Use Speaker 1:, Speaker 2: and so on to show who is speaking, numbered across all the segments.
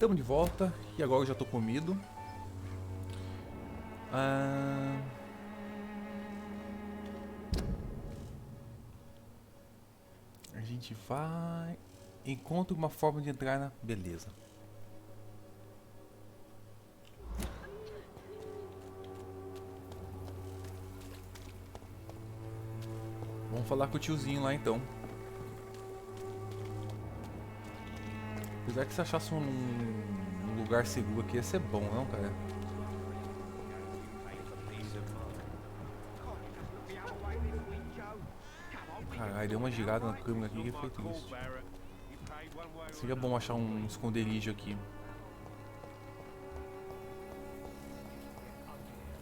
Speaker 1: Estamos de volta e agora eu já tô comido. A gente vai... Encontre uma forma de entrar na... Beleza. Vamos falar com o tiozinho lá então. Apesar que se achasse um lugar seguro aqui ia ser bom, não, cara? Caralho, deu uma girada na câmera aqui que foi triste. Seria bom achar um esconderijo aqui.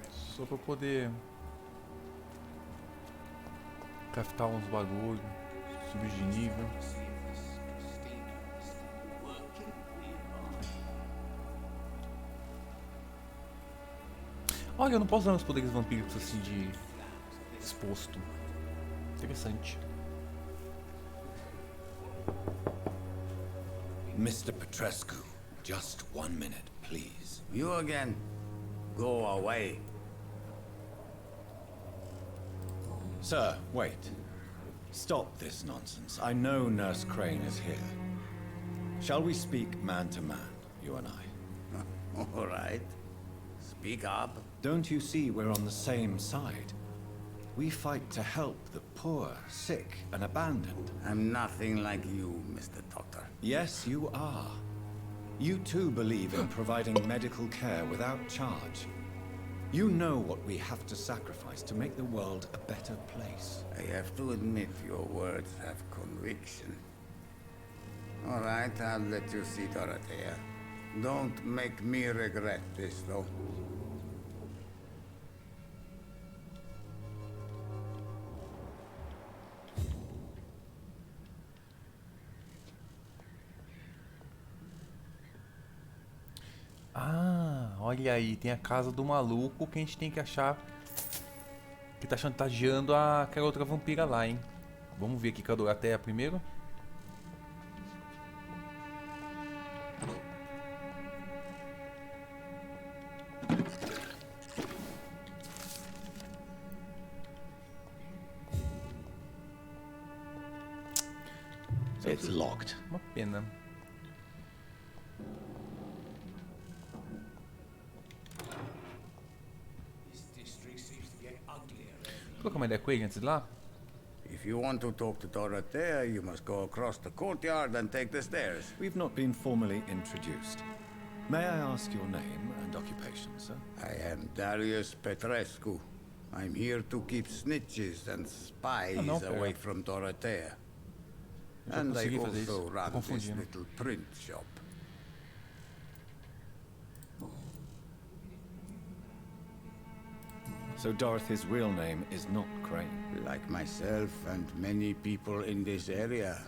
Speaker 1: Só pra poder craftar uns bagulho, subir de nível. Olha, eu não posso usar meus poderes vampíricos assim de exposto. Interessante.
Speaker 2: Mr. Petrescu, just 1 minute, please.
Speaker 3: You again? Go away.
Speaker 2: Sir, wait. Stop this nonsense. I know Nurse Crane is here. Shall we speak man to man, you and I?
Speaker 3: All right. Speak up.
Speaker 2: Don't you see we're on the same side? We fight to help the poor, sick, and abandoned.
Speaker 3: I'm nothing like you, Mr. Doctor.
Speaker 2: Yes, you are. You too believe in providing medical care without charge. You know what we have to sacrifice to make the world a better place.
Speaker 3: I have to admit your words have conviction. All right, I'll let you see Dorothea. Don't make me regret this, though.
Speaker 1: Ah, olha aí, tem a casa do maluco que a gente tem que achar. Que tá chantageando aquela outra vampira lá, hein? Vamos ver aqui com a Dorothea primeiro.
Speaker 2: It's locked.
Speaker 1: Uma pena. Colocar uma ideia com ele antes de ir lá.
Speaker 3: If you want to talk to Dorothea, you must go across the courtyard and take the stairs.
Speaker 2: We've not been formally introduced. May I ask your name and occupation, sir?
Speaker 3: I am Darius Petrescu. I'm here to keep snitches and spies away from Dorothea. And I also run this little print shop.
Speaker 2: So Dorothy's real name is not Crane.
Speaker 3: Like myself and many people in this area,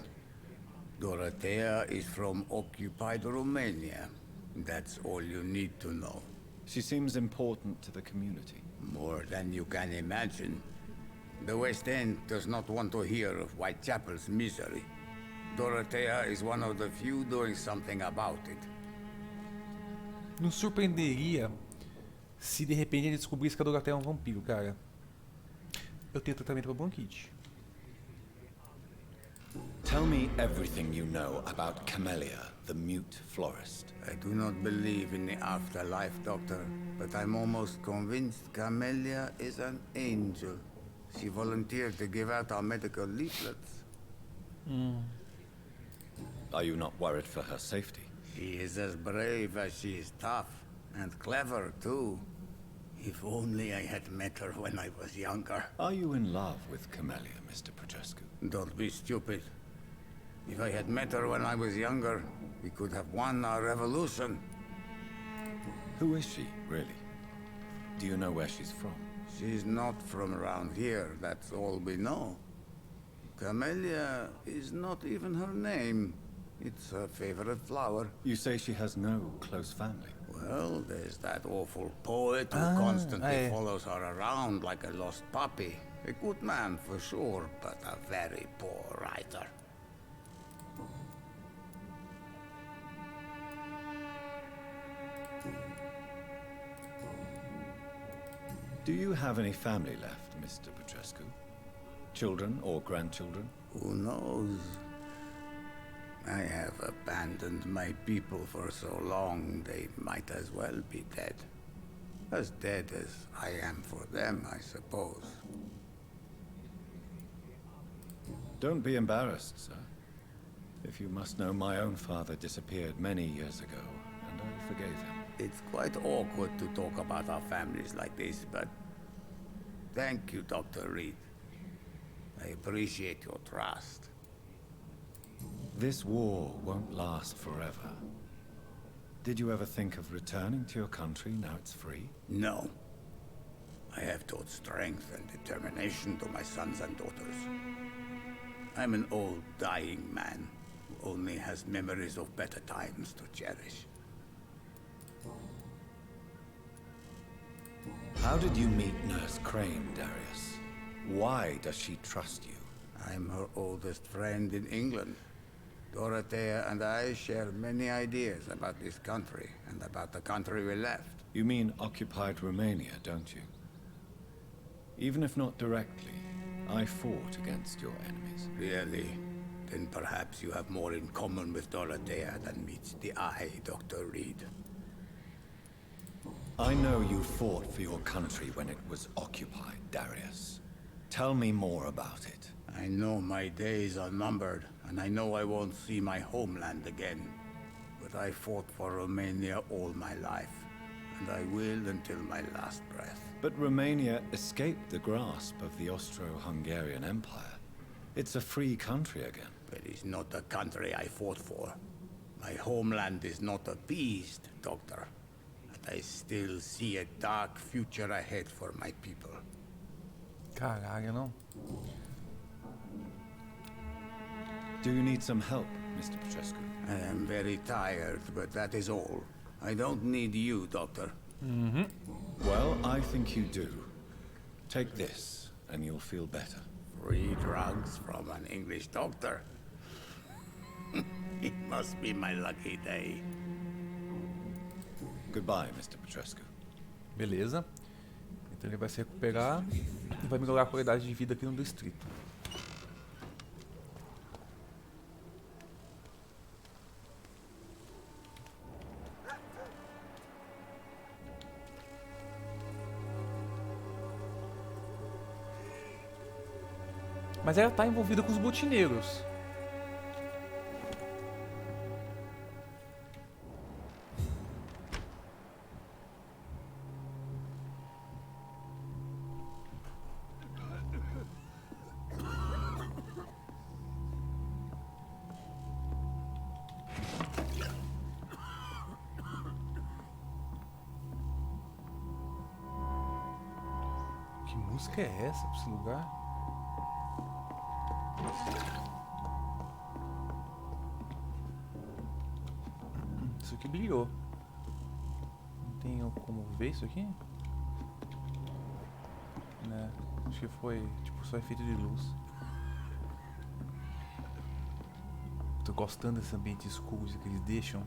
Speaker 3: Dorothea is from occupied Romania. That's all you need to know.
Speaker 2: She seems important to the community.
Speaker 3: More than you can imagine. The West End does not want to hear of Whitechapel's misery. Dorothea is one of the few doing something about it.
Speaker 1: Não surpreenderia se de repente ele descobrisse que a Dorothea é um vampiro, cara. Eu tenho tratamento pra bronquite.
Speaker 2: Tell me everything you know about Camellia, the mute florist.
Speaker 3: I do not believe in the afterlife, Doctor, but I'm almost convinced Camellia is an angel. She volunteered to give out our medical leaflets.
Speaker 2: Are you not worried for her safety?
Speaker 3: She is as brave as she is tough, and clever too. If only I had met her when I was younger.
Speaker 2: Are you in love with Camellia, Mr. Petrescu?
Speaker 3: Don't be stupid. If I had met her when I was younger, we could have won our revolution.
Speaker 2: Who is she, really? Do you know where she's from?
Speaker 3: She's not from around here, that's all we know. Camellia is not even her name. It's her favorite flower.
Speaker 2: You say she has no close family.
Speaker 3: Well, there's that awful poet who constantly follows her around like a lost puppy. A good man for sure, but a very poor writer.
Speaker 2: Do you have any family left, Mr. Petrescu? Children or grandchildren?
Speaker 3: Who knows? I have abandoned my people for so long, they might as well be dead. As dead as I am for them, I suppose.
Speaker 2: Don't be embarrassed, sir. If you must know, my own father disappeared many years ago, and I forgave him.
Speaker 3: It's quite awkward to talk about our families like this, but thank you, Dr. Reed. I appreciate your trust.
Speaker 2: This war won't last forever. Did you ever think of returning to your country now it's free?
Speaker 3: No. I have taught strength and determination to my sons and daughters. I'm an old, dying man who only has memories of better times to cherish.
Speaker 2: How did you meet Nurse Crane, Darius? Why does she trust you?
Speaker 3: I'm her oldest friend in England. Dorothea and I share many ideas about this country and about the country we left.
Speaker 2: You mean occupied Romania, don't you? Even if not directly, I fought against your enemies.
Speaker 3: Really? Then perhaps you have more in common with Dorothea than meets the eye, Dr. Reed.
Speaker 2: I know you fought for your country when it was occupied, Darius. Tell me more about it.
Speaker 3: I know my days are numbered, and I know I won't see my homeland again. But I fought for Romania all my life, and I will until my last breath.
Speaker 2: But Romania escaped the grasp of the Austro-Hungarian Empire. It's a free country again.
Speaker 3: But it's not the country I fought for. My homeland is not appeased, Doctor. And I still see a dark future ahead for my people.
Speaker 1: Caralho, não?
Speaker 2: Do you need some help, Mr. Petrescu?
Speaker 3: I am very tired, but that is all. I don't need you, Doctor.
Speaker 2: Well, I think you do. Take this, and you'll feel better.
Speaker 3: Free drugs from an English doctor. It must be my lucky day.
Speaker 2: Goodbye, Mr. Petrescu.
Speaker 1: Beleza. Então ele vai se recuperar e vai melhorar a qualidade de vida aqui no distrito. Mas ela tá envolvida com os botineiros. Que música é essa pra esse lugar? Isso aqui brilhou. Não tenho como ver isso aqui? Né? Acho que foi tipo só efeito de luz. Tô gostando desse ambiente escuro que eles deixam.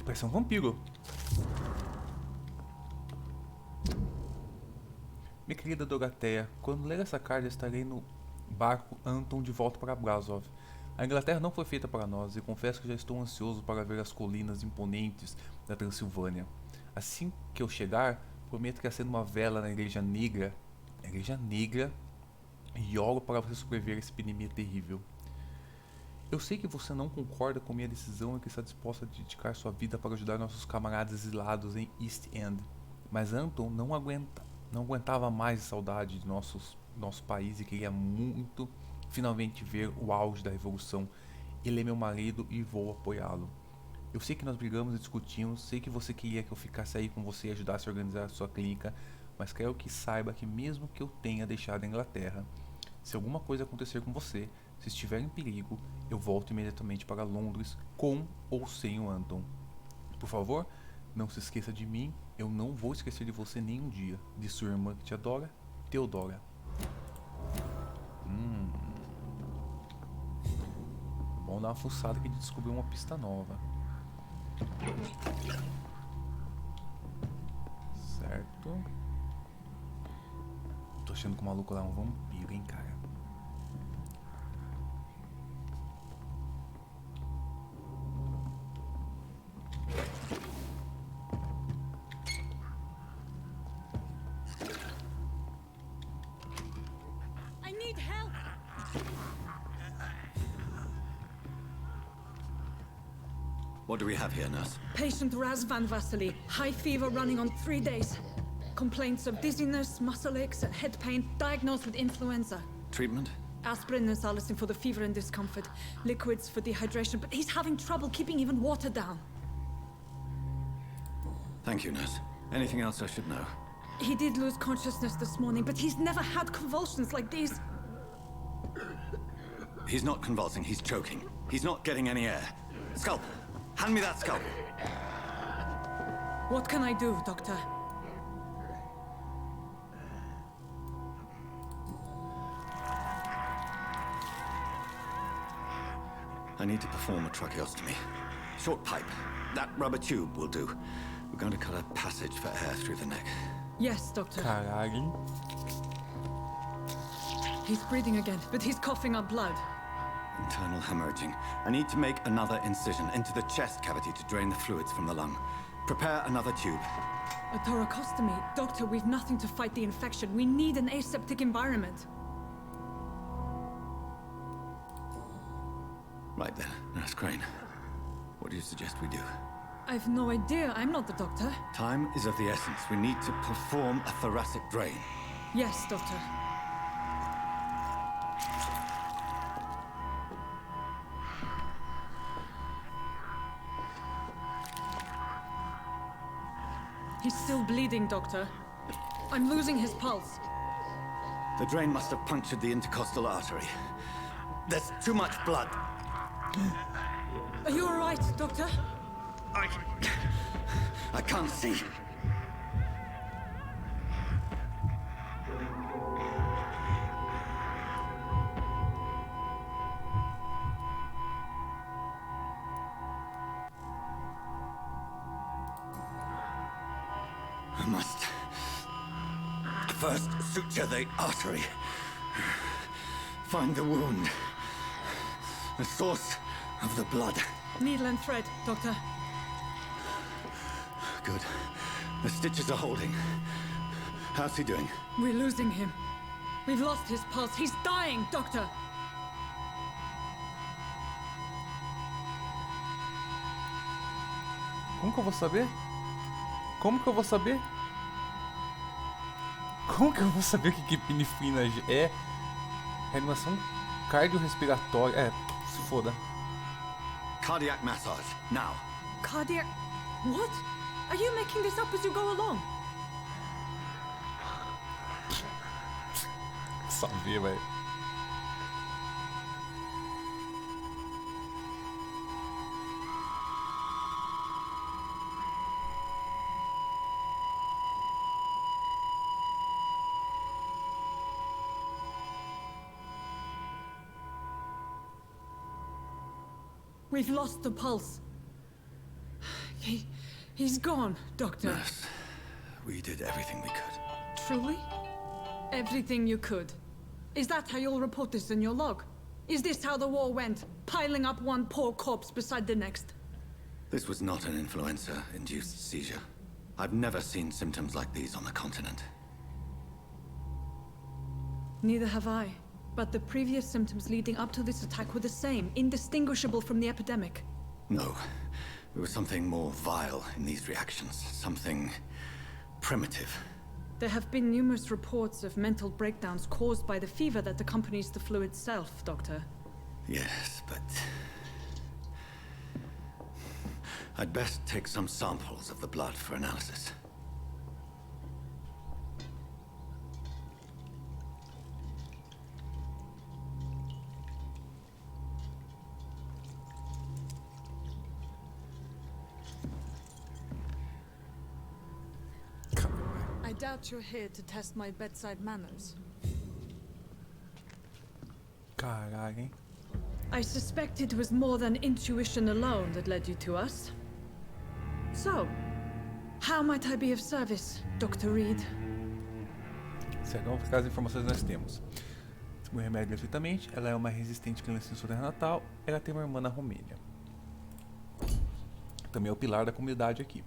Speaker 1: Parece um vampiro. Minha querida Dorothea, quando ler essa carta estarei no barco Anton de volta para Brasov. A Inglaterra não foi feita para nós e confesso que já estou ansioso para ver as colinas imponentes da Transilvânia. Assim que eu chegar, prometo que acendo uma vela na Igreja Negra, e oro para você sobreviver a essa epidemia terrível. Eu sei que você não concorda com minha decisão e que está disposta a dedicar sua vida para ajudar nossos camaradas exilados em East End. Mas Anton não aguentava mais a saudade de nosso país e queria muito finalmente ver o auge da revolução. Ele é meu marido e vou apoiá-lo. Eu sei que nós brigamos e discutimos, sei que você queria que eu ficasse aí com você e ajudasse a organizar a sua clínica, mas quero que saiba que mesmo que eu tenha deixado a Inglaterra, se alguma coisa acontecer com você, se estiver em perigo, eu volto imediatamente para Londres, com ou sem o Anton. Por favor, não se esqueça de mim, eu não vou esquecer de você nem um dia. De sua irmã que te adora, Teodora. Vamos dar uma fuçada aqui de descobrir uma pista nova. Certo. Tô achando que o maluco lá é um vampiro, hein, cara.
Speaker 4: I need help.
Speaker 2: What do we have here, nurse?
Speaker 4: Patient Raz Van Vasily. High fever running on 3 days. Complaints of dizziness, muscle aches, and head pain. Diagnosed with influenza.
Speaker 2: Treatment?
Speaker 4: Aspirin and salicin for the fever and discomfort. Liquids for dehydration, but he's having trouble keeping even water down.
Speaker 2: Thank you, nurse. Anything else I should know?
Speaker 4: He did lose consciousness this morning, but he's never had convulsions like these.
Speaker 2: He's not convulsing, he's choking. He's not getting any air. Scalpel! Hand me that scalpel!
Speaker 4: What can I do, Doctor?
Speaker 2: I need to perform a tracheostomy. Short pipe. That rubber tube will do. We're going to cut a passage for air through the neck.
Speaker 4: Yes, Doctor.
Speaker 1: Caralho.
Speaker 4: He's breathing again, but he's coughing up blood.
Speaker 2: Internal hemorrhaging. I need to make another incision into the chest cavity to drain the fluids from the lung. Prepare another tube.
Speaker 4: A thoracostomy. Doctor, we've nothing to fight the infection. We need an aseptic environment.
Speaker 2: Right then, Nurse Crane. What do you suggest we do?
Speaker 4: I've no idea. I'm not the doctor.
Speaker 2: Time is of the essence. We need to perform a thoracic drain.
Speaker 4: Yes, Doctor. He's still bleeding, Doctor. I'm losing his pulse.
Speaker 2: The drain must have punctured the intercostal artery. There's too much blood.
Speaker 4: Are you all right, Doctor?
Speaker 2: I can't see. I must first suture the artery. Find the wound. The source of the blood.
Speaker 4: Needle and thread, Doctor.
Speaker 2: Good. The stitches are holding. How's he doing?
Speaker 4: We're losing him. We've lost his pulse. He's dying, Doctor.
Speaker 1: Como que eu vou saber? Como que eu vou saber? Como que eu vou saber o que epinefrina é? Reanimação cardiorrespiratória. É, se foda.
Speaker 2: Cardiac massage, now.
Speaker 4: Cardiac... What? Are you making this up as you go along?
Speaker 1: Sabia, velho.
Speaker 4: We've lost the pulse. He's gone, Doctor.
Speaker 2: Nurse, we did everything we could.
Speaker 4: Truly? Everything you could. Is that how you'll report this in your log? Is this how the war went? Piling up one poor corpse beside the next?
Speaker 2: This was not an influenza-induced seizure. I've never seen symptoms like these on the continent.
Speaker 4: Neither have I. But the previous symptoms leading up to this attack were the same, indistinguishable from the epidemic.
Speaker 2: No. There was something more vile in these reactions. Something primitive.
Speaker 4: There have been numerous reports of mental breakdowns caused by the fever that accompanies the flu itself, Doctor.
Speaker 2: Yes, but... I'd best take some samples of the blood for analysis.
Speaker 4: doubt you're here to test my bedside manners.
Speaker 1: Caralho, hein?
Speaker 4: I suspect it was more than intuition alone that led you to us. So, how might I be of service, Dr. Reed?
Speaker 1: Certo, vamos ficar as informações que nós temos. O remédio gratuitamente, ela é uma resistente com licença natal, ela tem uma irmã na Romênia. Também é o pilar da comunidade aqui.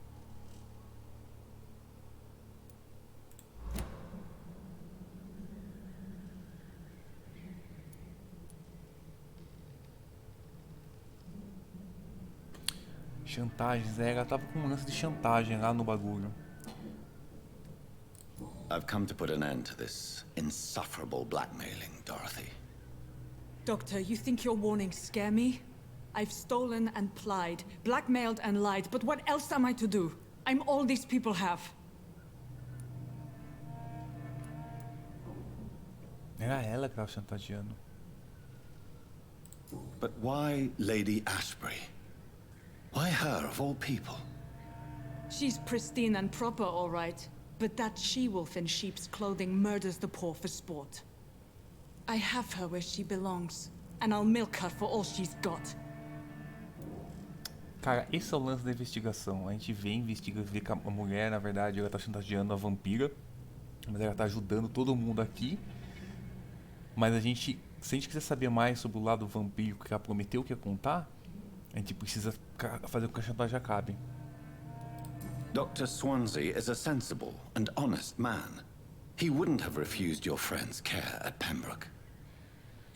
Speaker 1: Chantagens, ela tava com um lance de chantagem lá no bagulho.
Speaker 2: I've come to put an end to this insufferable blackmailing, Dorothy.
Speaker 4: Doctor, you think your warnings scare me? I've stolen and plied, blackmailed and lied, but what else am I to do? I'm all these people have.
Speaker 1: Era ela que tava chantageando.
Speaker 2: But why Lady Ashbury? Why her, of all people?
Speaker 4: She's pristine and proper, all right. But that she-wolf in sheep's clothing murders the poor for sport. I have her where she belongs, and I'll milk her for all she's got.
Speaker 1: Cara, esse é o lance da investigação. A gente investiga, vê que a mulher, na verdade, ela tá chantageando a vampira. Mas ela tá ajudando todo mundo aqui. Mas a gente, se a gente quiser saber mais sobre o lado vampiro que ela prometeu que ia contar, a gente precisa fazer com que a chantagem acabe.
Speaker 2: Dr. Swansea is a sensible and honest man. He wouldn't have refused your friend's care at Pembroke.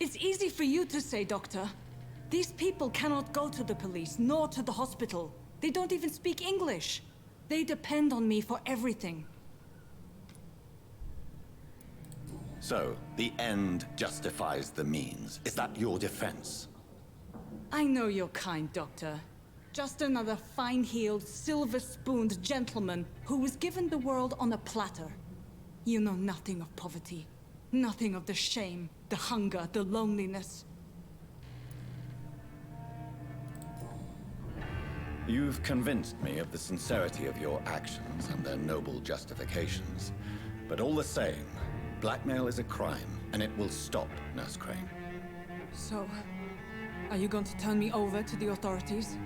Speaker 4: It's easy for you to say, Doctor. These people cannot go to the police, nor to the hospital. They don't even speak English. They depend on me for everything.
Speaker 2: So, the end justifies the means. Is that your defense?
Speaker 4: I know you're kind, Doctor. Just another fine-heeled, silver-spooned gentleman who was given the world on a platter. You know nothing of poverty. Nothing of the shame, the hunger, the loneliness.
Speaker 2: You've convinced me of the sincerity of your actions and their noble justifications. But all the same, blackmail is a crime, and it will stop, Nurse Crane.
Speaker 4: So, are you going to turn me over to the authorities?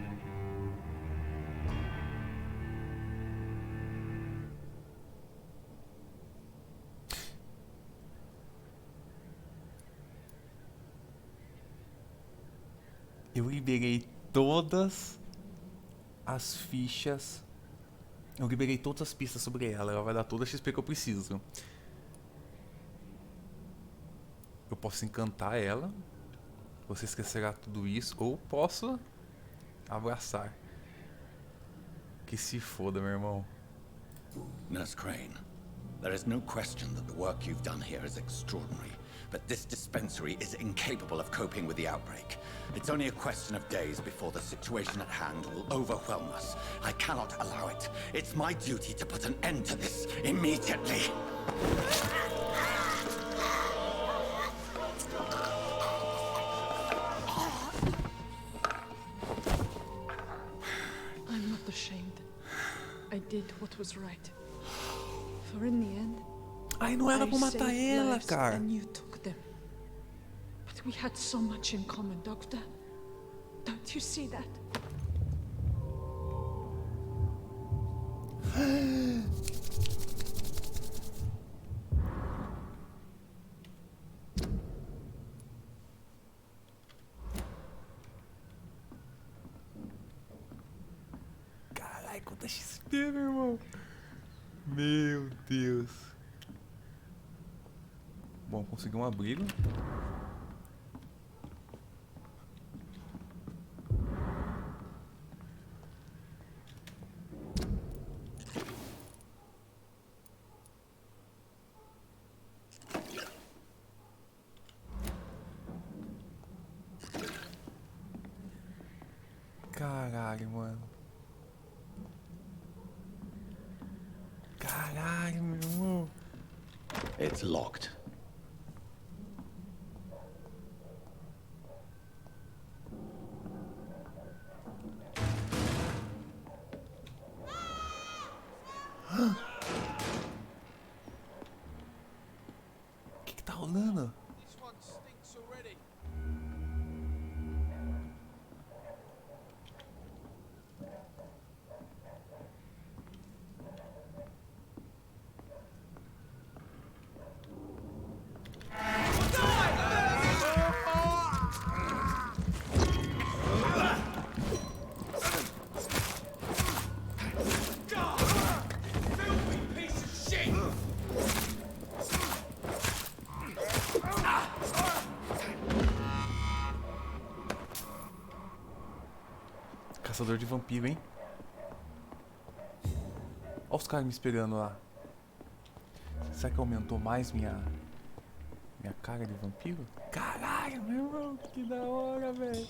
Speaker 1: Eu liberei todas as fichas. Eu liberei todas as pistas sobre ela. Ela vai dar toda a XP que eu preciso. Eu posso encantar ela. Você esquecerá tudo isso. Ou posso abraçar. Que se foda, meu irmão.
Speaker 2: Nurse Crane, there is no question that the work you've done here is extraordinary. But this dispensary is incapable of coping with the outbreak. It's only a question of days before the situation at hand will overwhelm us. I cannot allow it. It's my duty to put an end to this immediately.
Speaker 4: I'm not ashamed. I did what was right. For in the end,
Speaker 1: Ai, não era pra
Speaker 4: I
Speaker 1: matar
Speaker 4: saved
Speaker 1: ela,
Speaker 4: lives
Speaker 1: cara.
Speaker 4: and you took them. But we had so much in common, Doctor. Don't you see that?
Speaker 1: Caralho, quanta XP, meu irmão. Meu Deus. Bom, consegui um abrigo. Caralho, mano. Caralho, meu irmão.
Speaker 2: It's locked.
Speaker 1: Caçador de vampiro, hein? Olha os caras me esperando lá. Será que aumentou mais minha cara de vampiro? Caralho, meu irmão, que da hora, velho.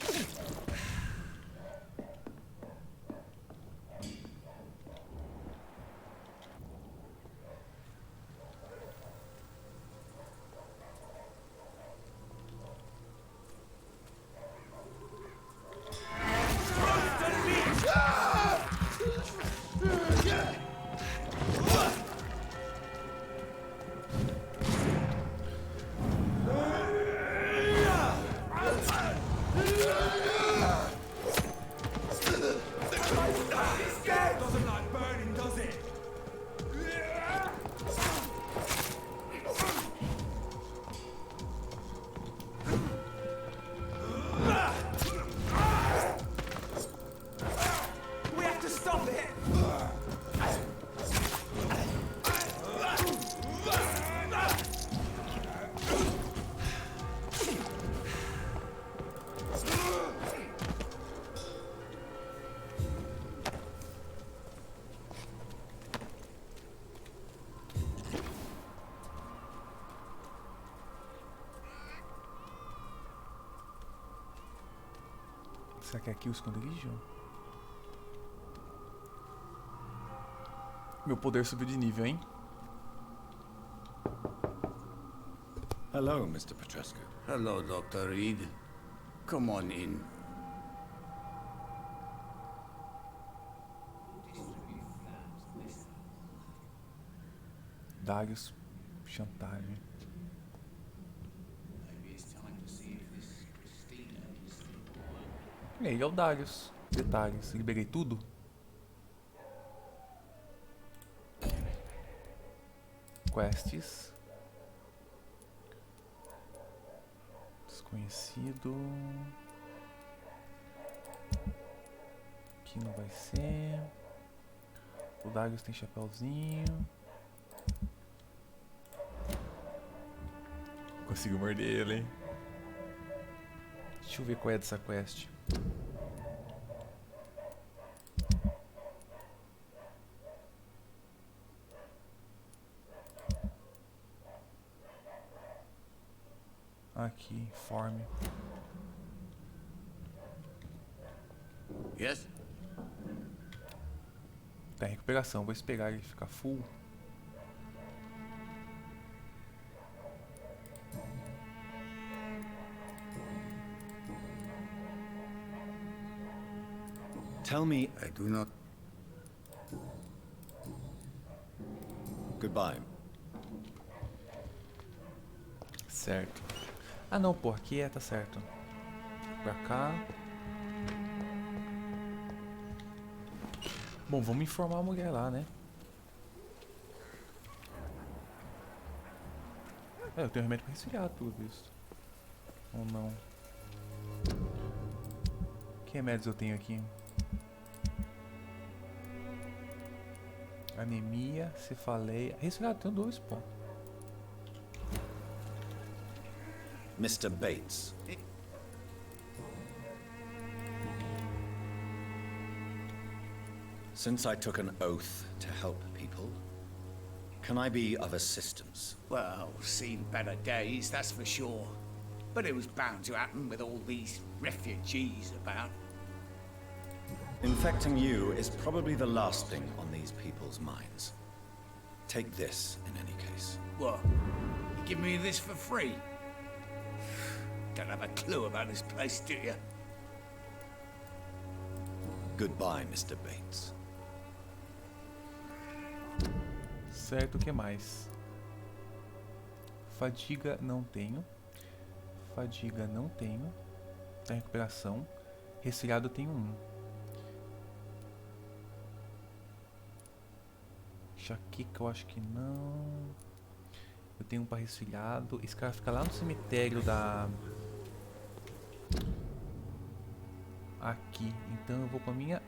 Speaker 1: Será que é aqui o esconderijo? Meu poder subiu de nível, hein?
Speaker 2: Hello, Mr. Petrescu.
Speaker 3: Hello, Dr. Reed. Come on in.
Speaker 1: Darius, chantagem. E aí, é o Darius. Detalhes, liberei tudo? Quests. Desconhecido. Aqui não vai ser. O Darius tem chapéuzinho. Consigo morder ele, hein? Deixa eu ver qual é dessa quest. Aqui, form.
Speaker 3: Yes?
Speaker 1: Tá em recuperação, vou esperar ele ficar full.
Speaker 2: Tell me...
Speaker 3: I do not...
Speaker 2: Goodbye.
Speaker 1: Certo. Ah não, pô, aqui tá certo. Pra cá. Bom, vamos informar a mulher lá, né? Eu tenho remédio pra resfriado, pelo visto. Ou não? Que remédios eu tenho aqui? Anemia, cefaleia... Resfriado, tenho 2, pô.
Speaker 2: Mr. Bates. Since I took an oath to help people, can I be of assistance?
Speaker 3: Well, seen better days, that's for sure. But it was bound to happen with all these refugees about.
Speaker 2: Infecting you is probably the last thing on these people's minds. Take this, in any case.
Speaker 3: What? You give me this for free? Don't have a clue about this place, do you?
Speaker 2: Goodbye, Mr. Bates.
Speaker 1: Certo, o que mais? Fadiga não tenho. Fadiga não tenho. Tá em recuperação. Resfriado eu tenho 1. Enxaqueca eu acho que não. Eu tenho um pra resfriado. Esse cara fica lá no cemitério da... Aqui. Então eu vou com a minha...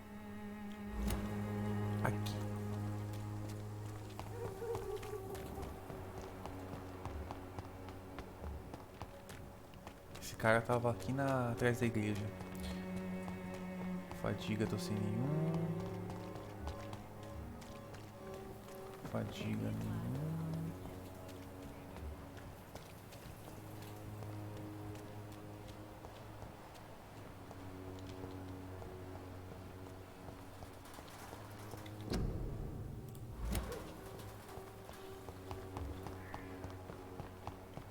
Speaker 1: Aqui. Esse cara tava aqui atrás da igreja. Fadiga, tô sem nenhum. Fadiga, nenhum.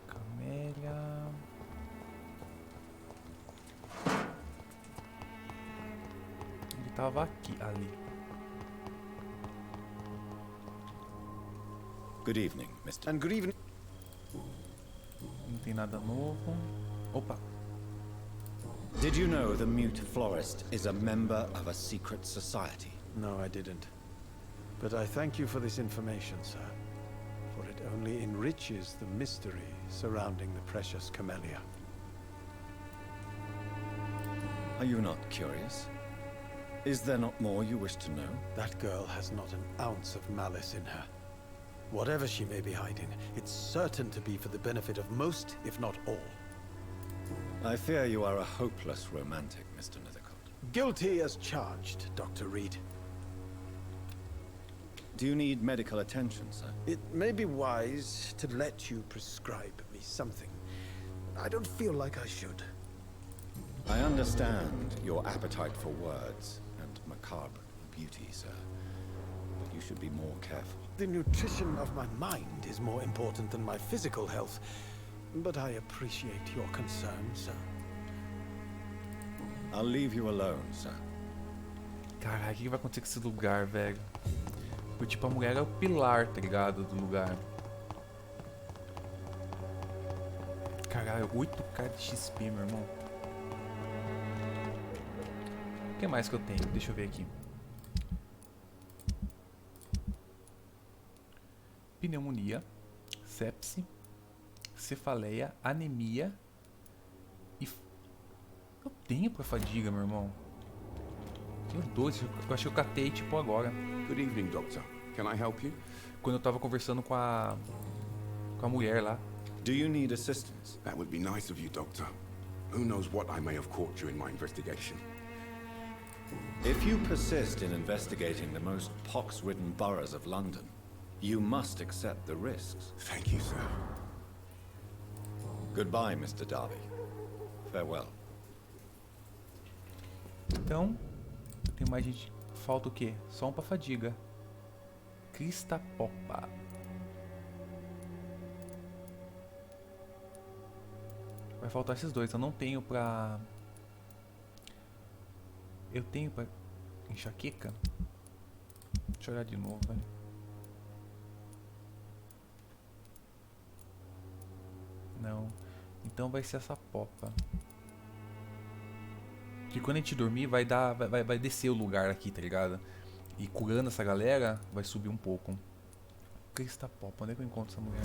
Speaker 1: Camélia. Ele tava aqui, ali.
Speaker 2: Good evening, Mr.
Speaker 5: And good evening.
Speaker 1: Não tem nada novo. Opa.
Speaker 2: Did you know the Mute Florist is a member of a secret society?
Speaker 5: No, I didn't. But I thank you for this information, sir. For it only enriches the mystery surrounding the precious camellia.
Speaker 2: Are you not curious? Is there not more you wish to know?
Speaker 5: That girl has not an ounce of malice in her. Whatever she may be hiding, it's certain to be for the benefit of most, if not all.
Speaker 2: I fear you are a hopeless romantic, Mr. Nethercourt.
Speaker 5: Guilty as charged, Dr. Reed.
Speaker 2: Do you need medical attention, sir?
Speaker 5: It may be wise to let you prescribe me something. I don't feel like I should.
Speaker 2: I understand your appetite for words and macabre beauty, sir. But you should be more careful.
Speaker 5: The nutrition of my mind is more important than my physical health. But I appreciate your concern, sir.
Speaker 2: I'll leave you alone, sir.
Speaker 1: Caralho, o que vai acontecer com esse lugar, velho? Porque, tipo, a mulher é o pilar, tá ligado? Do lugar. Caralho, 8k de XP, meu irmão. O que mais que eu tenho? Deixa eu ver aqui. Pneumonia, sepse, cefaleia, anemia e... Eu tenho pra fadiga, meu irmão. Tenho 12, eu acho que eu catei, tipo, agora.
Speaker 6: Good evening, Doctor. Can I help you?
Speaker 1: Quando eu tava conversando com a mulher lá.
Speaker 2: Do you need assistance?
Speaker 6: That would be nice of you, Doctor. Who knows what I may have caught during my investigation.
Speaker 2: If you persist in investigating the most pox-ridden boroughs of London, you must accept the risks.
Speaker 6: Thank you, sir.
Speaker 2: Goodbye, Mr. Darby. Farewell.
Speaker 1: Então, tem mais gente. Falta o quê? Só um pra fadiga. Crista Popa. Vai faltar esses dois. Eu não tenho pra... Eu tenho pra... Enxaqueca? Deixa eu olhar de novo, velho. Não. Então vai ser essa popa. Que quando a gente dormir vai dar. Vai descer o lugar aqui, tá ligado? E curando essa galera, vai subir um pouco. Crista Popa, onde é que eu encontro essa mulher?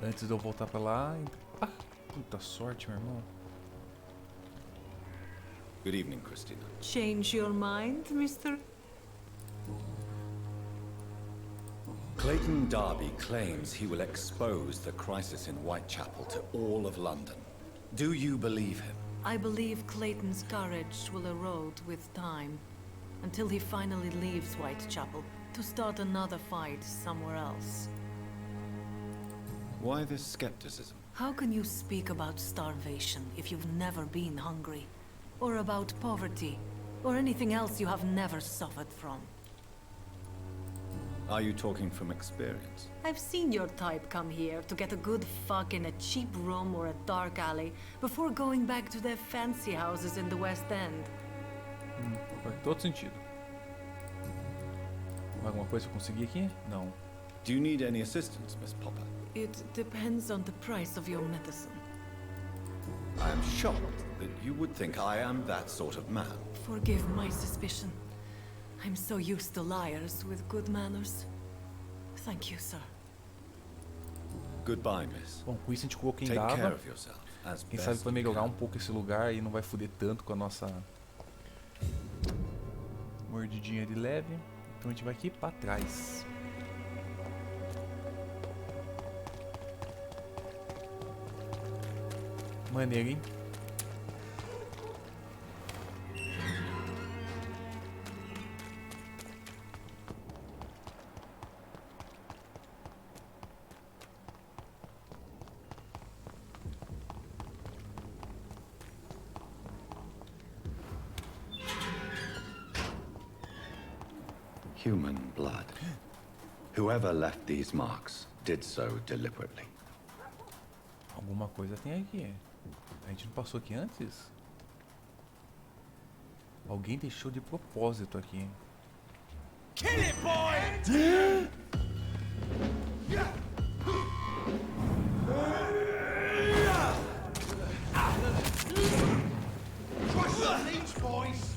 Speaker 1: Antes de eu voltar pra lá. Ah, puta sorte, meu irmão.
Speaker 2: Good evening, Christina.
Speaker 7: Change your mind, Mr.
Speaker 2: Clayton Darby claims he will expose the crisis in Whitechapel to all of London. Do you believe him?
Speaker 7: I believe Clayton's courage will erode with time, until he finally leaves Whitechapel to start another fight somewhere else.
Speaker 2: Why this skepticism?
Speaker 7: How can you speak about starvation if you've never been hungry? Or about poverty? Or anything else you have never suffered from?
Speaker 2: Are you talking from experience?
Speaker 7: I've seen your type come here to get a good fuck in a cheap room or a dark alley before going back to their fancy houses in the West End.
Speaker 1: Faz todo sentido. Alguma coisa que eu consegui aqui? Não.
Speaker 2: Do you need any assistance, Miss Popper?
Speaker 7: It depends on the price of your medicine.
Speaker 2: I am shocked that you would think I am that sort of man.
Speaker 7: Forgive my suspicion. I'm so used to liars with good manners. Thank you, sir.
Speaker 2: Goodbye, miss.
Speaker 1: Bom, com isso a gente colocou quem
Speaker 2: Take care
Speaker 1: dava.
Speaker 2: of yourself, as
Speaker 1: Quem
Speaker 2: best
Speaker 1: sabe vai
Speaker 2: you
Speaker 1: melhorar
Speaker 2: can.
Speaker 1: um pouco esse lugar e não vai foder tanto com a nossa mordidinha de leve. Então a gente vai aqui pra trás. Maneiro, hein?
Speaker 2: Human blood. Whoever left these marks did so deliberately.
Speaker 1: Alguma coisa tem aqui. A gente não passou aqui antes? Alguém deixou de propósito aqui.
Speaker 8: Kill it, boy! Crush the leech, boys!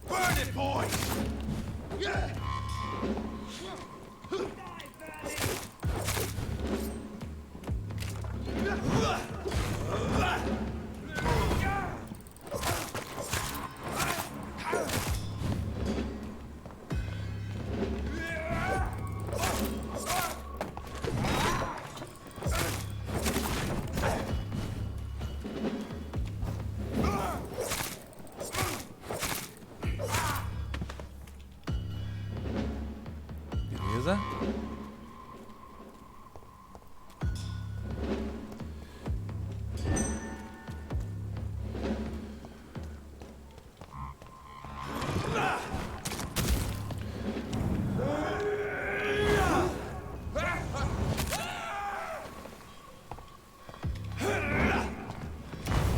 Speaker 8: Burn it, boys!
Speaker 1: Beleza?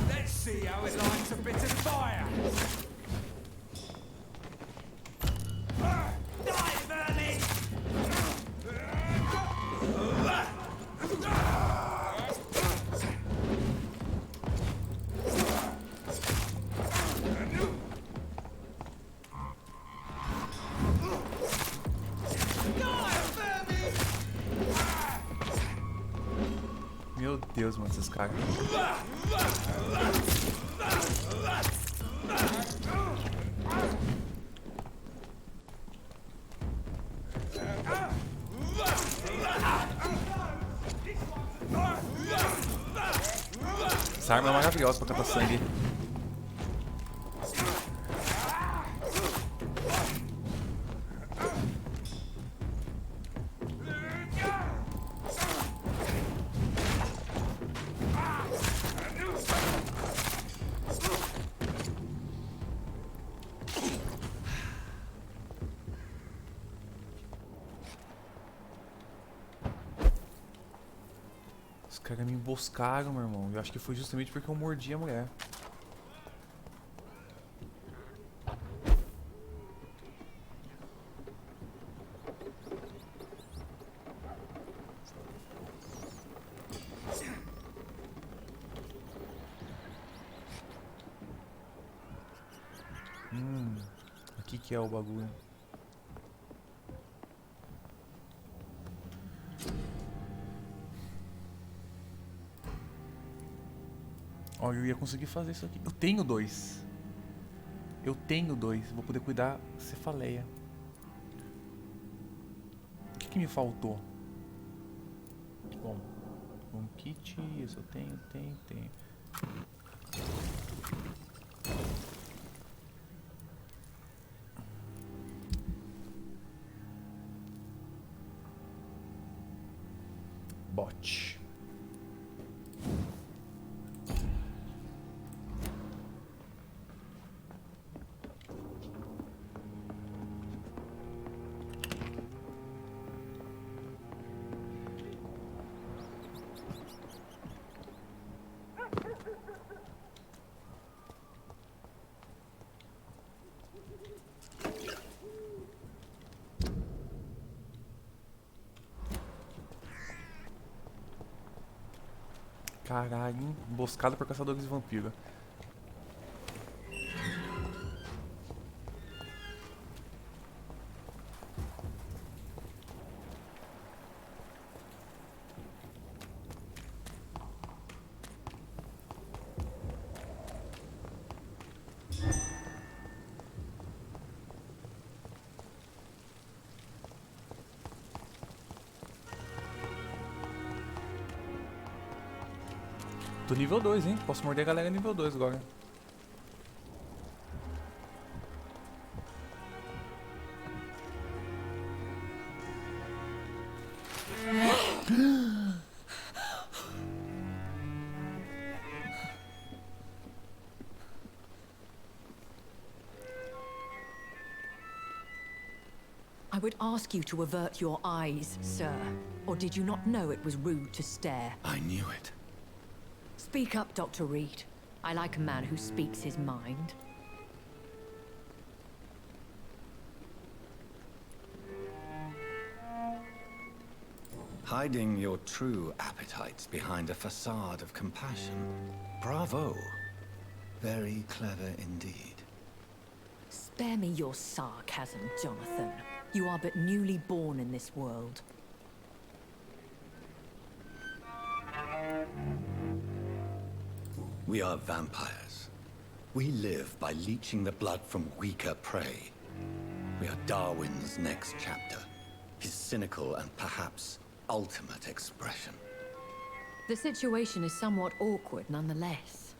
Speaker 8: Let's see how it likes a bit of fire! Die, vermin!
Speaker 1: Meu Deus, mano, esses caras. Essa arma é maravilhosa pra catar sangue. Os caras me emboscaram, meu irmão. Eu acho que foi justamente porque eu mordi a mulher. Aqui que é o bagulho. Ó, eu ia conseguir fazer isso aqui. Eu tenho dois. Eu tenho dois. Vou poder cuidar cefaleia. O que me faltou? Bom, um kit. Isso eu tenho. Bot. Caralho, hein? Emboscada por caçadores de vampiro. Tô nível 2, hein? Posso morder a galera nível 2 agora.
Speaker 9: I would ask you to avert your eyes, sir. Or did you not know it was rude to stare?
Speaker 2: I knew it.
Speaker 9: Speak up, Dr. Reed. I like a man who speaks his mind.
Speaker 2: Hiding your true appetites behind a facade of compassion. Bravo. Very clever indeed.
Speaker 9: Spare me your sarcasm, Jonathan. You are but newly born in this world.
Speaker 2: We are vampires. We live by leeching the blood from weaker prey. We are Darwin's next chapter. His cynical and perhaps ultimate expression.
Speaker 9: The situation is somewhat awkward nonetheless.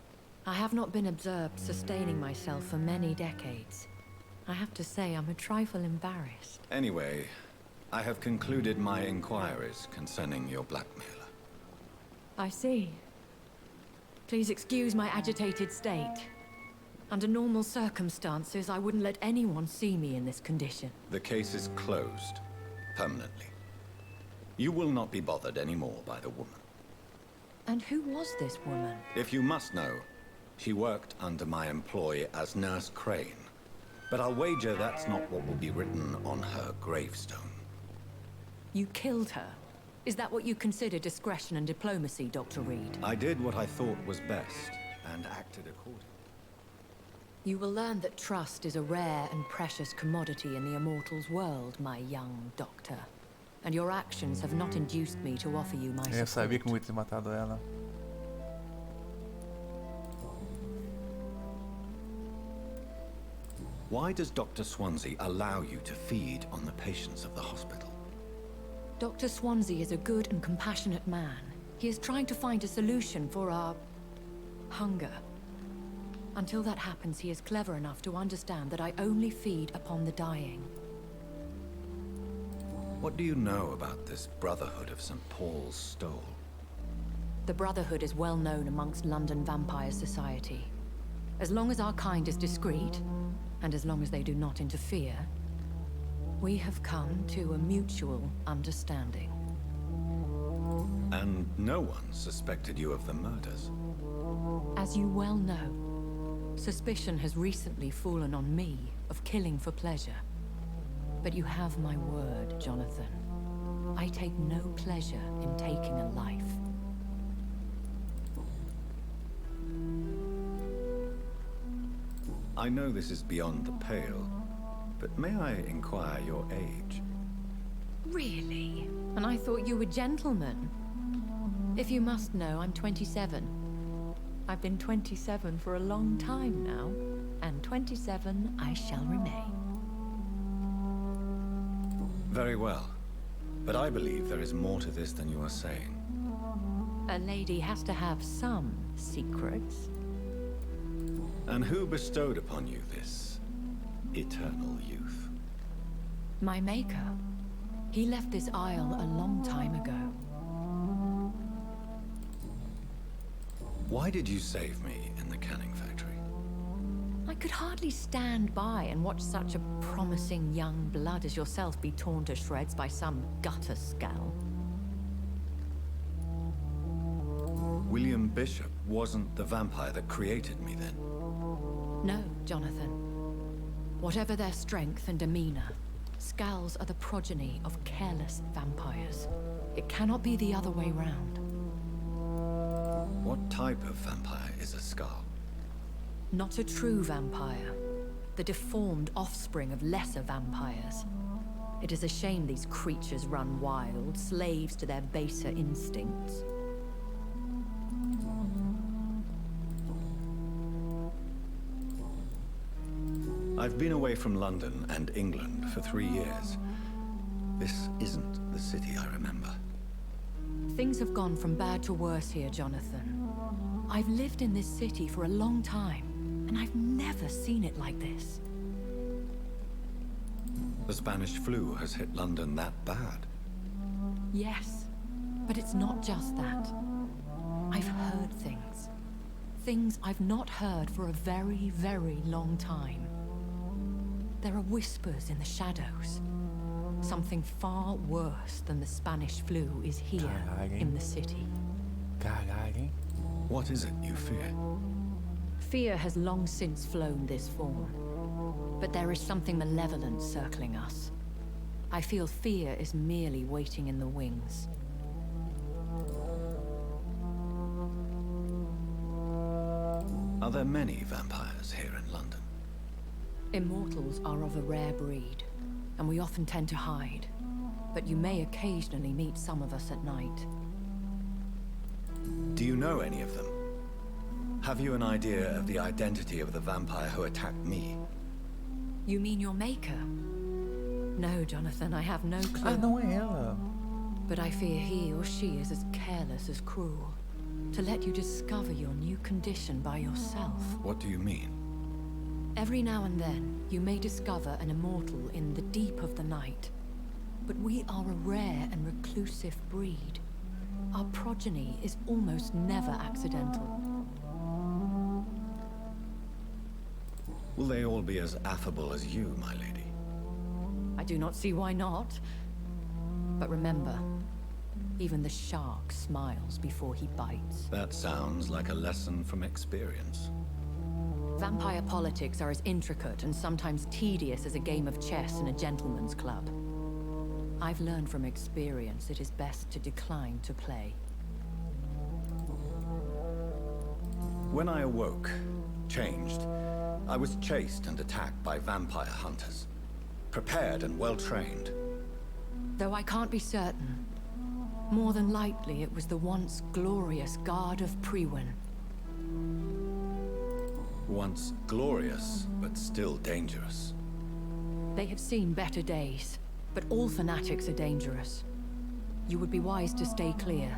Speaker 9: I have not been observed sustaining myself for many decades. I have to say I'm a trifle embarrassed.
Speaker 2: Anyway, I have concluded my inquiries concerning your blackmailer.
Speaker 9: I see. Please excuse my agitated state. Under normal circumstances, I wouldn't let anyone see me in this condition.
Speaker 2: The case is closed, permanently. You will not be bothered anymore by the woman.
Speaker 9: And who was this woman?
Speaker 2: If you must know, she worked under my employ as Nurse Crane. But I'll wager that's not what will be written on her gravestone.
Speaker 9: You killed her? Is that what you consider discretion and diplomacy, Dr. Reed?
Speaker 2: I did what I thought was best, and acted accordingly.
Speaker 9: You will learn that trust is a rare and precious commodity in the Immortals world, my young doctor. And your actions have not induced me to offer you my support.
Speaker 1: Eu sabia que eu ia ter matado ela.
Speaker 2: Why does Dr. Swansea allow you to feed on the patients of the hospital?
Speaker 9: Dr. Swansea is a good and compassionate man. He is trying to find a solution for our hunger. Until that happens, he is clever enough to understand that I only feed upon the dying.
Speaker 2: What do you know about this Brotherhood of St. Paul's Stole?
Speaker 9: The Brotherhood is well known amongst London Vampire Society. As long as our kind is discreet, and as long as they do not interfere, we have come to a mutual understanding.
Speaker 2: And no one suspected you of the murders?
Speaker 9: As you well know, suspicion has recently fallen on me of killing for pleasure. But you have my word, Jonathan. I take no pleasure in taking a life.
Speaker 2: I know this is beyond the pale, but may I inquire your age?
Speaker 9: Really? And I thought you were gentlemen. If you must know, I'm 27. I've been 27 for a long time now, and 27 I shall remain.
Speaker 2: Very well. But I believe there is more to this than you are saying.
Speaker 9: A lady has to have some secrets.
Speaker 2: And who bestowed upon you this eternal youth?
Speaker 9: My maker. He left this isle a long time ago.
Speaker 2: Why did you save me in the canning factory?
Speaker 9: I could hardly stand by and watch such a promising young blood as yourself be torn to shreds by some gutter scowl.
Speaker 2: William Bishop wasn't the vampire that created me then.
Speaker 9: No, Jonathan. Whatever their strength and demeanor, Scowls are the progeny of careless vampires. It cannot be the other way round.
Speaker 2: What type of vampire is a Scar?
Speaker 9: Not a true vampire. The deformed offspring of lesser vampires. It is a shame these creatures run wild, slaves to their baser instincts.
Speaker 2: I've been away from London and England for 3 years. This isn't the city I remember.
Speaker 9: Things have gone from bad to worse here, Jonathan. I've lived in this city for a long time, and I've never seen it like this.
Speaker 2: The Spanish flu has hit London that bad.
Speaker 9: Yes, but it's not just that. I've heard things. Things I've not heard for a very, very long time. There are whispers in the shadows. Something far worse than the Spanish flu is here in the city.
Speaker 2: What is it you fear?
Speaker 9: Fear has long since flown this form. But there is something malevolent circling us. I feel fear is merely waiting in the wings.
Speaker 2: Are there many vampires here in London?
Speaker 9: Immortals are of a rare breed, and we often tend to hide. But you may occasionally meet some of us at night.
Speaker 2: Do you know any of them? Have you an idea of the identity of the vampire who attacked me?
Speaker 9: You mean your maker? No, Jonathan, I have no clue.
Speaker 1: Ah, não é ela.
Speaker 9: But I fear he or she is as careless as cruel. To let you discover your new condition by yourself.
Speaker 2: What do you mean?
Speaker 9: Every now and then, you may discover an immortal in the deep of the night. But we are a rare and reclusive breed. Our progeny is almost never accidental.
Speaker 2: Will they all be as affable as you, my lady?
Speaker 9: I do not see why not. But remember, even the shark smiles before he bites.
Speaker 2: That sounds like a lesson from experience.
Speaker 9: Vampire politics are as intricate and sometimes tedious as a game of chess in a gentleman's club. I've learned from experience it is best to decline to play.
Speaker 2: When I awoke, changed, I was chased and attacked by vampire hunters. Prepared and well-trained.
Speaker 9: Though I can't be certain, more than likely it was the once glorious Guard of Priwen.
Speaker 2: Once glorious, but still dangerous.
Speaker 9: They have seen better days, but all fanatics are dangerous. You would be wise to stay clear.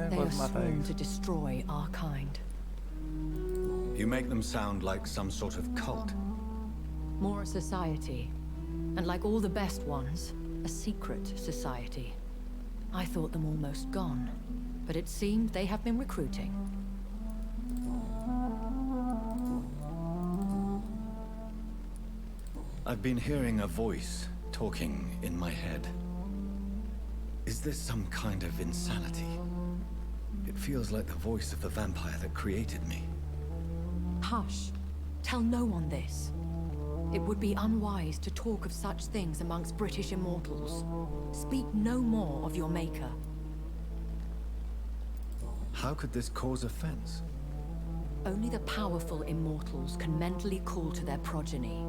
Speaker 9: They are sworn to destroy our kind.
Speaker 2: You make them sound like some sort of cult.
Speaker 9: More a society. And like all the best ones, a secret society. I thought them almost gone, but it seemed they have been recruiting.
Speaker 2: I've been hearing a voice talking in my head. Is this some kind of insanity? It feels like the voice of the vampire that created me.
Speaker 9: Hush. Tell no one this. It would be unwise to talk of such things amongst British immortals. Speak no more of your maker.
Speaker 2: How could this cause offense?
Speaker 9: Only the powerful immortals can mentally call to their progeny.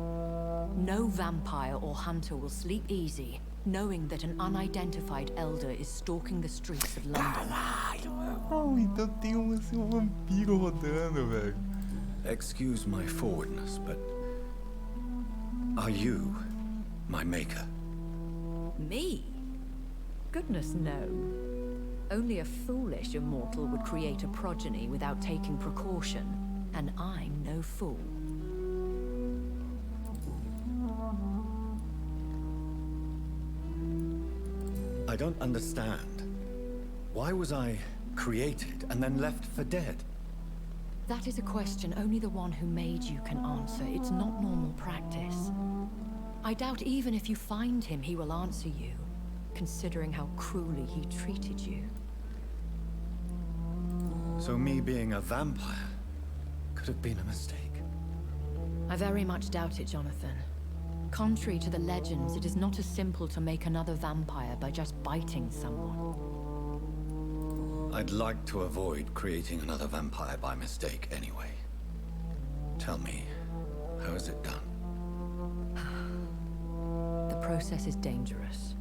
Speaker 9: No vampire or hunter will sleep easy, knowing that an unidentified elder is stalking the streets of London.
Speaker 1: Oh, então tem um vampiro rodando, velho.
Speaker 2: Excuse my forwardness, but... are you my maker?
Speaker 9: Me? Goodness, no. Only a foolish immortal would create a progeny without taking precaution, and I'm no fool.
Speaker 2: I don't understand. Why was I created and then left for dead?
Speaker 9: That is a question only the one who made you can answer. It's not normal practice. I doubt even if you find him, he will answer you, considering how cruelly he treated you.
Speaker 2: So me being a vampire could have been a mistake.
Speaker 9: I very much doubt it, Jonathan. Contrary to the legends, it is not as simple to make another vampire by just biting someone.
Speaker 2: I'd like to avoid creating another vampire by mistake anyway. Tell me, how is it done?
Speaker 9: The process is dangerous.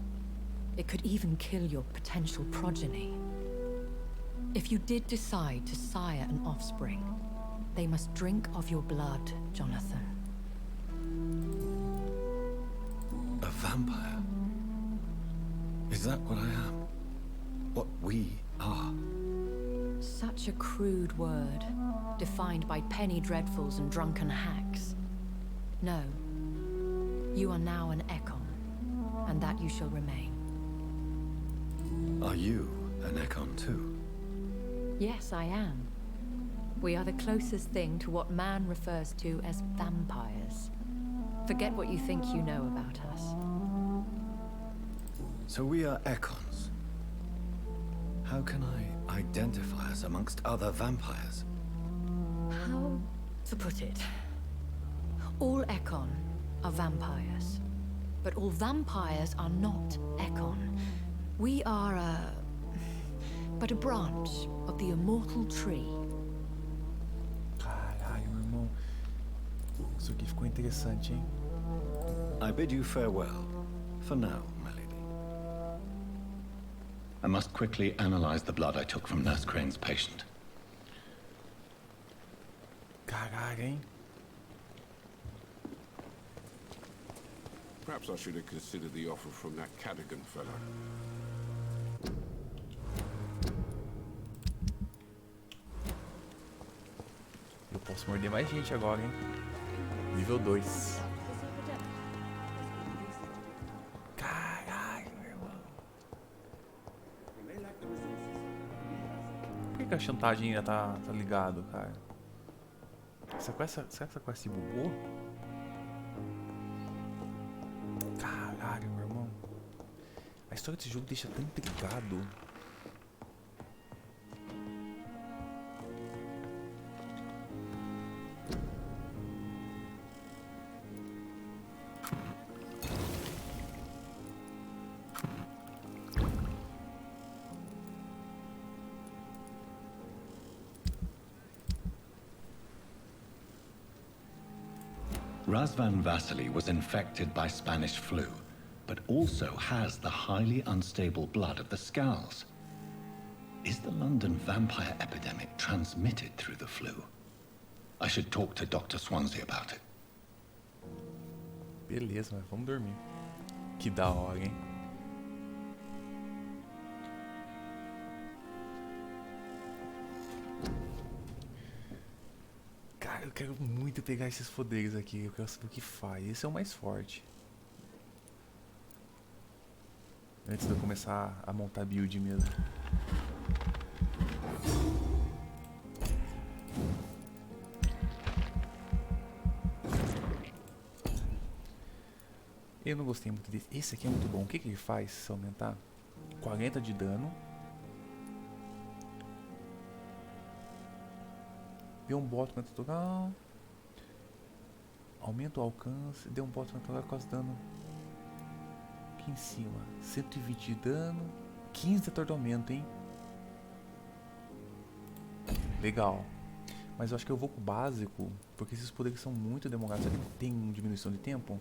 Speaker 9: It could even kill your potential progeny. If you did decide to sire an offspring, they must drink of your blood, Jonathan.
Speaker 2: A vampire? Is that what I am? What we are?
Speaker 9: Such a crude word, defined by penny dreadfuls and drunken hacks. No. You are now an Ekon, and that you shall remain.
Speaker 2: Are you an Ekon too?
Speaker 9: Yes, I am. We are the closest thing to what man refers to as vampires. Forget what you think you know about us.
Speaker 2: So we are Ekons. How can I identify us amongst other vampires?
Speaker 9: How to put it? All Ekon are vampires. But all vampires are not Ekon. We are but a branch of the immortal tree.
Speaker 1: Caralho, meu irmão. Isso aqui ficou interessante, hein?
Speaker 2: I bid you farewell. For now, my lady. I must quickly analyze the blood I took from Nurse Crane's patient.
Speaker 1: Caralho, hein?
Speaker 6: Perhaps I should have considered the offer from that Cadogan fellow.
Speaker 1: Eu posso morder mais gente agora, hein? Nível 2. Caralho, meu irmão. Por que a chantagem ainda tá ligado, cara? Será que essa quest se bugou? Caralho, meu irmão. A história desse jogo deixa tão intrigado.
Speaker 2: Razvan Vasily was infected by Spanish flu, but also has the highly unstable blood of the Skulls. Is the London vampire epidemic transmitted through the flu? I should talk to Dr. Swansea about it.
Speaker 1: Beleza, mas vamos dormir. Que da hora, hein? Cara, eu quero muito pegar esses poderes aqui. Eu quero saber o que faz. Esse é o mais forte. Antes de eu começar a montar build mesmo. Eu não gostei muito desse. Esse aqui é muito bom. O que ele faz se aumentar? 40 de dano. Deu um bottom natural. Aumenta o alcance. Deu um bottom natural, quase dano. Aqui em cima. 120 de dano. 15 de atordoamento, hein? Legal. Mas eu acho que eu vou com o básico. Porque esses poderes são muito demorados. Será que tem diminuição de tempo?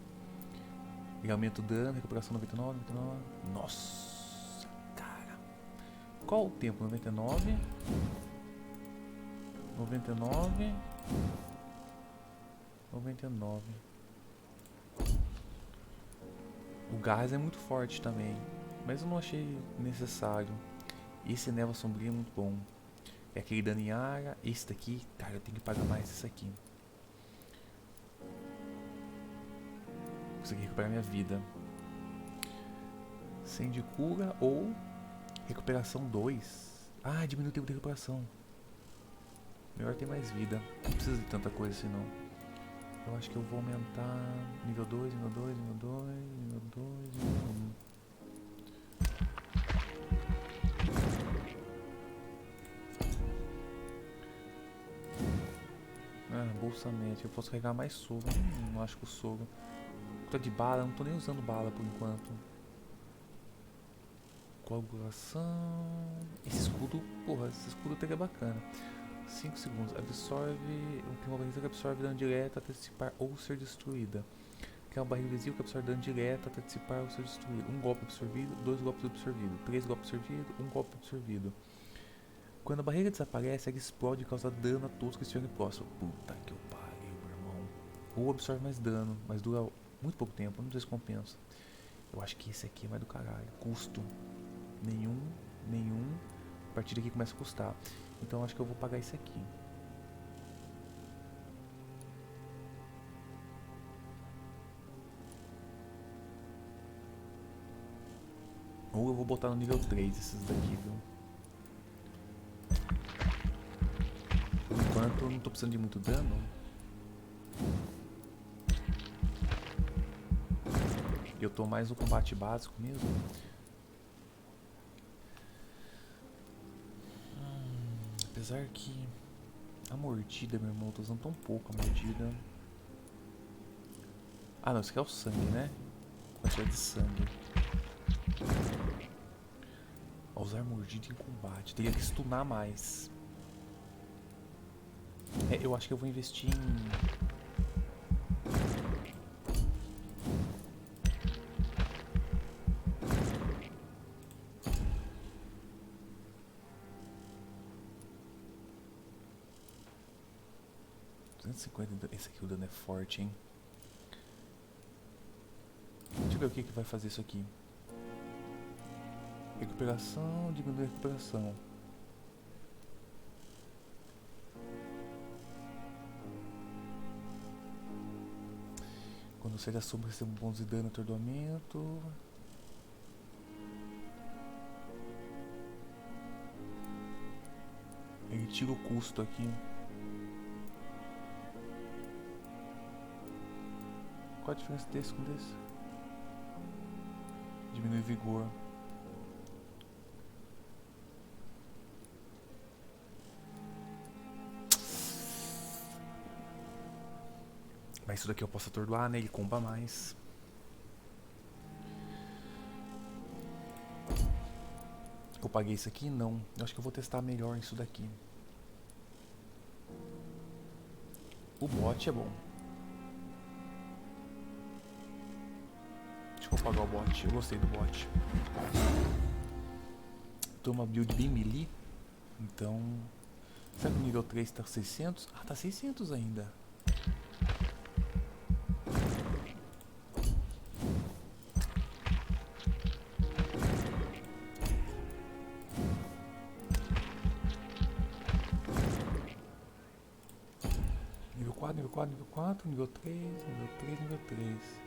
Speaker 1: Ele aumenta o dano, recuperação 99, 99. Nossa, cara. Qual o tempo? 99. 99. 99. O gás é muito forte também. Mas eu não achei necessário. Esse névoa sombria é muito bom. É aquele dano em área. Esse daqui, cara, eu tenho que pagar mais esse aqui. Consegui recuperar minha vida. 100 de cura ou recuperação 2. Ah, diminui o tempo de recuperação. Melhor ter mais vida. Não precisa de tanta coisa assim não. Eu acho que eu vou aumentar nível 2, nível 2, nível 2, nível 2, nível 1. Ah, bolsa médica. Eu posso carregar mais soro. Não acho que o soro. Tô de bala, não tô nem usando bala por enquanto. Coagulação. Esse escudo, porra, esse escudo até que é bacana. 5 segundos. Absorve. Tem uma barriga que absorve dano direto até dissipar ou ser destruída. Tem uma barriga invisível que absorve dano direto até dissipar ou ser destruído. 1 golpe absorvido, 2 golpes absorvidos, 3 golpes absorvidos, 1 golpe absorvido. Quando a barreira desaparece, ela explode e causa dano a todos que estiverem próximos. Puta que eu pariu, meu irmão. Ou absorve mais dano, mas dura muito pouco tempo, não sei se compensa. Eu acho que esse aqui é mais do caralho. Custo. Nenhum. A partir daqui começa a custar. Então eu acho que eu vou pagar esse aqui. Ou eu vou botar no nível 3 esses daqui, viu? Por enquanto eu não tô precisando de muito dano. Eu tô mais no combate básico mesmo. Apesar que a mordida, meu irmão, eu tô usando tão pouco a mordida. Ah não, isso aqui é o sangue, né? Quantidade de sangue. Vou usar mordida em combate. Teria que stunar mais. Eu acho que eu vou investir em... Esse aqui o dano é forte, hein? Deixa eu ver o que vai fazer isso aqui. Recuperação, diminui a recuperação. Quando você da sombra recebe um bônus de dano, atordoamento. Ele tira o custo aqui. Qual a diferença desse com desse? Diminui vigor. Mas isso daqui eu posso atordoar, né? Ele comba mais. Eu paguei isso aqui? Não. Eu acho que eu vou testar melhor isso daqui. O bot é bom. Deixa eu pagar o bot. Eu gostei do bot. Tô uma build bem melee. Então... será que o nível 3 tá 600? Ah, tá 600 ainda. Nível 4, nível 4, nível 4, nível 3, nível 3, nível 3.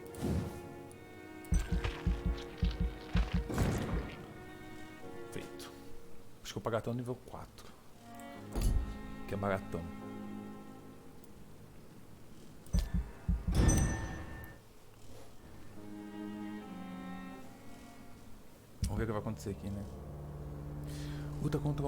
Speaker 1: Feito. Acho que eu vou pagar até o nível 4. Que é baratão. Vamos ver o que vai acontecer aqui, né? Luta contra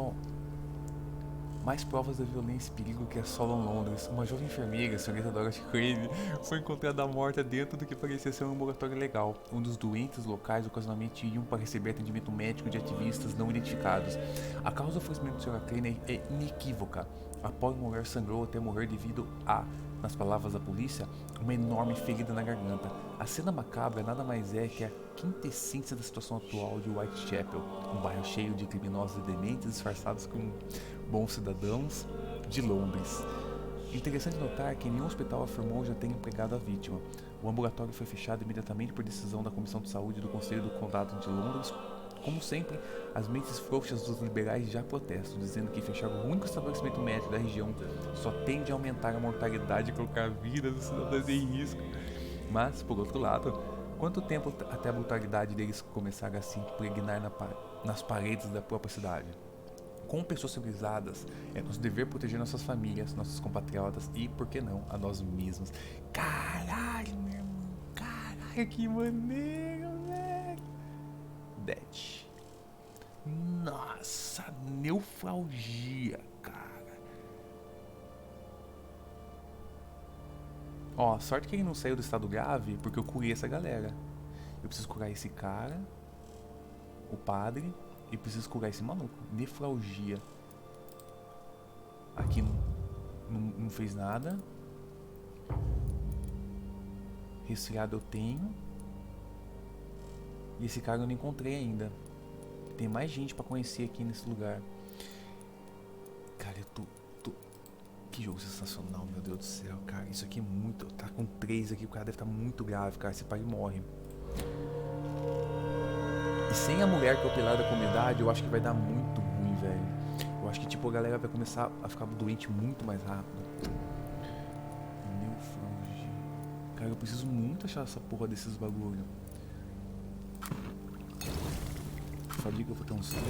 Speaker 1: mais provas da violência e perigo que é solo em Londres. Uma jovem enfermeira, a senhorita Dorothy Crane, foi encontrada morta dentro do que parecia ser um ambulatório legal. Um dos doentes locais ocasionalmente iam para receber atendimento médico de ativistas não identificados. A causa do falecimento da senhora Crane é inequívoca. A pobre mulher sangrou até morrer devido a, nas palavras da polícia, uma enorme ferida na garganta. A cena macabra nada mais é que a quintessência da situação atual de Whitechapel, um bairro cheio de criminosos e dementes disfarçados como bons cidadãos de Londres. Interessante notar que nenhum hospital afirmou já ter empregado a vítima. O ambulatório foi fechado imediatamente por decisão da Comissão de Saúde do Conselho do Condado de Londres. Como sempre, as mentes frouxas dos liberais já protestam, dizendo que fechar o único estabelecimento médico da região só tende a aumentar a mortalidade e colocar a vida dos cidadãos em risco. Mas, por outro lado, quanto tempo até a brutalidade deles começar a se impregnar nas paredes da própria cidade? Como pessoas civilizadas, é nosso dever proteger nossas famílias, nossos compatriotas e, por que não, a nós mesmos. Caralho, meu irmão. Caralho, que maneiro, velho. Dead. Nossa, neufralgia, cara. Ó, sorte que ele não saiu do estado grave, porque eu curei essa galera. Eu preciso curar esse cara. o padre e preciso curar esse maluco. Nefralgia. Aqui não fez nada. Resfriado eu tenho. E esse cara eu não encontrei ainda. Tem mais gente pra conhecer aqui nesse lugar. Cara, eu tô... Que jogo sensacional, meu Deus do céu, cara. Isso aqui é muito... Tá com 3 aqui, o cara deve estar muito grave, cara. Esse pai morre. E sem a mulher que é o pilar da comunidade, eu acho que vai dar muito ruim, velho. Eu acho que, tipo, a galera vai começar a ficar doente muito mais rápido. Meu frange. Cara, eu preciso muito achar essa porra desses bagulho. Fadiga eu vou ter uns 3.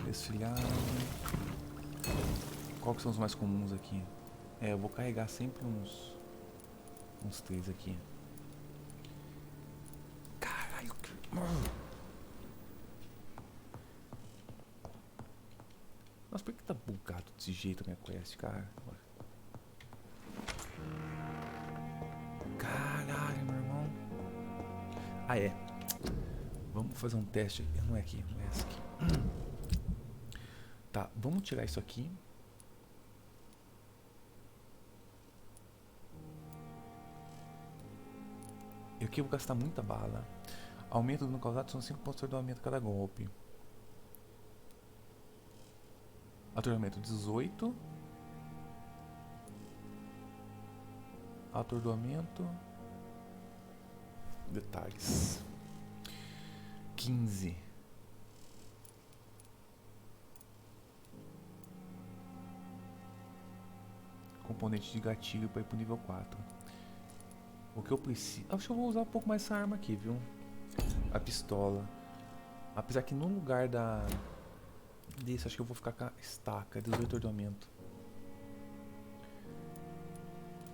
Speaker 1: Resfriado. Qual que são os mais comuns aqui? Eu vou carregar sempre uns 3 aqui. Caralho. Nossa, por que tá bugado desse jeito a minha quest, cara? Caralho, meu irmão. Ah, é. Vamos fazer um teste. Não é aqui, não é essa aqui. Tá, vamos tirar isso aqui. E aqui eu vou gastar muita bala. Aumento do dano causado são 5 pontos de aumento cada golpe. Atordoamento 18. Atordoamento. Detalhes. 15. Componente de gatilho para ir pro nível 4. O que eu preciso... Acho que eu vou usar um pouco mais essa arma aqui, viu? A pistola. Apesar que no lugar desse, acho que eu vou ficar com a estaca. 18 atordoamento.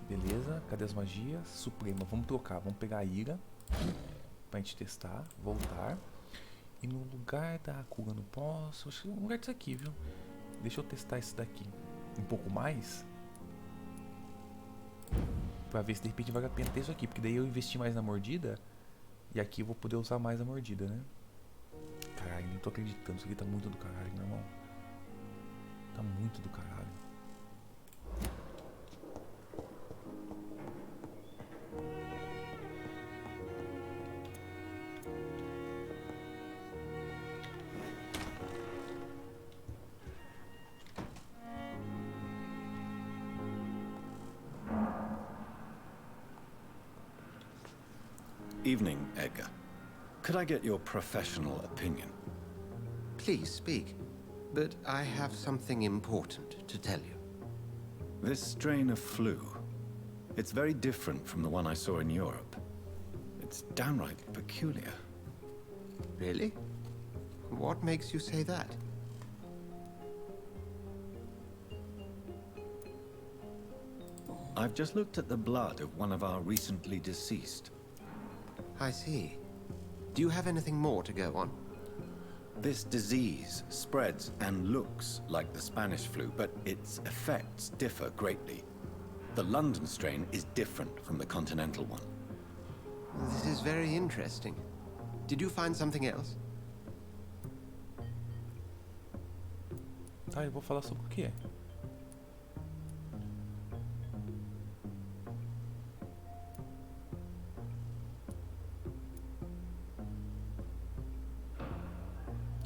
Speaker 1: Beleza. Cadê as magias? Suprema. Vamos trocar. Vamos pegar a ira. Pra gente testar. Voltar. E no lugar da cura no posso... Acho que no lugar disso aqui, viu? Deixa eu testar esse daqui. Um pouco mais. Pra ver se de repente vale a pena ter isso aqui. Porque daí eu investi mais na mordida. E aqui eu vou poder usar mais a mordida, né? Caralho, nem tô acreditando. Isso aqui tá muito do caralho, meu irmão. Tá muito do caralho.
Speaker 2: Evening, Edgar. Could I get your professional opinion?
Speaker 10: Please speak, but I have something important to tell you.
Speaker 2: This strain of flu, it's very different from the one I saw in Europe. It's downright peculiar.
Speaker 10: Really? What makes you say that?
Speaker 2: I've just looked at the blood of one of our recently deceased.
Speaker 10: I see. Do you have anything more to go on?
Speaker 2: This disease spreads and looks like the Spanish flu, but its effects differ greatly. The London strain is different from the continental one.
Speaker 10: This is very interesting. Did you find something else?
Speaker 1: Tá, eu vou falar sobre o que é.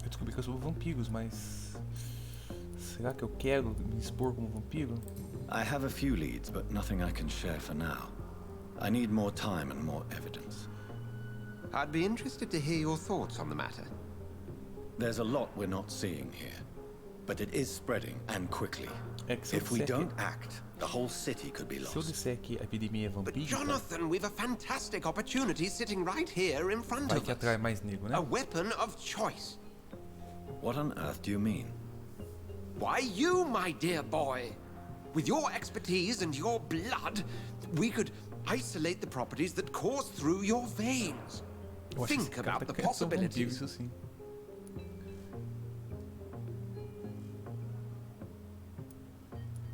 Speaker 1: Eu descobri que eu sou vampiros, mas... Será que eu quero me expor como vampiro?
Speaker 2: I have a few leads, but nothing I can share for now. I need more time and more evidence.
Speaker 10: I'd be interested to hear your thoughts on the matter.
Speaker 2: There's a lot we're not seeing here, but it is spreading and quickly. If we don't act, the whole city could be
Speaker 1: Se eu
Speaker 2: lost.
Speaker 1: disser que a epidemia é
Speaker 10: But
Speaker 1: vampírica,
Speaker 10: Jonathan, we've a fantastic opportunity sitting right here in front
Speaker 1: vai
Speaker 10: of
Speaker 1: que
Speaker 10: us.
Speaker 1: atrai mais nego, né?
Speaker 10: A weapon of choice.
Speaker 2: What on earth do you mean?
Speaker 10: Why, you, my dear boy. With your expertise and your blood, we could isolate the properties that course through your veins.
Speaker 1: Eu acho que esse
Speaker 10: Think
Speaker 1: cara
Speaker 10: about
Speaker 1: tá
Speaker 10: the
Speaker 1: querendo ser um vampiro,
Speaker 10: possibilities.
Speaker 1: isso sim.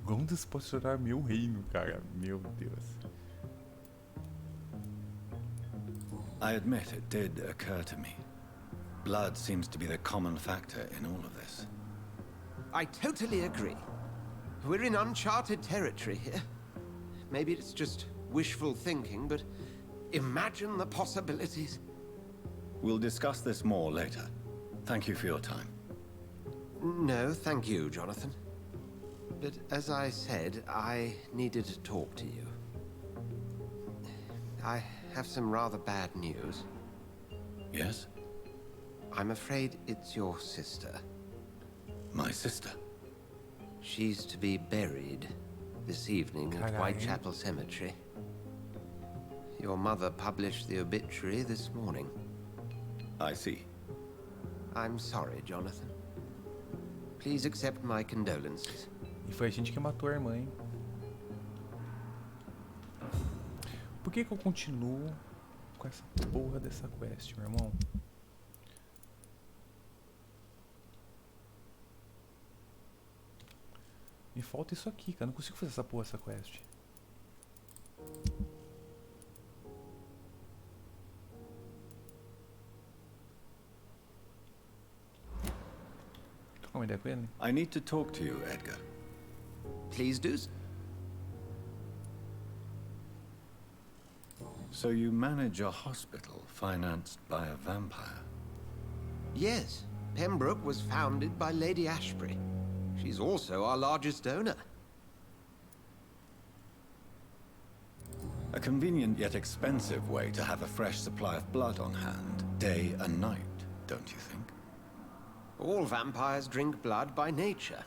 Speaker 1: Gondas pode se tornar meu reino, cara. Meu Deus.
Speaker 2: I admit it did occur to me. Blood seems to be the common factor in all of this.
Speaker 10: I totally agree. We're in uncharted territory here. Maybe it's just wishful thinking, but imagine the possibilities.
Speaker 2: We'll discuss this more later. Thank you for your time.
Speaker 10: No, thank you, Jonathan. But as I said, I needed to talk to you. I have some rather bad news.
Speaker 2: Yes?
Speaker 10: I'm afraid it's your sister.
Speaker 2: My sister?
Speaker 10: She's to be buried this evening at Whitechapel Cemetery. Your mother published the obituary this morning.
Speaker 2: I see.
Speaker 10: I'm sorry, Jonathan. Please accept my condolences.
Speaker 1: E foi a gente que matou a irmã, hein? Por que eu continuo com essa porra dessa quest, meu irmão? Me falta isso aqui, cara. Eu não consigo fazer essa porra, essa quest. Trocar uma ideia com ele?
Speaker 2: I need to talk to you, Edgar.
Speaker 10: Please do.
Speaker 2: So you manage a hospital financed by a vampire?
Speaker 10: Yes. Pembroke was founded by Lady Ashbury. She's also our largest donor.
Speaker 2: A convenient yet expensive way to have a fresh supply of blood on hand, day and night, don't you think?
Speaker 10: All vampires drink blood by nature.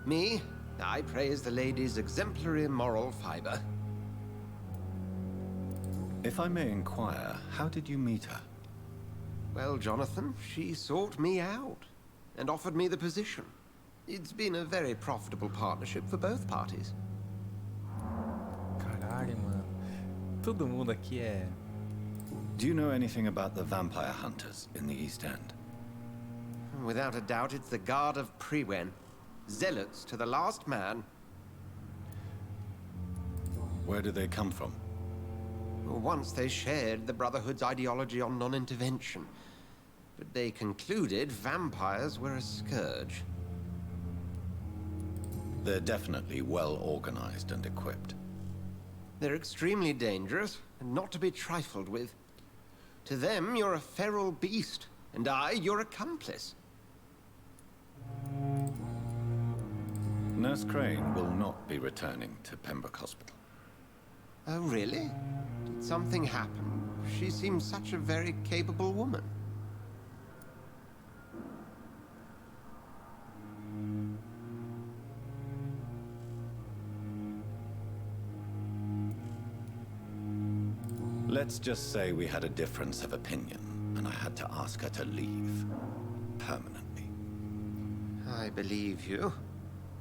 Speaker 10: Me, I praise the lady's exemplary moral fiber.
Speaker 2: If I may inquire, how did you meet her?
Speaker 10: Well, Jonathan, she sought me out and offered me the position. It's been a very profitable partnership for both parties.
Speaker 1: Caralho, mano. Todo mundo aqui é...
Speaker 2: Do you know anything about the vampire hunters in the East End?
Speaker 10: Without a doubt, it's the Guard of Prewen. Zealots to the last man.
Speaker 2: Where do they come from?
Speaker 10: Once they shared the Brotherhood's ideology on non-intervention. But they concluded vampires were a scourge.
Speaker 2: They're definitely well organized and equipped.
Speaker 10: They're extremely dangerous and not to be trifled with. To them, you're a feral beast, and I, your accomplice.
Speaker 2: Nurse Crane will not be returning to Pembroke Hospital.
Speaker 10: Oh, really? Did something happen? She seems such a very capable woman.
Speaker 2: Let's just say we had a difference of opinion, and I had to ask her to leave. Permanently.
Speaker 10: I believe you.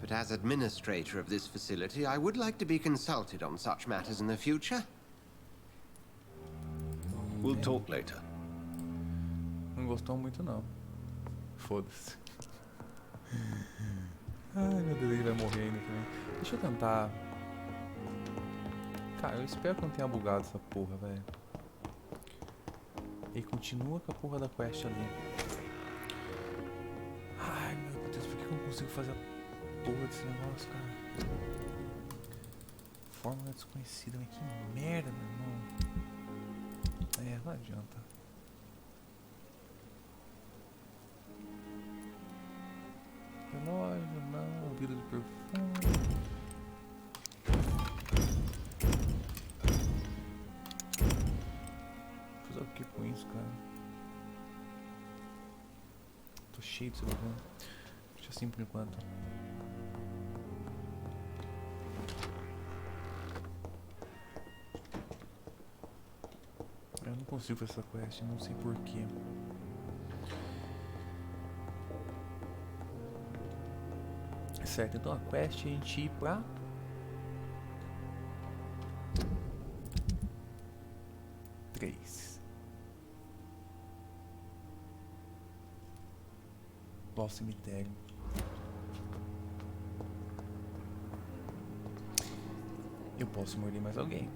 Speaker 10: But as administrator of this facility, I would like to be consulted on such matters in the future.
Speaker 2: We'll talk later.
Speaker 1: Não gostou muito, não. Foda-se. Ai, meu Deus, ele vai morrer ainda também. Deixa eu tentar... Cara, eu espero que não tenha bugado essa porra, velho. E continua com a porra da quest ali. Ai, meu Deus, por que eu não consigo fazer a porra desse negócio, cara? Fórmula desconhecida, mas que merda, meu irmão. É, não adianta. Relógio, não. Vidro de perfume. Fazer o que com isso, cara? Tô cheio desse bagulho. Deixa assim por enquanto. Eu não consigo fazer essa quest, não sei porquê. Certo, então a quest é a gente ir pra... ao cemitério. Eu posso morder mais alguém.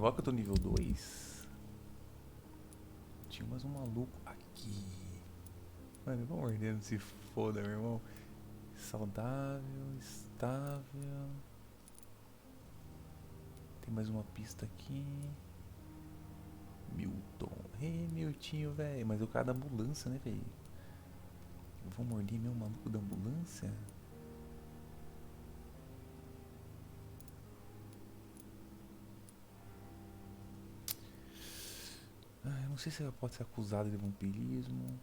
Speaker 1: Agora que eu tô nível 2. Tinha mais um maluco aqui. Mano, eu vou mordendo, se foda, meu irmão. Saudável, estável. Tem mais uma pista aqui. Milton. Miltinho, velho. Mas é o cara da ambulância, né, velho? Eu vou morder meu maluco da ambulância? Eu não sei se ela pode ser acusada de vampirismo.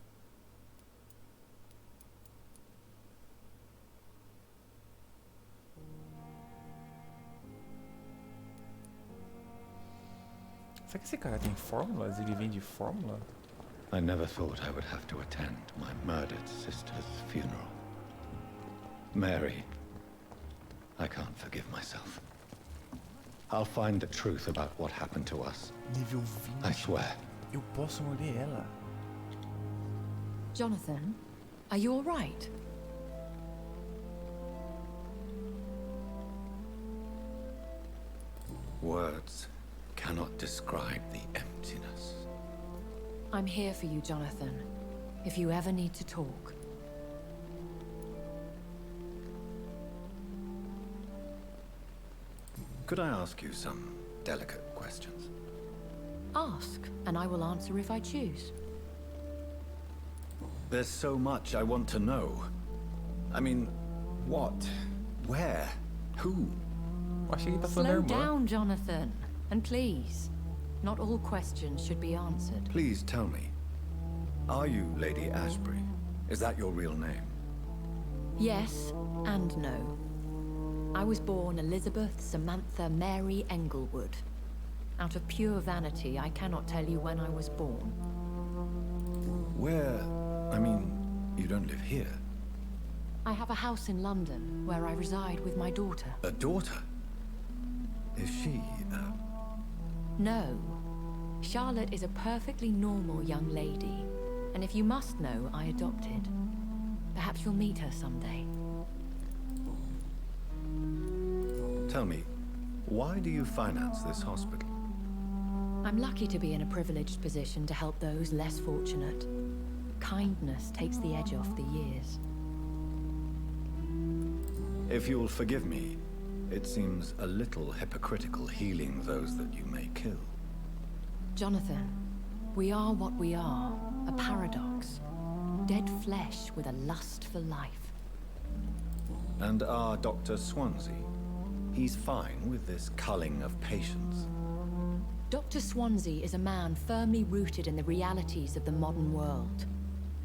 Speaker 1: Será que esse cara tem fórmulas? Ele vende fórmula?
Speaker 2: I never thought I would have to attend my murdered sister's funeral. Mary, I can't forgive myself. I'll find the truth about what happened to us.
Speaker 1: Nível 20.
Speaker 2: I swear.
Speaker 1: Eu posso morder ela.
Speaker 9: Jonathan, are you alright?
Speaker 2: Words cannot describe the emptiness.
Speaker 9: I'm here for you, Jonathan. If you ever need to talk.
Speaker 2: Could I ask you some delicate questions?
Speaker 9: Ask, and I will answer if I choose.
Speaker 2: There's so much I want to know. I mean, what? Where? Who?
Speaker 1: Achei que tá falando da
Speaker 9: Slow
Speaker 1: irmã.
Speaker 9: down, Jonathan. And please, not all questions should be answered.
Speaker 2: Please tell me. Are you Lady Ashbury? Is that your real name?
Speaker 9: Yes and no. I was born Elizabeth Samantha Mary Englewood. Out of pure vanity, I cannot tell you when I was born.
Speaker 2: Where? I mean, you don't live here.
Speaker 9: I have a house in London where I reside with my daughter.
Speaker 2: A daughter? Is she,
Speaker 9: No. Charlotte is a perfectly normal young lady. And if you must know, I adopted. Perhaps you'll meet her someday.
Speaker 2: Tell me, why do you finance this hospital?
Speaker 9: I'm lucky to be in a privileged position to help those less fortunate. Kindness takes the edge off the years.
Speaker 2: If you'll forgive me, it seems a little hypocritical healing those that you may kill.
Speaker 9: Jonathan, we are what we are, a paradox. Dead flesh with a lust for life.
Speaker 2: And our Dr. Swansea? He's fine with this culling of patients.
Speaker 9: Dr. Swansea is a man firmly rooted in the realities of the modern world.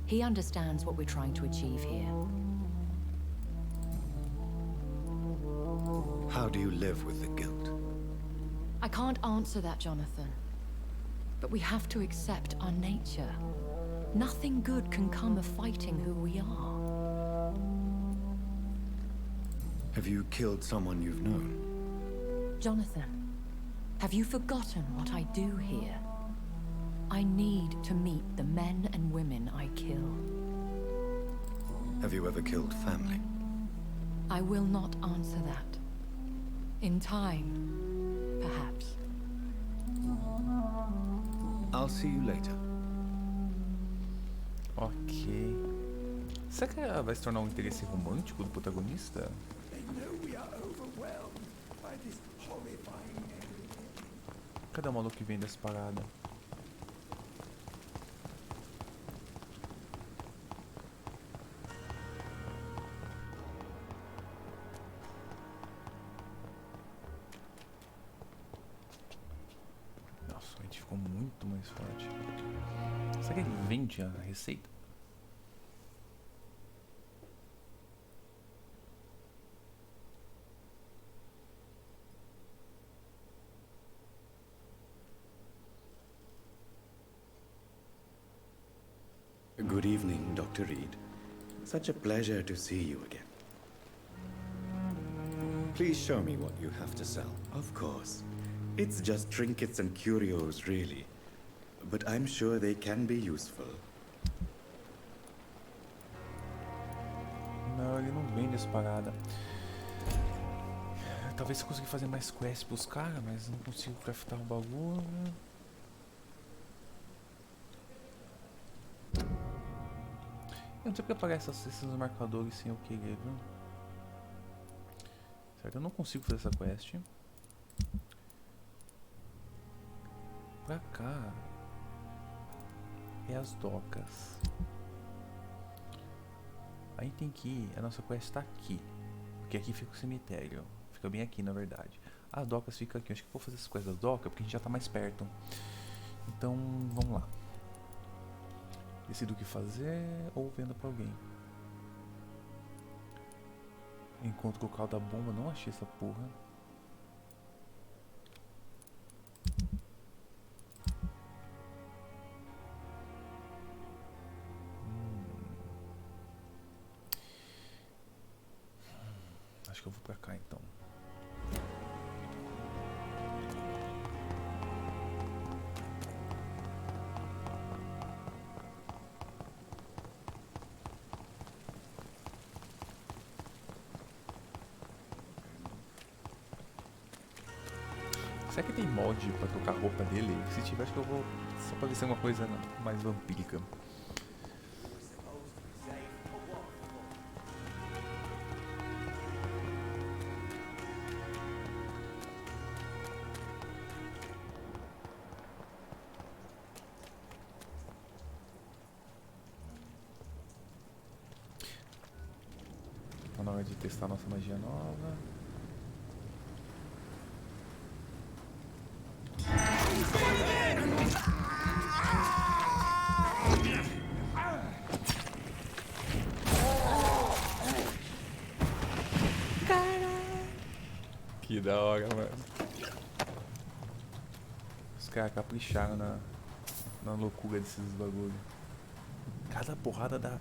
Speaker 9: He understands what we're trying to achieve here.
Speaker 2: How do you live with the guilt?
Speaker 9: I can't answer that, Jonathan. But we have to accept our nature. Nothing good can come of fighting who we are.
Speaker 2: Have you killed someone you've known?
Speaker 9: Jonathan, have you forgotten what I do here? I need to meet the men and women I kill.
Speaker 2: Have you ever killed family?
Speaker 9: I will not answer that. In time, perhaps.
Speaker 2: I'll see you later.
Speaker 1: Ok. Será que ela vai se tornar um interesse romântico do protagonista? Cadê o maluco que vende essa parada? Nossa, a gente ficou muito mais forte. Será que ele vende a receita?
Speaker 11: Good evening, Dr. Reed. Such a pleasure to see you again.
Speaker 2: Please show me what you have to sell.
Speaker 11: Of course. It's just trinkets and curios, really. But I'm sure they can be useful.
Speaker 1: Não, ele não vende essa parada. Talvez eu consiga fazer mais quests pros caras, mas não consigo craftar o bagulho. Eu não sei porque aparecem esses marcadores sem eu querer, viu? Será que eu não consigo fazer essa quest? Pra cá é as docas. Aí tem que ir, a nossa quest tá aqui, porque aqui fica o cemitério. Fica bem aqui, na verdade. As docas ficam aqui. Eu acho que vou fazer essas coisas das docas porque a gente já tá mais perto. Então, vamos lá. Decido o que fazer ou vendo pra alguém. Encontro com o carro da bomba. Não achei essa porra. Acho que eu vou pra cá então. Será que tem mod pra trocar a roupa dele? Se tiver, acho que eu vou só pra ver se é uma coisa mais vampírica. Tá na hora de testar a nossa magia nova. Que da hora, mano. Os caras capricharam na loucura desses bagulho. Cada porrada dá...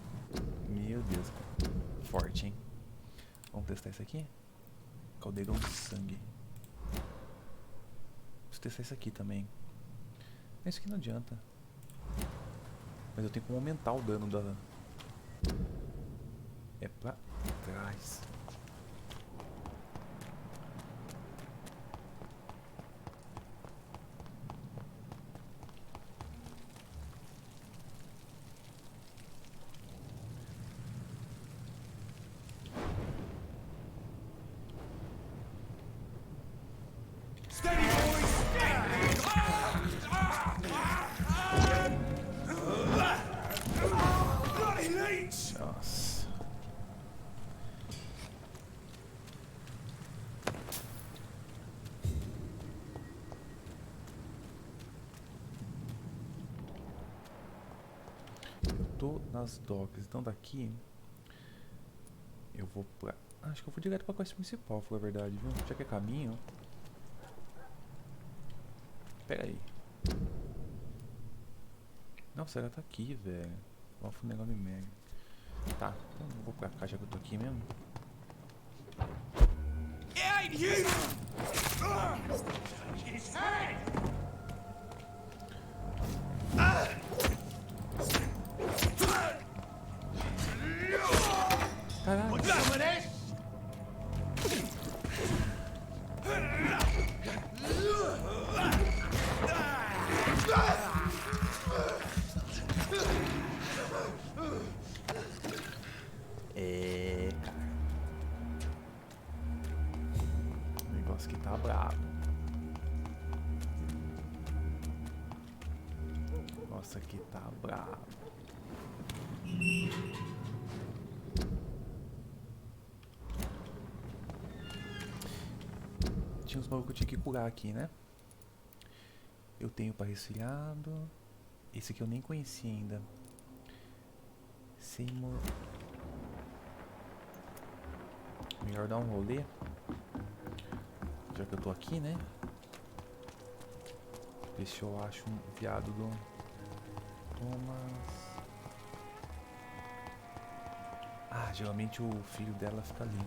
Speaker 1: Meu Deus, cara. Forte, hein? Vamos testar isso aqui? Caldeirão de sangue. Preciso testar isso aqui também. Mas isso aqui não adianta. Mas eu tenho como aumentar o dano da... É pra trás. Nossa. Eu tô nas docas, então daqui eu vou pra... Acho que eu vou direto pra quest principal, foi a verdade, viu? Já que é caminho. Pera aí. Nossa, ela tá aqui, velho. Ó, foi um negócio de merda. Tá, então eu vou pra cá já que eu tô aqui mesmo. Caralho. É, cara. O negócio que tá brabo. Nossa, que tá brabo. Tinha uns bagulho que eu tinha que curar aqui, né? Eu tenho para resfriado. Esse aqui eu nem conheci ainda. Seymour. Melhor dar um rolê. Já que eu tô aqui, né? Ver se eu acho um viado do Thomas. Ah, geralmente o filho dela fica ali.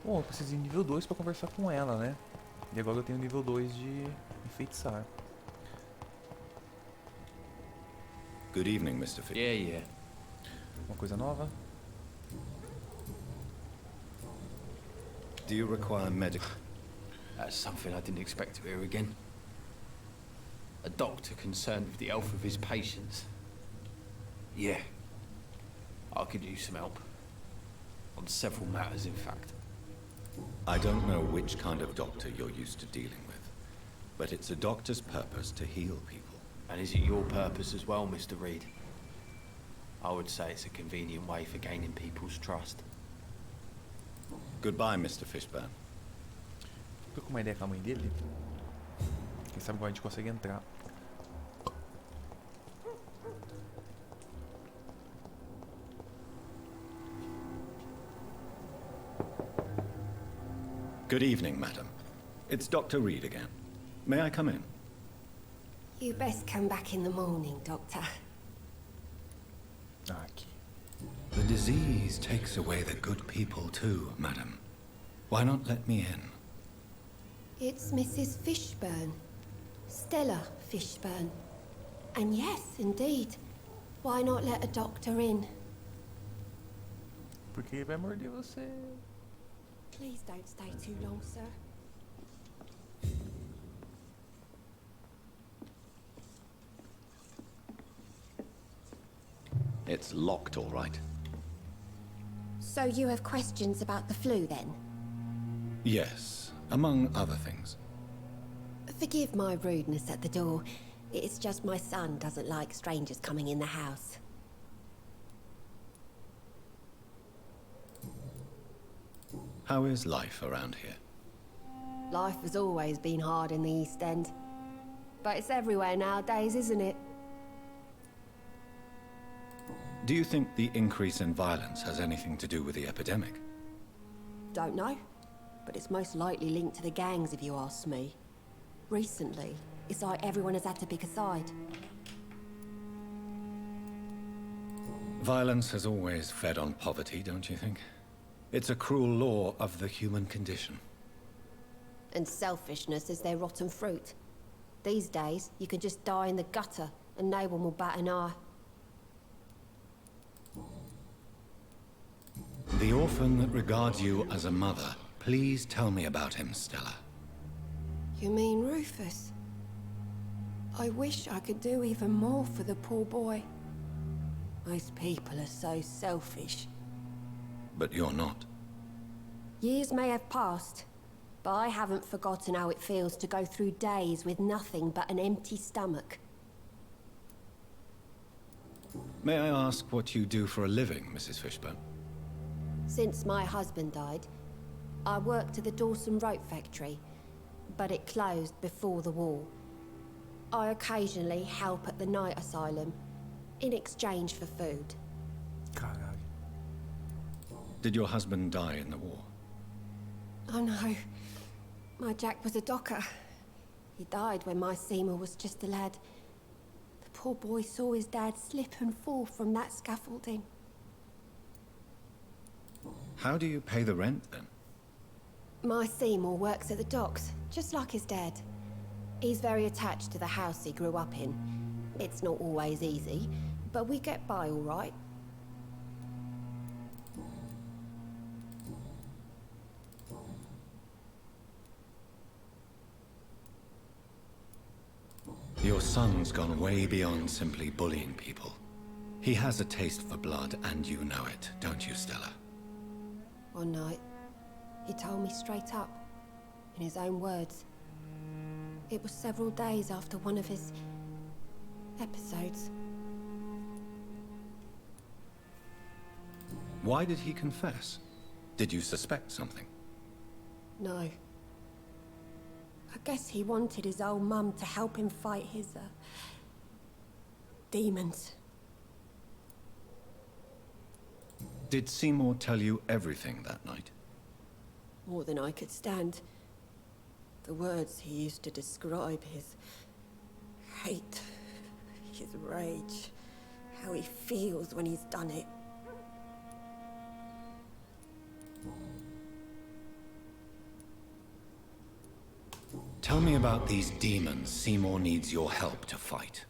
Speaker 1: Bom, eu preciso de nível 2 pra conversar com ela, né? E agora eu tenho nível 2 de enfeitiçar.
Speaker 2: Good evening, Mr. Fitz.
Speaker 8: Yeah.
Speaker 1: Uma coisa nova.
Speaker 12: Do you require medical?
Speaker 13: That's something I didn't expect to hear again. A doctor concerned with the health of his patients. Yeah. I could use some help. On several matters, in fact.
Speaker 2: I don't know which kind of doctor you're used to dealing with, but it's a doctor's purpose to heal people.
Speaker 13: And is it your purpose as well, Mr. Reed? I would say it's a convenient way for gaining people's trust.
Speaker 2: Goodbye, Mr. Fishburne.
Speaker 1: Tô com uma ideia com a mãe dele. Quem sabe agora a gente consegue entrar.
Speaker 2: Good evening, madam. It's Dr. Reed again. May I come in?
Speaker 14: You best come back in the morning, Doctor.
Speaker 1: Aqui.
Speaker 2: The disease takes away the good people too, madam. Why not let me in?
Speaker 14: It's Mrs. Fishburne. Stella Fishburne. And yes, indeed. Why not let a doctor in?
Speaker 1: Porque ele vai morder você.
Speaker 14: Please don't stay too long, sir.
Speaker 2: It's locked, all right.
Speaker 14: So you have questions about the flu, then?
Speaker 2: Yes, among other things.
Speaker 14: Forgive my rudeness at the door. It's just my son doesn't like strangers coming in the house.
Speaker 2: How is life around here?
Speaker 14: Life has always been hard in the East End. But it's everywhere nowadays, isn't it?
Speaker 2: Do you think the increase in violence has anything to do with the epidemic?
Speaker 14: Don't know. But it's most likely linked to the gangs, if you ask me. Recently, it's like everyone has had to pick a side.
Speaker 2: Violence has always fed on poverty, don't you think? It's a cruel law of the human condition.
Speaker 14: And selfishness is their rotten fruit. These days, you can just die in the gutter, and no one will bat an eye.
Speaker 2: The orphan that regards you as a mother, please tell me about him, Stella.
Speaker 14: You mean Rufus? I wish I could do even more for the poor boy. Most people are so selfish.
Speaker 2: But you're not.
Speaker 14: Years may have passed, but I haven't forgotten how it feels to go through days with nothing but an empty stomach.
Speaker 2: May I ask what you do for a living, Mrs. Fishburne?
Speaker 14: Since my husband died, I worked at the Dawson Rope factory, but it closed before the war. I occasionally help at the night asylum, in exchange for food.
Speaker 1: Caralho.
Speaker 2: Did your husband die in the war?
Speaker 14: Oh no. My Jack was a docker. He died when my Seymour was just a lad. The poor boy saw his dad slip and fall from that scaffolding.
Speaker 2: How do you pay the rent, then?
Speaker 14: My Seymour works at the docks, just like his dad. He's very attached to the house he grew up in. It's not always easy, but we get by all right.
Speaker 2: Your son's gone way beyond simply bullying people. He has a taste for blood, and you know it, don't you, Stella?
Speaker 14: One night, he told me straight up, in his own words. It was several days after one of his episodes.
Speaker 2: Why did he confess? Did you suspect something?
Speaker 14: No. I guess he wanted his old mum to help him fight his, demons.
Speaker 2: Did Seymour tell you everything that night?
Speaker 14: More than I could stand. The words he used to describe his hate, his rage, how he feels when he's done it.
Speaker 2: Tell me about these demons Seymour needs your help to fight.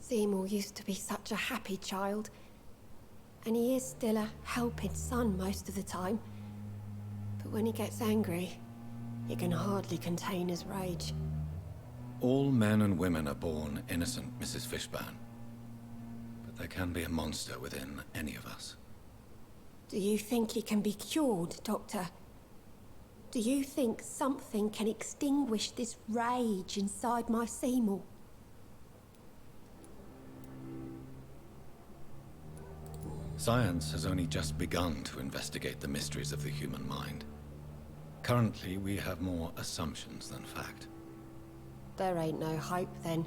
Speaker 14: Seymour used to be such a happy child. And he is still a helping son most of the time. But When he gets angry, he can hardly contain his rage.
Speaker 2: All men and women are born innocent, Mrs. Fishburne. But there can be a monster within any of us.
Speaker 14: Do you think he can be cured, Doctor? Do you think something can extinguish this rage inside my Seymour?
Speaker 2: Science has only just begun to investigate the mysteries of the human mind. Currently, we have more assumptions than fact.
Speaker 14: There ain't no hope then.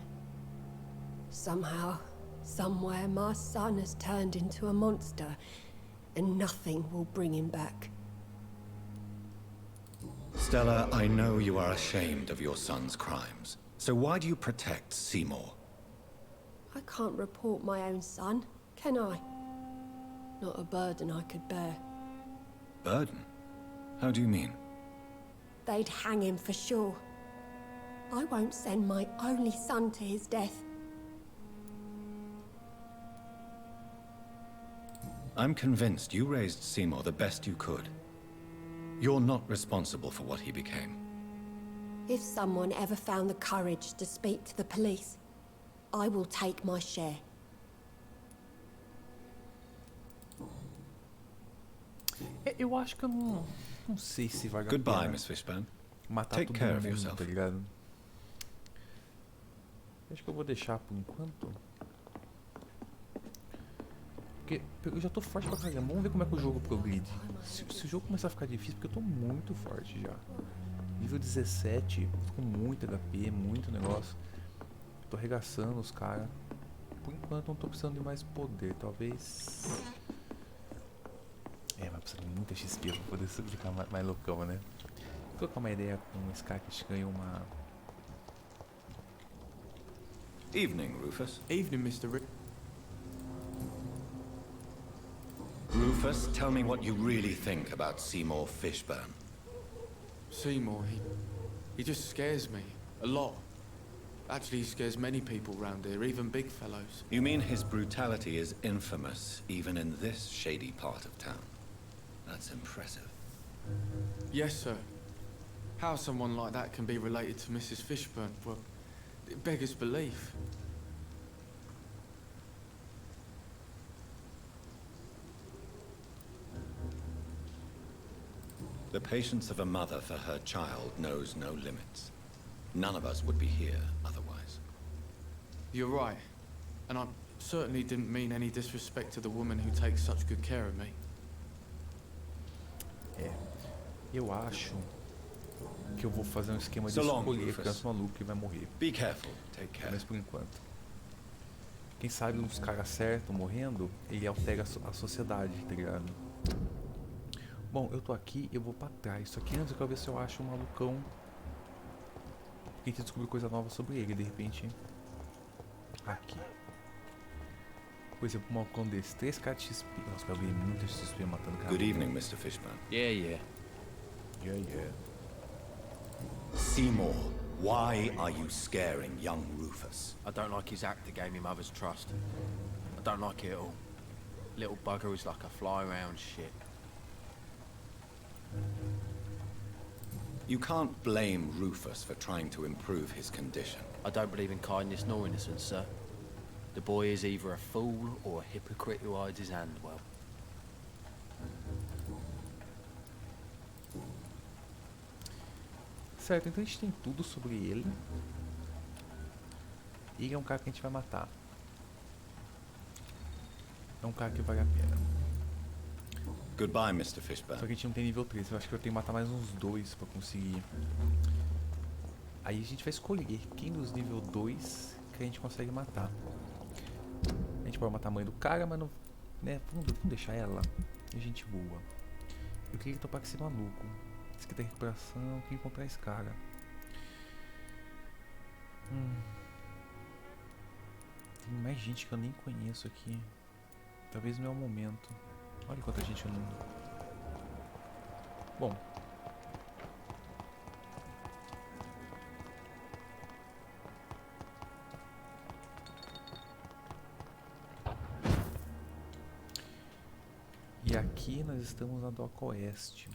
Speaker 14: Somehow, somewhere, my son has turned into a monster, and nothing will bring him back.
Speaker 2: Stella, I know you are ashamed of your son's crimes. So why do you protect Seymour?
Speaker 14: I can't report my own son, can I? Not a burden I could bear.
Speaker 2: Burden? How do you mean?
Speaker 14: They'd hang him for sure. I won't send my only son to his death.
Speaker 2: I'm convinced you raised Seymour the best you could. You're not responsible for what he became.
Speaker 14: If someone ever found the courage to speak to the police, I will take my share.
Speaker 1: Eu acho que eu não sei se vai
Speaker 2: Goodbye, Miss Fishburne.
Speaker 1: Matar
Speaker 2: Take
Speaker 1: todo
Speaker 2: care of
Speaker 1: mundo,
Speaker 2: yourself.
Speaker 1: tá ligado? Acho que eu vou deixar por enquanto. Porque eu já tô forte pra caramba. Vamos ver como é que o jogo progride. Se o jogo começar a ficar difícil, porque eu tô muito forte já. Nível 17, tô com muito HP, muito negócio. Tô arregaçando os caras. Por enquanto não tô precisando de mais poder, talvez. Vai precisar de muita XP pra poder ficar mais loucão, né? Vou trocar uma ideia com esse cara que a gente ganhou uma...
Speaker 2: Evening, Rufus.
Speaker 13: Evening, Mr.
Speaker 2: Rufus, tell me what you really think about Seymour Fishburne.
Speaker 13: Seymour, he just scares me. A lot. Actually, he scares many people round here, even big fellows.
Speaker 2: You mean his brutality is infamous, even in this shady part of town? That's impressive.
Speaker 13: Yes, sir. How someone like that can be related to Mrs. Fishburne, well, it beggars belief.
Speaker 2: The patience of a mother for her child knows no limits. None of us would be here otherwise.
Speaker 13: You're right. And I certainly didn't mean any disrespect to the woman who takes such good care of me.
Speaker 1: Eu acho que eu vou fazer um esquema de escolher criança maluca que vai morrer.
Speaker 2: Be careful. Take care.
Speaker 1: Mas por enquanto. Quem sabe uns caras certos morrendo, ele altera a sociedade, tá ligado? Bom, eu tô aqui, eu vou pra trás. Só que antes eu quero ver se eu acho um malucão. Porque a gente descobriu coisa nova sobre ele, de repente. Aqui. Por exemplo, um malucão desse. 3 caras de XP. Nossa, eu vi muita XP matando cara.
Speaker 2: Good evening, Mr. Fishburne.
Speaker 13: Yeah.
Speaker 2: Seymour, why are you scaring young Rufus?
Speaker 13: I don't like his act that gave me mother's trust. I don't like it at all. Little bugger is like a fly-around shit.
Speaker 2: You can't blame Rufus for trying to improve his condition.
Speaker 13: I don't believe in kindness nor innocence, sir. The boy is either a fool or a hypocrite who hides his hand well.
Speaker 1: Certo, então a gente tem tudo sobre ele. E ele é um cara que a gente vai matar. É um cara que vale a pena.
Speaker 2: Goodbye, Mr. Fishburne.
Speaker 1: Só que a gente não tem nível 3, eu acho que eu tenho que matar mais uns 2 pra conseguir. Aí a gente vai escolher quem dos nível 2 que a gente consegue matar. A gente pode matar a mãe do cara, mas não... né, vamos deixar ela. E a gente voa. Eu queria topar com esse maluco. Esse aqui tem recuperação, eu queria encontrar esse cara. Tem mais gente que eu nem conheço aqui. Talvez não é o momento. Olha quanta gente eu não... Bom. E aqui nós estamos na doca oeste.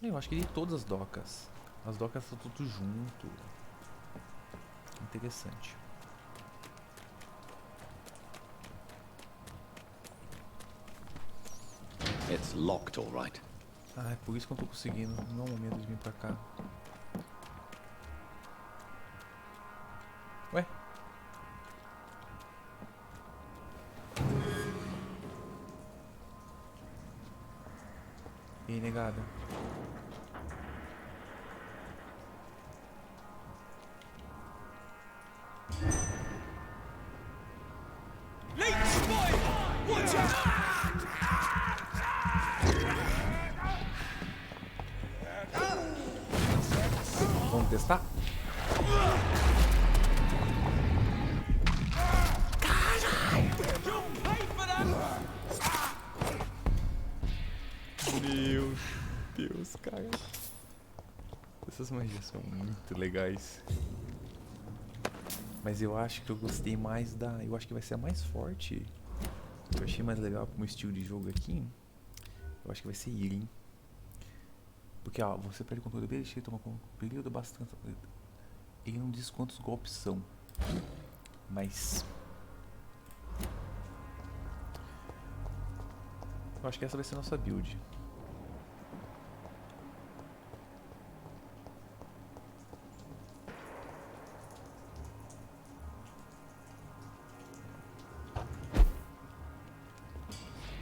Speaker 1: Eu acho que de todas as docas. As docas estão tudo junto. Interessante.
Speaker 2: It's locked, all right.
Speaker 1: Ah, é por isso que eu não tô conseguindo. Não é o momento de vir pra cá. Ué? E aí, negada? Vamos testar? Meu Deus, cara. Essas magias são muito legais. Mas eu acho que eu gostei mais da... Eu acho que vai ser a mais forte. Eu achei mais legal como estilo de jogo aqui. Eu acho que vai ser healing. Porque, ó, você perde o controle dele, toma com período bastante. Ele não diz quantos golpes são. Mas... eu acho que essa vai ser a nossa build.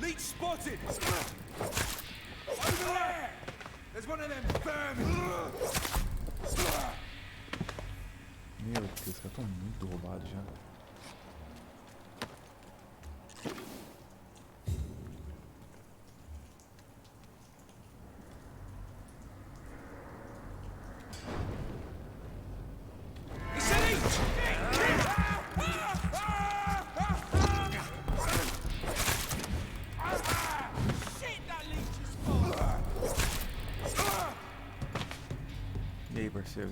Speaker 8: Leech spotted! Over there! There's one of them vermin!
Speaker 1: Meu Deus, os caras estão muito roubados já. E aí, parceiro?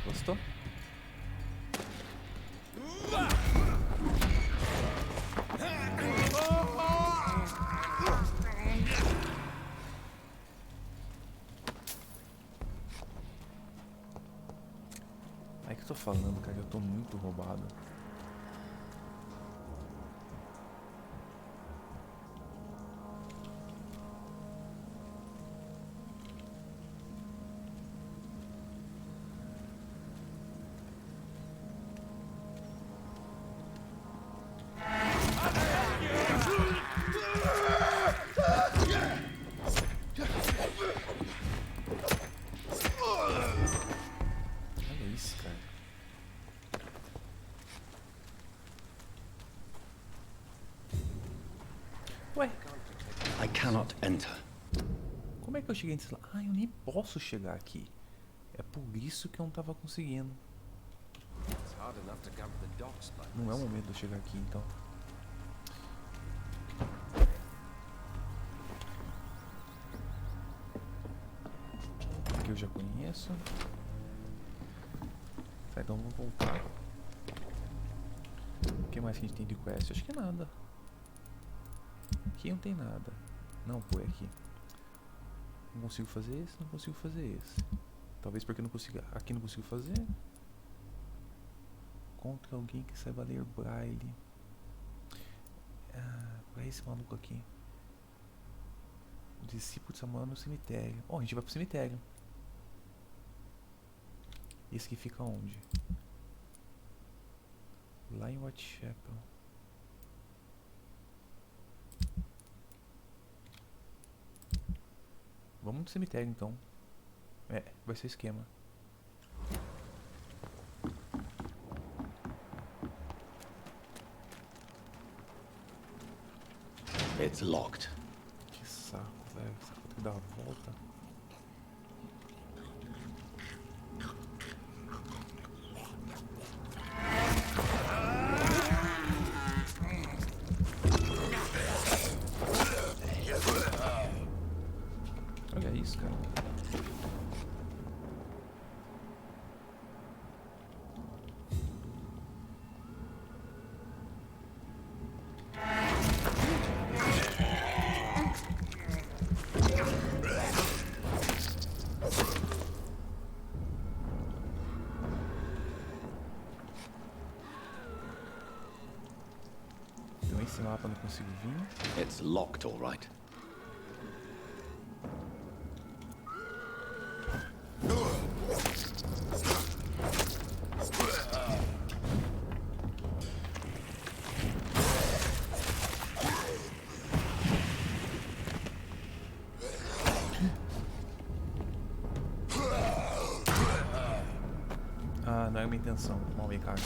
Speaker 1: Gostou? É que eu tô falando, cara, eu tô muito roubado. Olha isso, cara. Ué,
Speaker 2: I cannot enter.
Speaker 1: como é que eu cheguei nesse lado? Ah, eu nem posso chegar aqui. É por isso que eu não tava conseguindo. Não é o momento de eu chegar aqui, então. Aqui eu já conheço. Tá, então vamos voltar. O que mais que a gente tem de quest? Acho que é nada. Aqui não tem nada. Não, pô, é aqui. Não consigo fazer esse, não consigo fazer esse. Talvez porque eu não consiga. Aqui não consigo fazer. Contra alguém que saiba ler braille. Ah, pra esse maluco aqui. O discípulo de Samuel no cemitério. Ó, a gente vai pro cemitério. Esse aqui fica onde? Lá em Whitechapel. Vamos no cemitério então. É, vai ser o esquema.
Speaker 2: It's locked.
Speaker 1: Que saco, velho. Será que eu tenho que dar a volta? Olha isso, cara. Nesse mapa eu não consigo vir.
Speaker 2: It's locked, all right.
Speaker 1: Ah, não é minha intenção. Vamos ver, cara.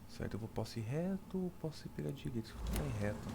Speaker 1: Certo, eu posso ir reto ou posso ir pela direita? Vou ir reto.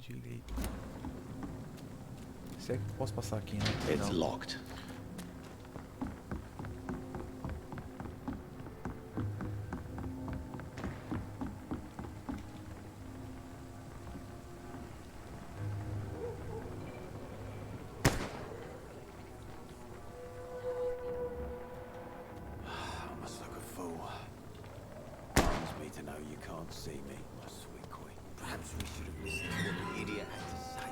Speaker 1: Direito. Se é que eu posso passar aqui, né?
Speaker 2: It's locked.
Speaker 5: I must look a fool. Pains me to know you can't see me, my sweet queen. Perhaps we should have listened to what the idiot had to say.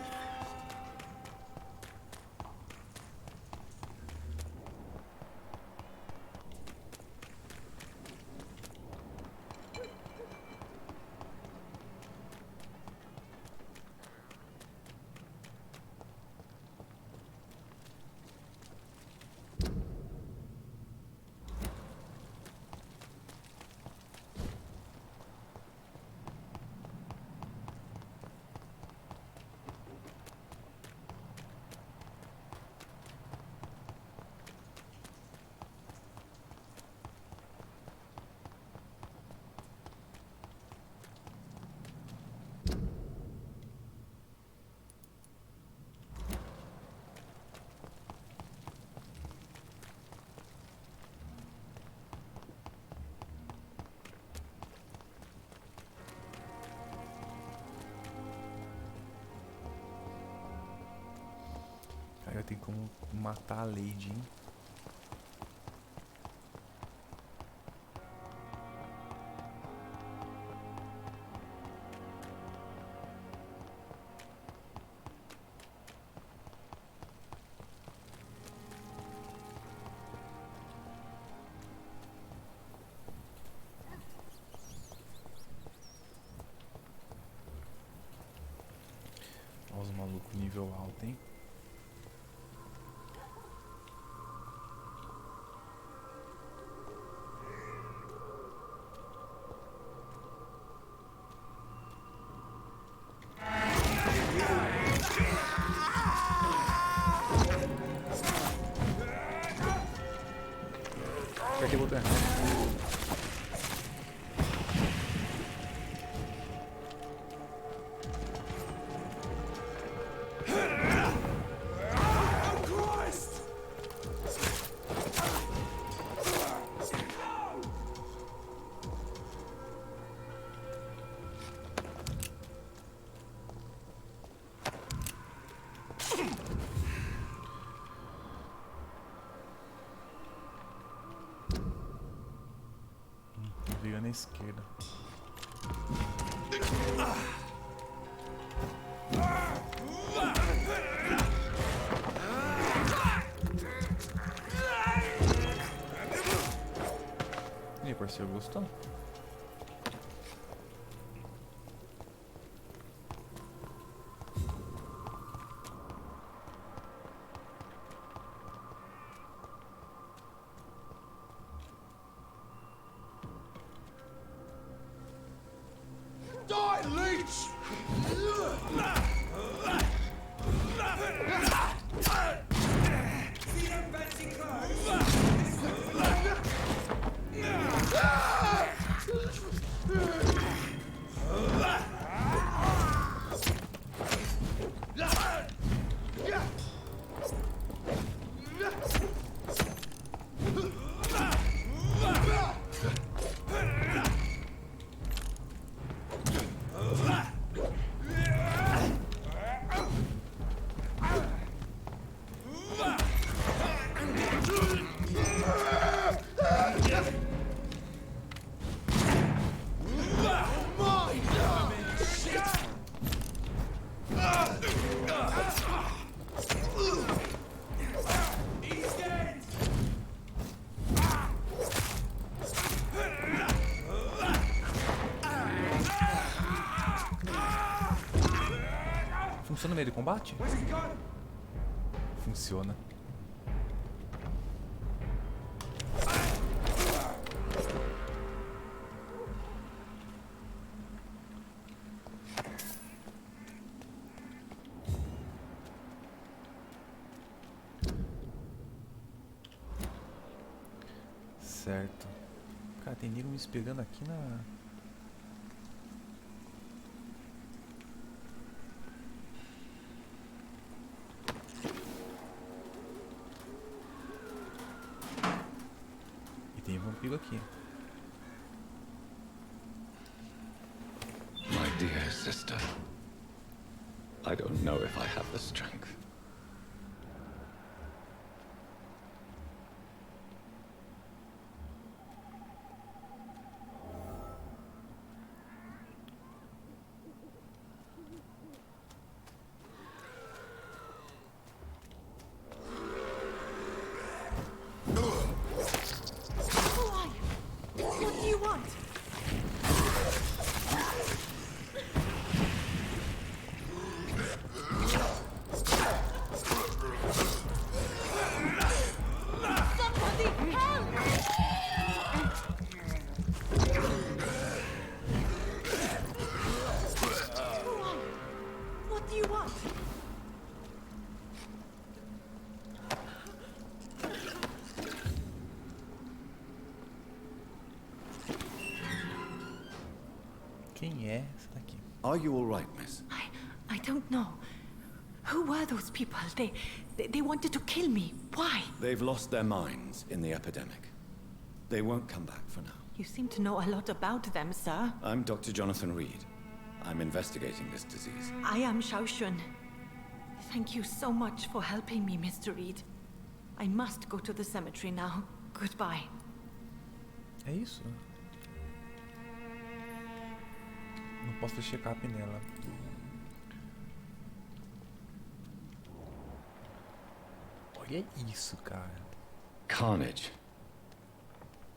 Speaker 1: Aí eu tenho como matar a Lady, hein? Olha os malucos nível alto, hein? Apertei o botão errado. na esquerda. E aí, parceiro, gostou?
Speaker 8: Die, leech! See them fancy clothes?
Speaker 1: Funciona no meio de combate? Funciona. Certo. Cara, tem nego me esperando aqui na... Tem vampiro aqui.
Speaker 2: My dear sister, I don't know if I have the strength.
Speaker 1: Quem é essa daqui?
Speaker 2: Are you all right, miss?
Speaker 7: I don't know. Who were those people? They wanted to kill me. Why?
Speaker 2: They've lost their minds in the epidemic. They won't come back for now.
Speaker 7: You seem to know a lot about them, sir.
Speaker 2: I'm Dr. Jonathan Reed. I'm investigating this disease.
Speaker 7: I am Xiaoxun. Thank you so much for helping me, Mr. Reed. I must go to the cemetery now. Goodbye.
Speaker 1: É isso? Não posso ter check-up nela. Olha isso, cara.
Speaker 2: Carnage.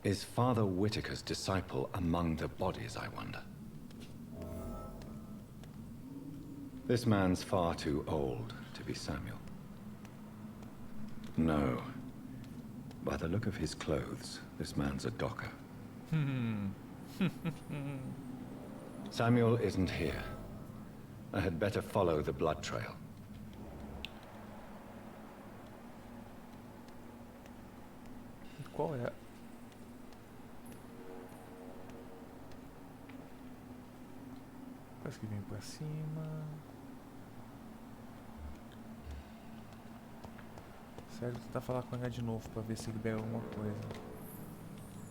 Speaker 2: Is Father Whitaker's disciple among the bodies, I wonder? This man's far too old to be Samuel. No. By the look of his clothes, this man's a docker. Samuel isn't here. I had better follow the blood trail.
Speaker 1: Qual é? Parece que vem pra cima. Sério, tentar falar com ela de novo pra ver se libera alguma coisa.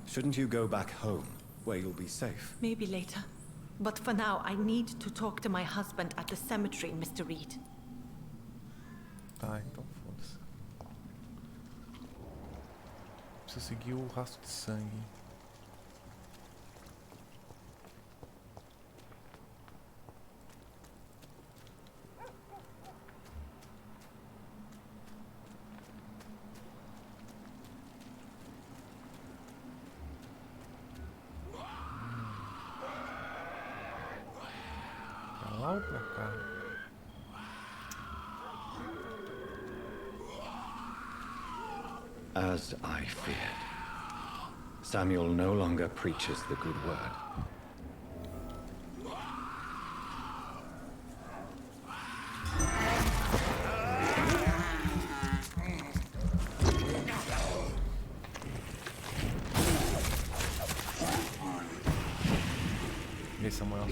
Speaker 2: Shouldn't you go back home, where you'll be safe?
Speaker 7: Maybe later. But for now, I need to talk to my husband at the cemetery, Mr. Reed.
Speaker 1: Tá, então foda-se. Preciso seguir o rastro de sangue. lá ou pra cá?
Speaker 2: As I feared, Samuel no longer preaches the good word.
Speaker 1: Vê, Samuel.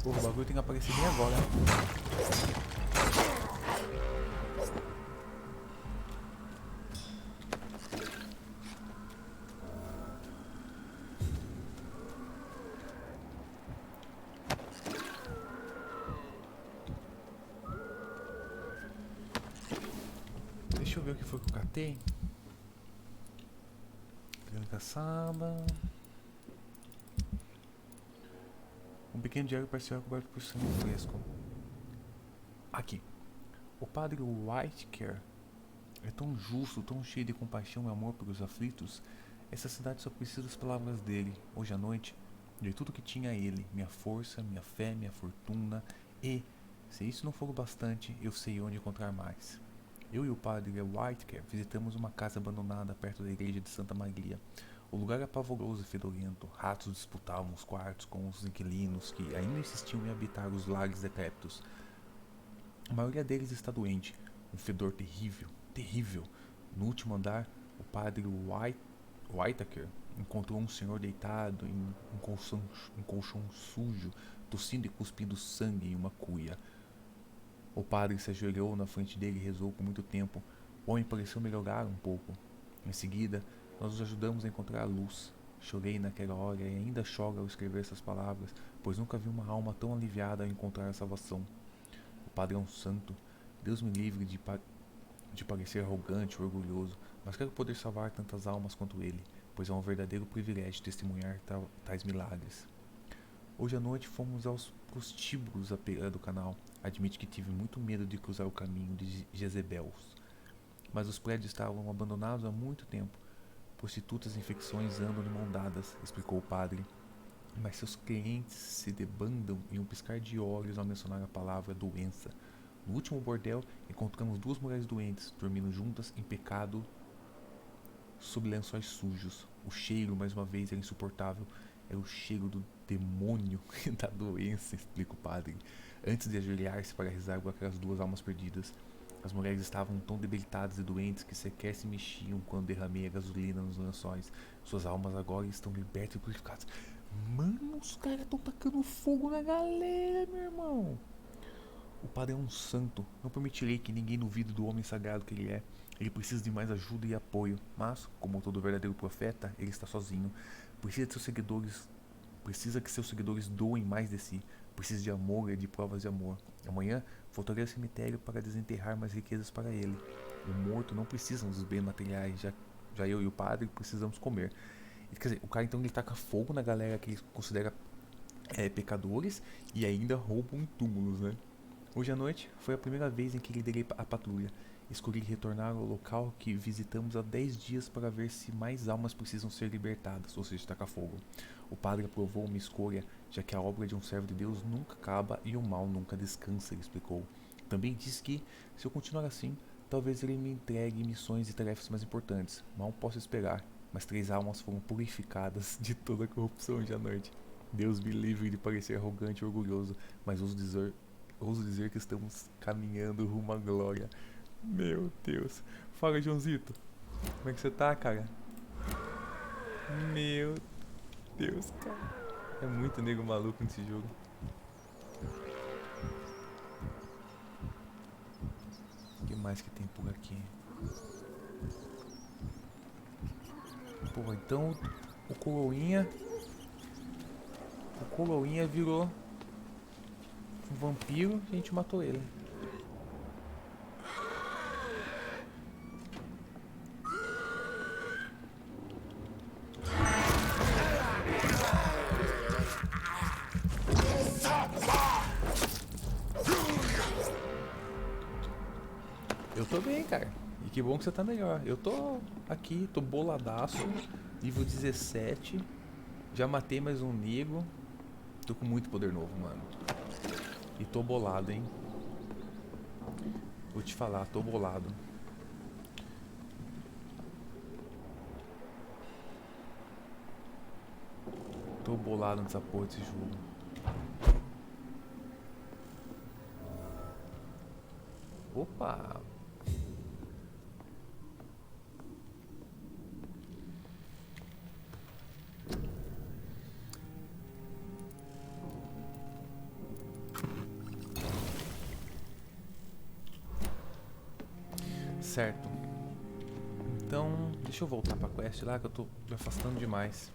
Speaker 1: O bagulho tem que aparecer bem agora. Deixa eu ver o que foi que eu catei. Grande caçada. Um pequeno diário parcial coberto por sangue fresco. Aqui. O padre Whitaker é tão justo, tão cheio de compaixão e amor pelos aflitos. Essa cidade só precisa das palavras dele. Hoje à noite, dei tudo que tinha a ele. Minha força, minha fé, minha fortuna. E, se isso não for o bastante, eu sei onde encontrar mais. Eu e o padre Whitaker visitamos uma casa abandonada perto da igreja de Santa Maria. O lugar era pavoroso e fedorento. Ratos disputavam os quartos com os inquilinos que ainda insistiam em habitar os lares decrépitos. A maioria deles está doente. Um fedor terrível, terrível. No último andar, o padre Whitaker encontrou um senhor deitado em um colchão sujo, tossindo e cuspindo sangue em uma cuia. O padre se ajoelhou na frente dele e rezou por muito tempo. O homem pareceu melhorar um pouco. Em seguida, nós os ajudamos a encontrar a luz. Chorei naquela hora e ainda choro ao escrever essas palavras, pois nunca vi uma alma tão aliviada ao encontrar a salvação. O padre é um santo. Deus me livre de parecer arrogante ou orgulhoso, mas quero poder salvar tantas almas quanto ele, pois é um verdadeiro privilégio testemunhar tais milagres. Hoje à noite fomos aos prostíbulos à beira do canal. Admito que tive muito medo de cruzar o caminho de Jezebels, mas os prédios estavam abandonados há muito tempo. Prostitutas e infecções andam de mão dadas, explicou o padre. Mas seus clientes se debandam em um piscar de olhos ao mencionar a palavra doença. No último bordel, encontramos 2 mulheres doentes, dormindo juntas em pecado sob lençóis sujos. O cheiro, mais uma vez, era insuportável. Era o cheiro do demônio da doença, explica o padre, antes de ajoelhar-se para rezar por aquelas 2 almas perdidas. As mulheres estavam tão debilitadas e doentes que sequer se mexiam quando derramei a gasolina nos lençóis. Suas almas agora estão libertas e purificadas. Mano, os caras estão tacando fogo na galera, meu irmão. O padre é um santo. Não permitirei que ninguém duvide do homem sagrado que ele é. Ele precisa de mais ajuda e apoio. Mas, como todo verdadeiro profeta, ele está sozinho. Precisa que seus seguidores doem mais de si. Precisa de amor e de provas de amor. Amanhã, voltarei ao cemitério para desenterrar mais riquezas para ele. O morto não precisa dos bens materiais, já eu e o padre precisamos comer. Quer dizer, o cara então ele taca fogo na galera que ele considera pecadores e ainda roubam túmulos, né? Hoje à noite foi a primeira vez em que liderei a patrulha. Escolhi retornar ao local que visitamos há 10 dias para ver se mais almas precisam ser libertadas, ou seja, tacar fogo. O padre aprovou minha escolha, já que a obra de um servo de Deus nunca acaba e o mal nunca descansa, ele explicou. Também disse que, se eu continuar assim, talvez ele me entregue missões e tarefas mais importantes. Mal posso esperar, mas 3 almas foram purificadas de toda a corrupção hoje à noite. Deus me livre de parecer arrogante e orgulhoso, mas ouso dizer que estamos caminhando rumo à glória. Meu Deus. Fala, Joãozito. Como é que você tá, cara? Meu Deus, cara. É muito nego maluco nesse jogo. O que mais que tem por aqui? Pô, então o Coroinha virou um vampiro e a gente matou ele. Eu tô bem, cara. E que bom que você tá melhor. Eu tô aqui, tô boladaço. Nível 17. Já matei mais um nego. Tô com muito poder novo, mano. E tô bolado, hein. Vou te falar, tô bolado. Tô bolado nessa porra desse jogo. Opa! Certo. Então, deixa eu voltar pra quest lá que eu tô me afastando demais.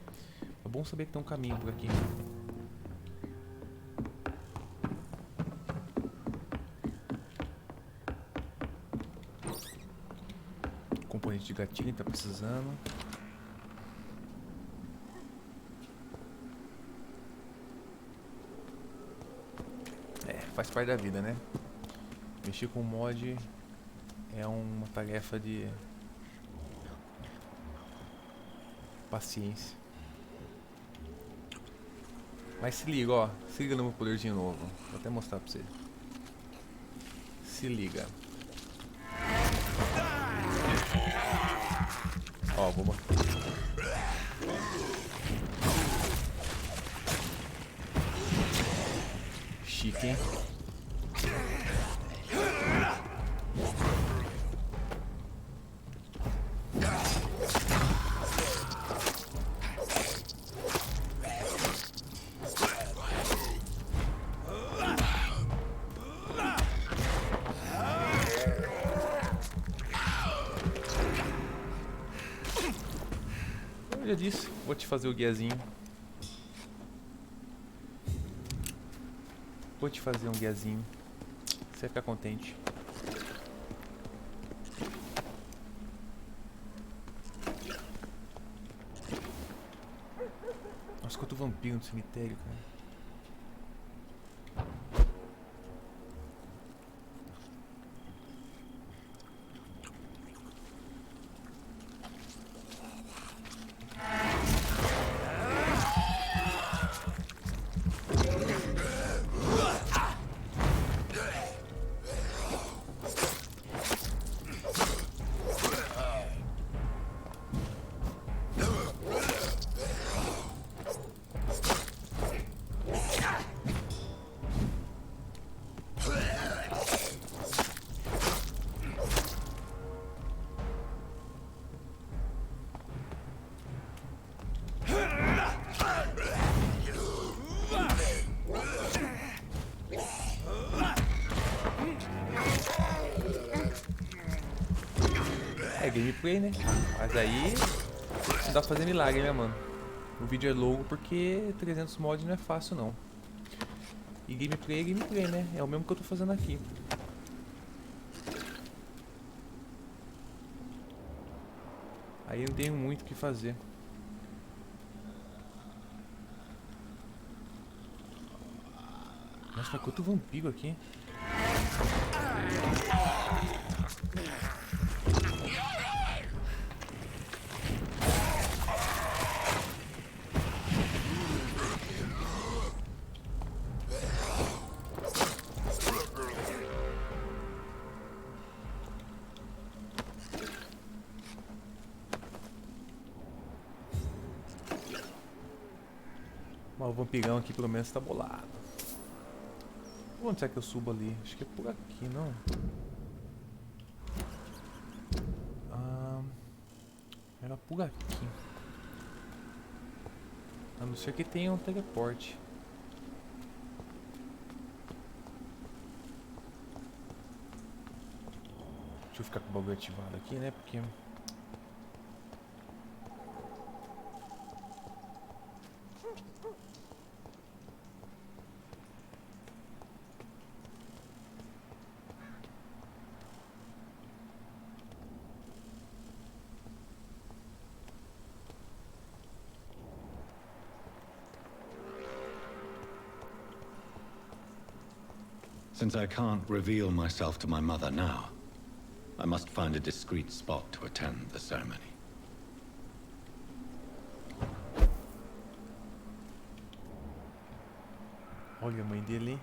Speaker 1: É bom saber que tem um caminho por aqui. Componente de gatilho tá precisando. É, faz parte da vida, né? Mexer com mod é uma tarefa de paciência. Mas se liga, ó. Se liga no meu poderzinho novo. Vou até mostrar pra você. Se liga. Ó, vou mostrar. Chique, hein? Eu já disse, vou te fazer o guiazinho. Vou te fazer um guiazinho. Você vai ficar contente. Nossa, quanto vampiro no cemitério, cara. É gameplay, né? Mas aí não dá pra fazer milagre, né, mano? O vídeo é longo porque 300 mods não é fácil, não. E gameplay é gameplay, né? É o mesmo que eu tô fazendo aqui. Aí não tenho muito o que fazer. Nossa, tá quanto vampiro aqui. Mas o vampirão aqui pelo menos tá bolado. Onde será que eu subo ali? Acho que é por aqui, não? Era por aqui. A não ser que tenha um teleporte. Deixa eu ficar com o bagulho ativado aqui, né? Porque...
Speaker 2: Since I can't reveal myself to my mother now, I must find a discreet spot to attend the ceremony.
Speaker 1: Olha a mãe dele.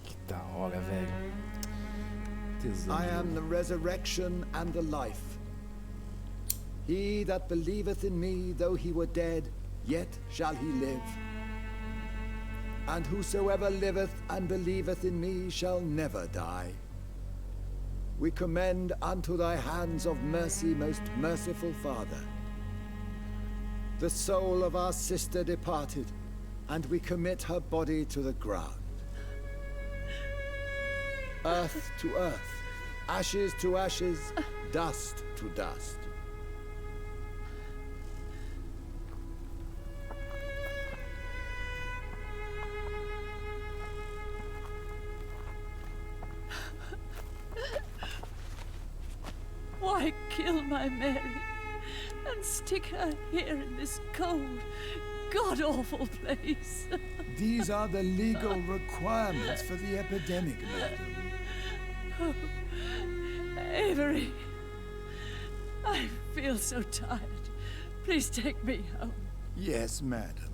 Speaker 1: Que da hora, velho. Tesão.
Speaker 12: I am the resurrection and the life. He that believeth in me, though he were dead, yet shall he live. And whosoever liveth and believeth in me shall never die. We commend unto thy hands of mercy, most merciful Father, the soul of our sister departed, and we commit her body to the ground. Earth to earth, ashes to ashes, dust to dust.
Speaker 15: Why kill my Mary and stick her here in this cold, god-awful place?
Speaker 12: These are the legal requirements for the epidemic, madam.
Speaker 15: Oh, Avery, I feel so tired. Please take me home.
Speaker 12: Yes, madam.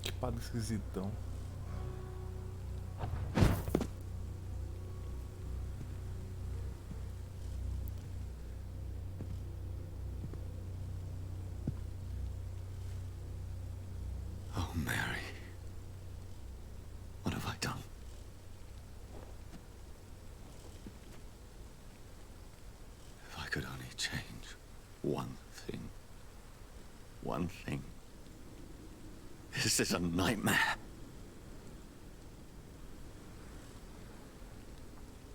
Speaker 1: Que padre esquisitão.
Speaker 2: Oh, Mary. What have I done? If I could only change one thing. One thing. This is a nightmare.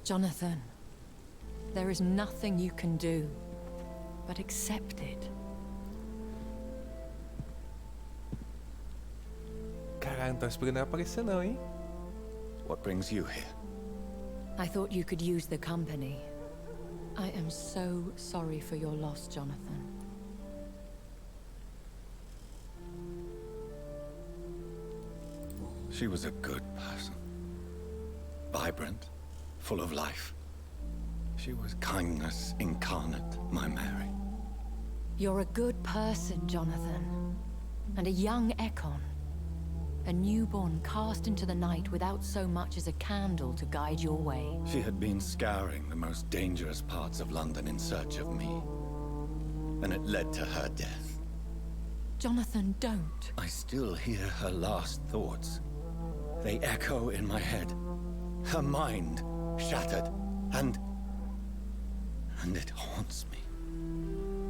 Speaker 9: Jonathan, there is nothing you can do but accept it.
Speaker 1: Caralho, não tá esperando ela aparecer não, hein?
Speaker 2: What brings you here?
Speaker 9: I thought you could use the company. I am so sorry for your loss, Jonathan.
Speaker 2: She was a good person. Vibrant, full of life. She was kindness incarnate, my Mary.
Speaker 9: You're a good person, Jonathan. And a young Ekon. A newborn cast into the night without so much as a candle to guide your way.
Speaker 2: She had been scouring the most dangerous parts of London in search of me. And it led to her death.
Speaker 9: Jonathan, don't.
Speaker 2: I still hear her last thoughts. They echo in my head. Her mind shattered, and it haunts me.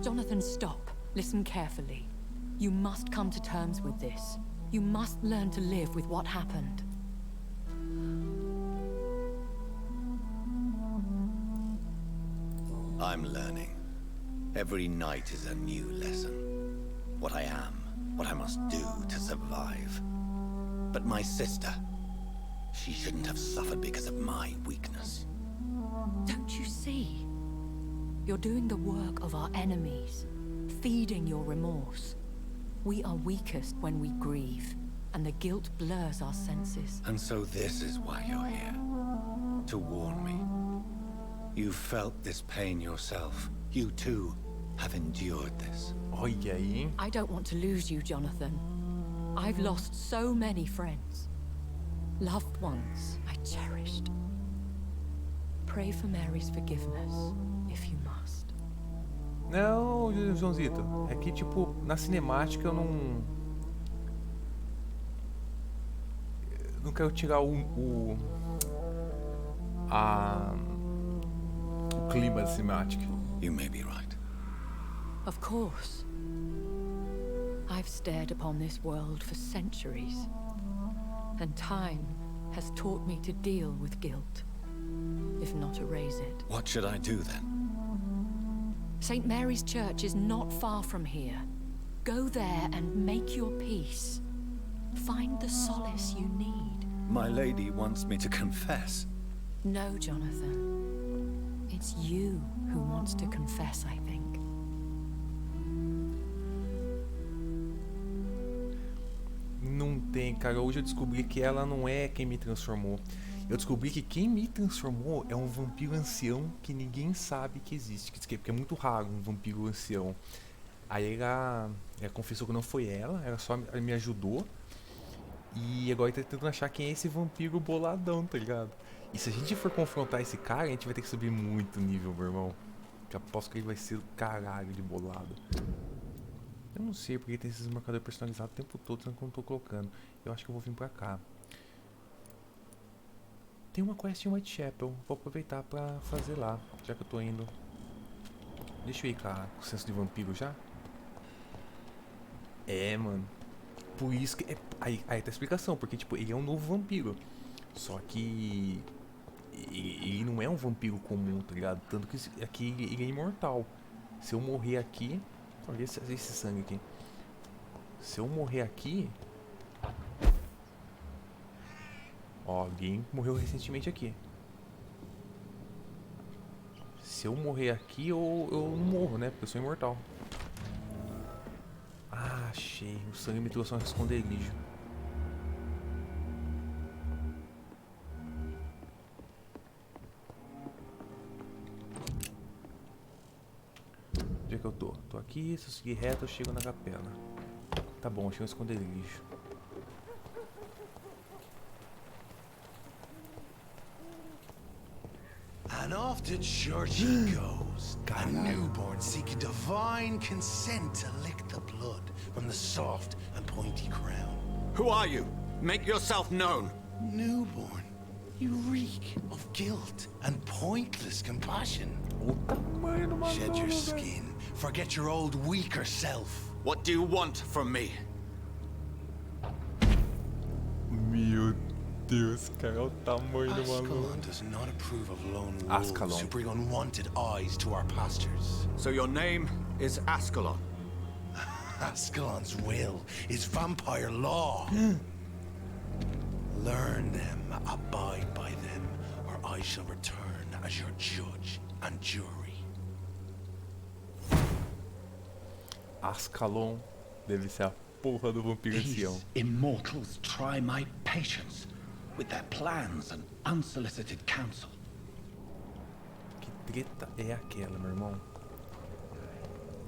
Speaker 9: Jonathan, stop. Listen carefully. You must come to terms with this. You must learn to live with what happened.
Speaker 2: I'm learning. Every night is a new lesson. What I am, what I must do to survive. But my sister, she shouldn't have suffered because of my weakness.
Speaker 9: Don't you see? You're doing the work of our enemies, feeding your remorse. We are weakest when we grieve, and the guilt blurs our senses.
Speaker 2: And so this is why you're here. To warn me. You felt this pain yourself. You too have endured this.
Speaker 1: Olha aí.
Speaker 9: I don't want to lose you, Jonathan. I've lost so many friends. Loved ones I cherished. Pray for Mary's forgiveness, if you must.
Speaker 1: Não, Joãozito. É que, tipo, na cinemática eu não... Não quero tirar o clima da cinemática.
Speaker 2: You may be right.
Speaker 9: Of course. I've stared upon this world for centuries, and time has taught me to deal with guilt, if not erase it.
Speaker 2: What should I do then?
Speaker 9: St. Mary's Church is not far from here. Go there and make your peace. Find the solace you need.
Speaker 2: My lady wants me to confess.
Speaker 9: No, Jonathan. It's you who wants to confess, I think.
Speaker 1: Não tem, cara. Hoje eu descobri que ela não é quem me transformou. Eu descobri que quem me transformou é um vampiro ancião que ninguém sabe que existe. Porque é muito raro um vampiro ancião. Aí ela confessou que não foi ela só me ajudou. E agora ele tá tentando achar quem é esse vampiro boladão, tá ligado? E se a gente for confrontar esse cara, a gente vai ter que subir muito nível, meu irmão. Que aposto que ele vai ser o caralho de bolado. Eu não sei porque tem esses marcadores personalizados o tempo todo, sendo que eu não tô colocando. Eu acho que eu vou vir pra cá. Tem uma quest em Whitechapel, vou aproveitar pra fazer lá, já que eu tô indo. Deixa eu ir com o senso de vampiro já. É, mano. Por isso que... Aí tá a explicação, porque tipo, ele é um novo vampiro. Só que... Ele não é um vampiro comum, tá ligado? Tanto que aqui ele é imortal. Se eu morrer aqui... Olha esse sangue aqui. Se eu morrer aqui... Ó, alguém morreu recentemente aqui. Se eu morrer aqui, eu não morro, né? Porque eu sou imortal. Ah, achei. O sangue me trouxe um esconderijo. Onde é que eu tô? Tô aqui, se eu seguir reto eu chego na capela. Tá bom, achei um esconderijo.
Speaker 16: And off to church he goes, a newborn seeking divine consent to lick the blood from the soft and pointy crown.
Speaker 2: Who are you? Make yourself known.
Speaker 16: Newborn, you reek of guilt and pointless compassion. Shed your skin, forget your old weaker self.
Speaker 2: What do you want from me?
Speaker 1: Meu Deus, cara, olha o tamanho do maluco.
Speaker 16: Ascalon does not approve of lone wolves who bring unwanted eyes to our pastures.
Speaker 2: So your name is Ascalon?
Speaker 16: Ascalon's will is vampire law. Learn them, abide by them, or I shall return as your judge and jury.
Speaker 1: Ascalon deve ser a porra do vampiro ancião.
Speaker 2: These immortals try my patience with their plans and unsolicited counsel.
Speaker 1: Que treta é aquela, meu irmão?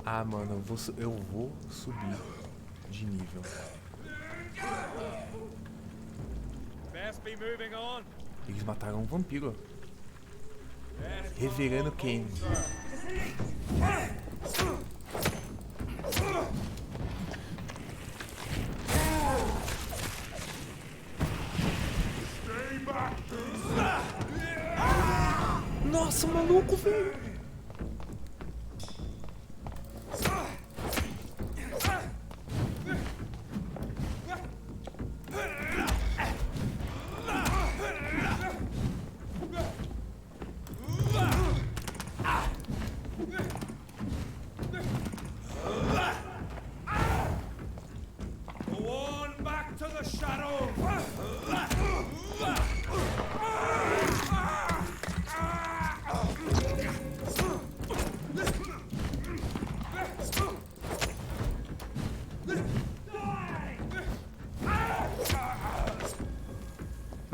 Speaker 1: Ah, mano, eu vou subir de nível. Eles mataram um vampiro. Reverendo quem? Nossa, maluco, velho!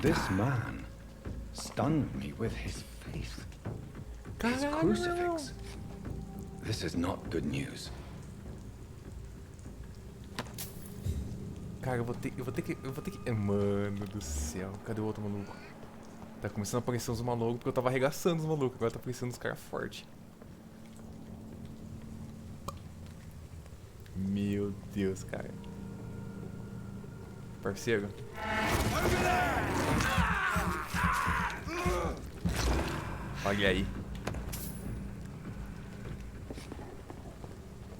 Speaker 2: This man stunned me with his faith. His crucifix. This is not good news.
Speaker 1: Cara, eu vou ter que... Mano do céu, cadê o outro maluco? Tá começando a aparecer uns malucos porque eu tava arregaçando os malucos, agora tá aparecendo uns caras fortes. Meu Deus, cara. Parceiro. Olha aí.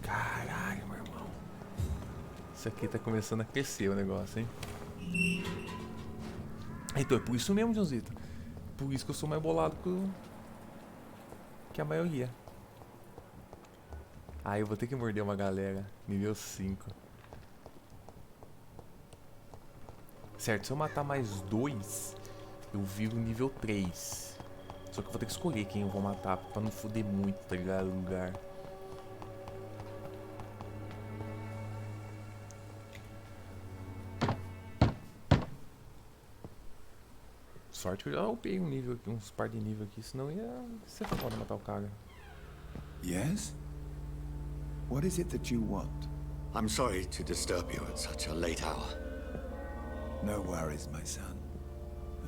Speaker 1: Caralho, meu irmão. Isso aqui tá começando a crescer o negócio, hein? Então, é por isso mesmo, Joãozito. Por isso que eu sou mais bolado que a maioria. Ah, eu vou ter que morder uma galera. Nível 5. Certo, se eu matar mais 2, eu viro nível 3. Só que eu vou ter que escolher quem eu vou matar pra não foder muito, tá ligado? O lugar. Sorte que eu já upei um nível aqui, uns par de nível aqui, senão ia ser foda matar o cara.
Speaker 17: Yes? What is it that you want?
Speaker 2: I'm sorry to disturb you at such a late hour.
Speaker 17: No worries, my son.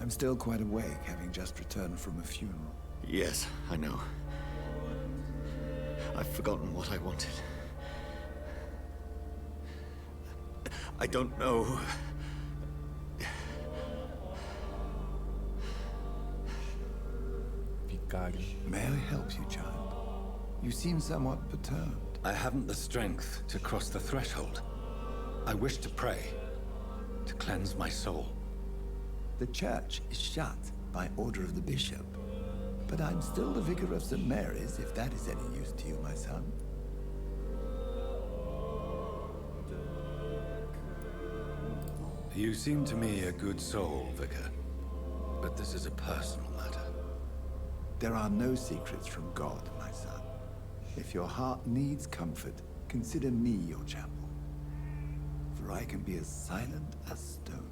Speaker 17: I'm still quite awake, having just returned from a funeral.
Speaker 2: Yes, I know. I've forgotten what I wanted. I don't know.
Speaker 17: May I help you, child? You seem somewhat perturbed.
Speaker 2: I haven't the strength to cross the threshold. I wish to pray, to cleanse my soul.
Speaker 17: The church is shut by order of the bishop. But I'm still the vicar of St. Mary's, if that is any use to you, my son.
Speaker 2: You seem to me a good soul, Vicar. But this is a personal matter.
Speaker 17: There are no secrets from God, my son. If your heart needs comfort, consider me your chapel. For I can be as silent as stone.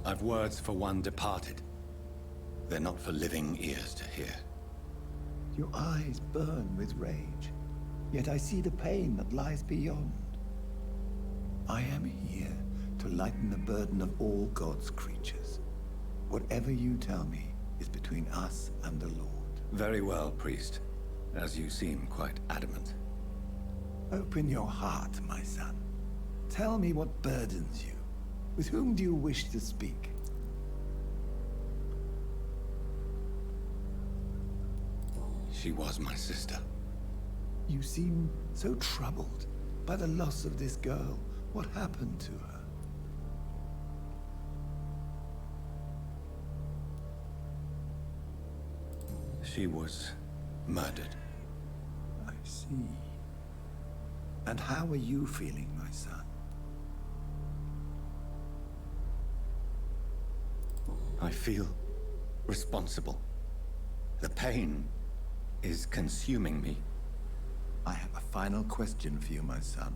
Speaker 2: I've words for one departed. They're not for living ears to hear.
Speaker 17: Your eyes burn with rage, yet I see the pain that lies beyond. I am here to lighten the burden of all God's creatures. Whatever you tell me is between us and the Lord.
Speaker 2: Very well, priest. As you seem quite adamant.
Speaker 17: Open your heart, my son. Tell me what burdens you. With whom do you wish to speak?
Speaker 2: She was my sister.
Speaker 17: You seem so troubled by the loss of this girl. What happened to her?
Speaker 2: She was murdered.
Speaker 17: I see. And how are you feeling, my son?
Speaker 2: I feel responsible. The pain is consuming me.
Speaker 17: I have a final question for you, my son.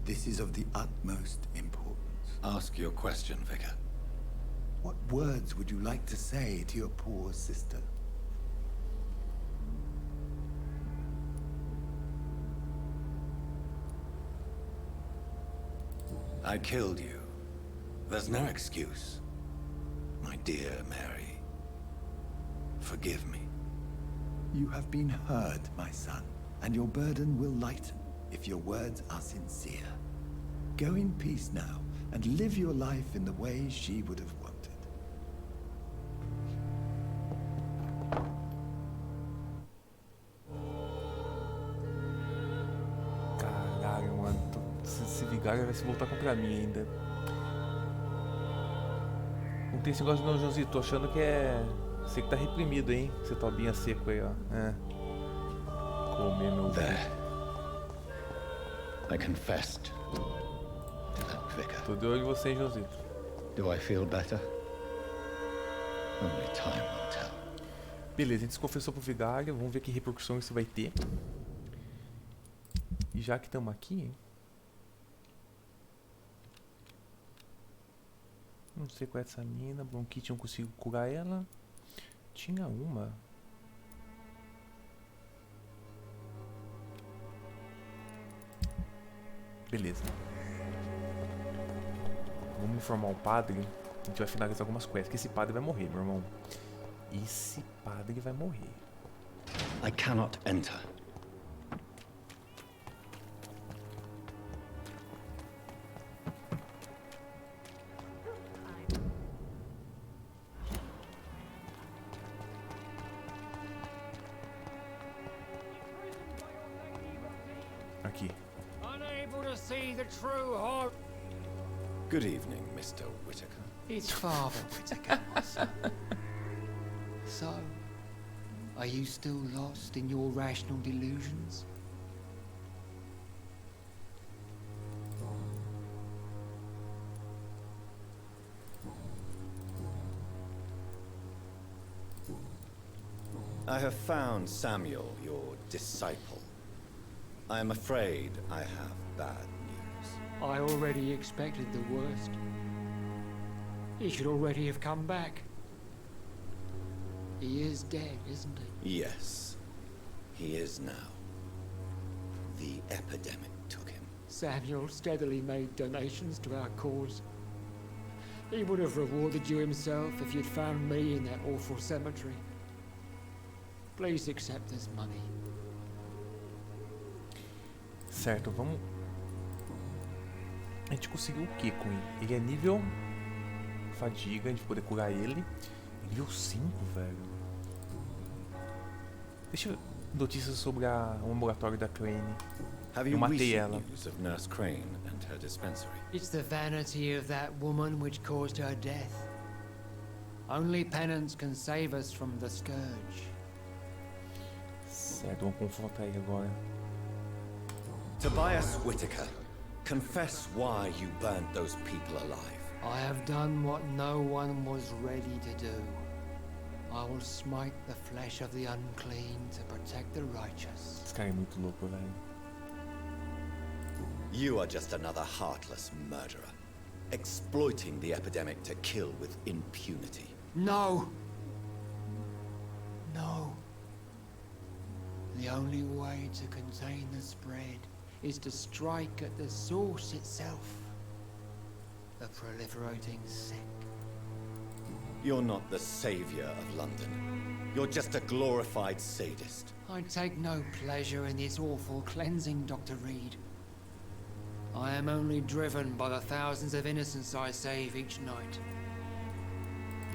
Speaker 17: This is of the utmost importance.
Speaker 2: Ask your question, Vicar.
Speaker 17: What words would you like to say to your poor sister?
Speaker 2: I killed you. There's no excuse. My dear Mary, forgive me.
Speaker 17: You have been heard, my son, and your burden will lighten if your words are sincere. Go in peace now, and live your life in the way she would have wanted.
Speaker 1: Caralho, mano. Esse vigário vai se voltar contra mim ainda. Não tem esse negócio não, Joãozinho. Tô achando que é... Você que tá reprimido, hein? Você tá bem seco aí, ó. É. Comer meu...
Speaker 2: There. I confessed to that vicar.
Speaker 1: Tô de olho em você, hein, Joãozinho.
Speaker 2: Do I feel better? Only time will tell.
Speaker 1: Beleza, a gente se confessou pro vigário. Vamos ver que repercussão isso vai ter. E já que estamos aqui... Não sei qual é essa mina. Bronquite, não consigo curar ela. Tinha uma. Beleza. Vamos informar o padre. A gente vai finalizar algumas quests. Que esse padre vai morrer, meu irmão. Esse padre vai morrer.
Speaker 2: I cannot enter.
Speaker 1: Aqui.
Speaker 18: Unable to see the true horror.
Speaker 2: Good evening, Mr. Whitaker.
Speaker 18: It's Father Whitaker, my son. So, are you still lost in your rational delusions?
Speaker 2: I have found Samuel, your disciple. I am afraid I have bad news.
Speaker 18: I already expected the worst. He should already have come back. He is dead, isn't he?
Speaker 2: Yes, he is now. The epidemic took him.
Speaker 18: Samuel steadily made donations to our cause. He would have rewarded you himself if you'd found me in that awful cemetery. Please accept this money.
Speaker 1: Certo, vamos... A gente conseguiu o que com ele? Ele é nível... Fadiga, a gente poder curar ele. Nível 5, velho. Deixa eu... Notícias sobre o ambulatório da Crane. Eu matei ela.
Speaker 2: Of Nurse Crane and her dispensary?
Speaker 18: It's the vanity of that woman which caused her death. Only penance can save us from the scourge.
Speaker 1: Certo, vamos confrontar ele agora.
Speaker 2: Tobias Whitaker, confess why you burned those people alive.
Speaker 18: I have done what no one was ready to do. I will smite the flesh of the unclean to protect the righteous.
Speaker 1: Esse cara é muito louco, velho.
Speaker 2: You are just another heartless murderer, exploiting the epidemic to kill with impunity.
Speaker 18: No! No. The only way to contain the spread is to strike at the source itself. The proliferating sick.
Speaker 2: You're not the savior of London. You're just a glorified sadist.
Speaker 18: I take no pleasure in this awful cleansing, Dr. Reed. I am only driven by the thousands of innocents I save each night.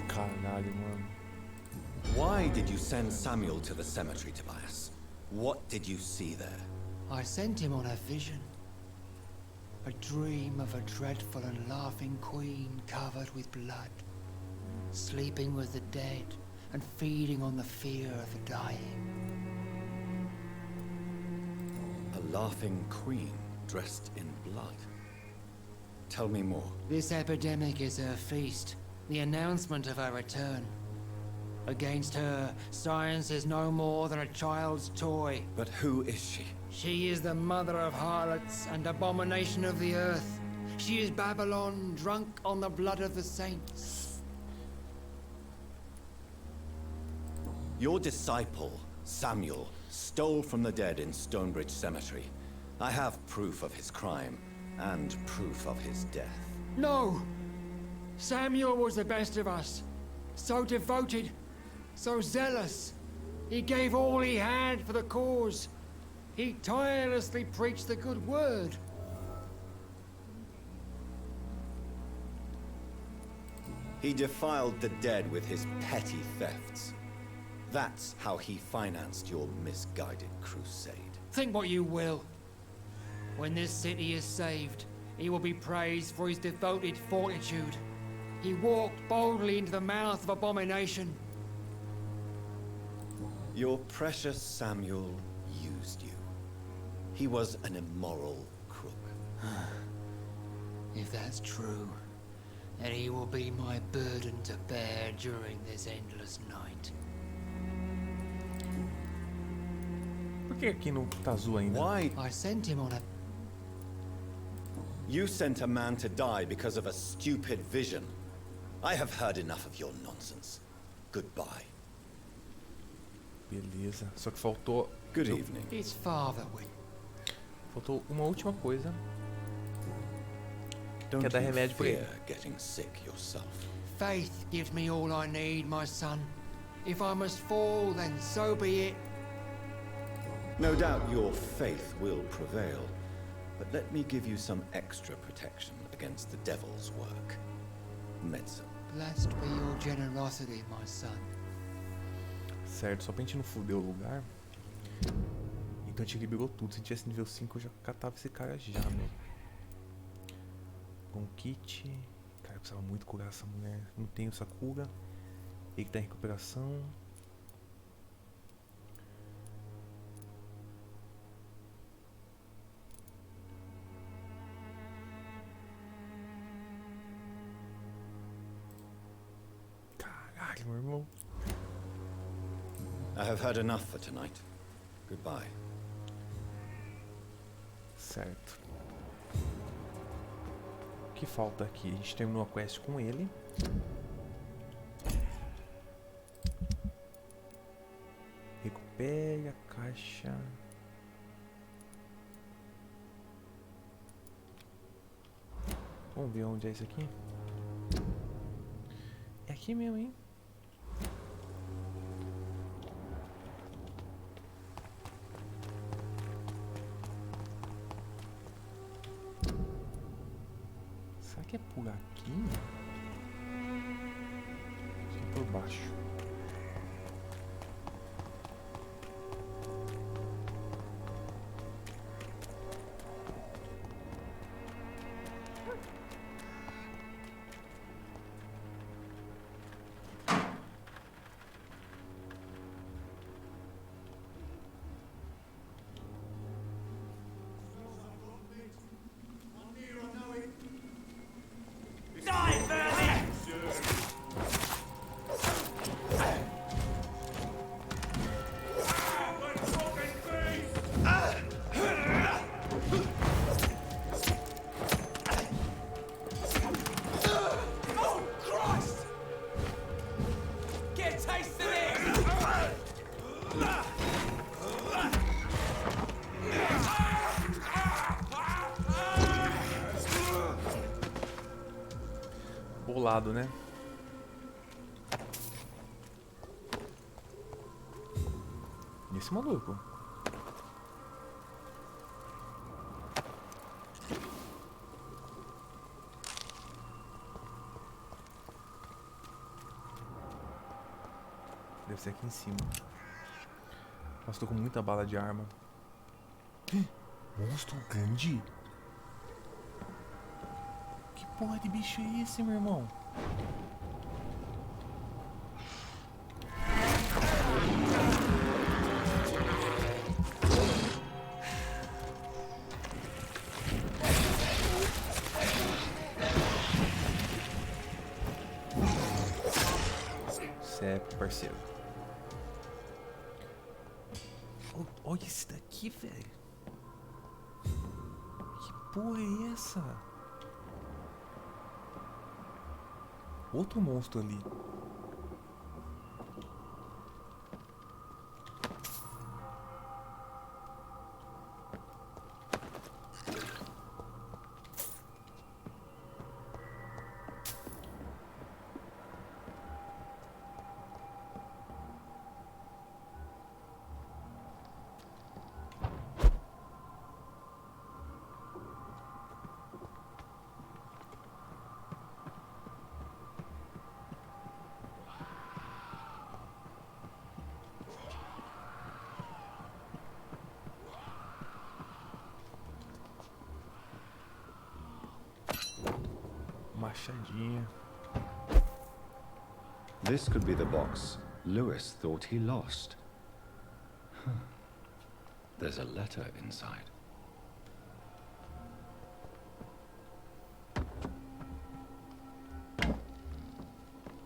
Speaker 1: Caralho, mano.
Speaker 2: Why did you send Samuel to the cemetery, Tobias? What did you see there?
Speaker 18: I sent him on a vision. A dream of a dreadful and laughing queen covered with blood, sleeping with the dead and feeding on the fear of the dying.
Speaker 2: A laughing queen dressed in blood. Tell me more.
Speaker 18: This epidemic is her feast, the announcement of her return. Against her, science is no more than a child's toy.
Speaker 2: But who is she?
Speaker 18: She is the mother of harlots and abomination of the earth. She is Babylon, drunk on the blood of the saints.
Speaker 2: Your disciple, Samuel, stole from the dead in Stonebridge Cemetery. I have proof of his crime, and proof of his death.
Speaker 18: No! Samuel was the best of us. So devoted, so zealous. He gave all he had for the cause. He tirelessly preached the good word.
Speaker 2: He defiled the dead with his petty thefts. That's how he financed your misguided crusade.
Speaker 18: Think what you will. When this city is saved, he will be praised for his devoted fortitude. He walked boldly into the mouth of abomination.
Speaker 2: Your precious Samuel used you. He was an immoral crook.
Speaker 18: If that's true, then he will be my burden to bear during this endless night.
Speaker 1: Por que aqui não tá azul ainda?
Speaker 2: Why?
Speaker 18: I sent him on a...
Speaker 2: You sent a man to die because of a stupid vision. I have heard enough of your nonsense. Goodbye.
Speaker 1: Beleza. Só que faltou...
Speaker 2: Good evening.
Speaker 18: It's Father Win.
Speaker 1: Faltou uma última coisa.
Speaker 2: Don't
Speaker 1: Que é dar remédio pra ele.
Speaker 2: fear getting sick yourself.
Speaker 18: Faith gives me all I need, my son. If I must fall, then so be it.
Speaker 11: No doubt your faith will prevail, but let me give you some extra protection against the devil's work. Medicine.
Speaker 18: Blessed be your generosity, my son.
Speaker 1: Certo, só pra gente não foder o lugar. Então a gente liberou tudo. Se tivesse nível 5 eu já catava esse cara já, meu. Com kit. Cara, eu precisava muito curar essa mulher. Não tenho essa cura. Ele que tá em recuperação. Caralho, meu irmão.
Speaker 11: I have had enough for tonight. Goodbye.
Speaker 1: Certo. O que falta aqui? A gente terminou a quest com ele. Recupere a caixa. Vamos ver onde é isso aqui. É aqui mesmo, hein? Será que é por aqui? Acho que é por baixo. Bolado, né? E esse maluco? Deve ser aqui em cima. Nossa, tô com muita bala de arma. Monstro grande? Que porra de bicho é esse, meu irmão? Certo, parceiro. Olha esse daqui, velho. Que porra é essa? Outro monstro ali. Machadinha.
Speaker 19: This could be the box Lewis thought he lost. There's a letter inside.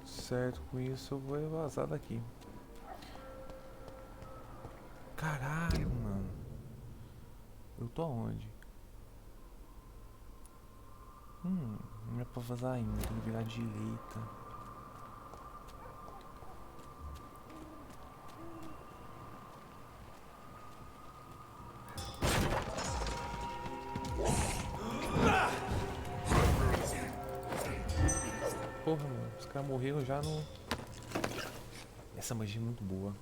Speaker 1: Certo, com isso eu vou vazar daqui. Caralho, mano. Eu tô aonde? Não é pra vazar ainda, tem que virar à direita. Porra, mano, os caras morreram já no... Essa magia é muito boa.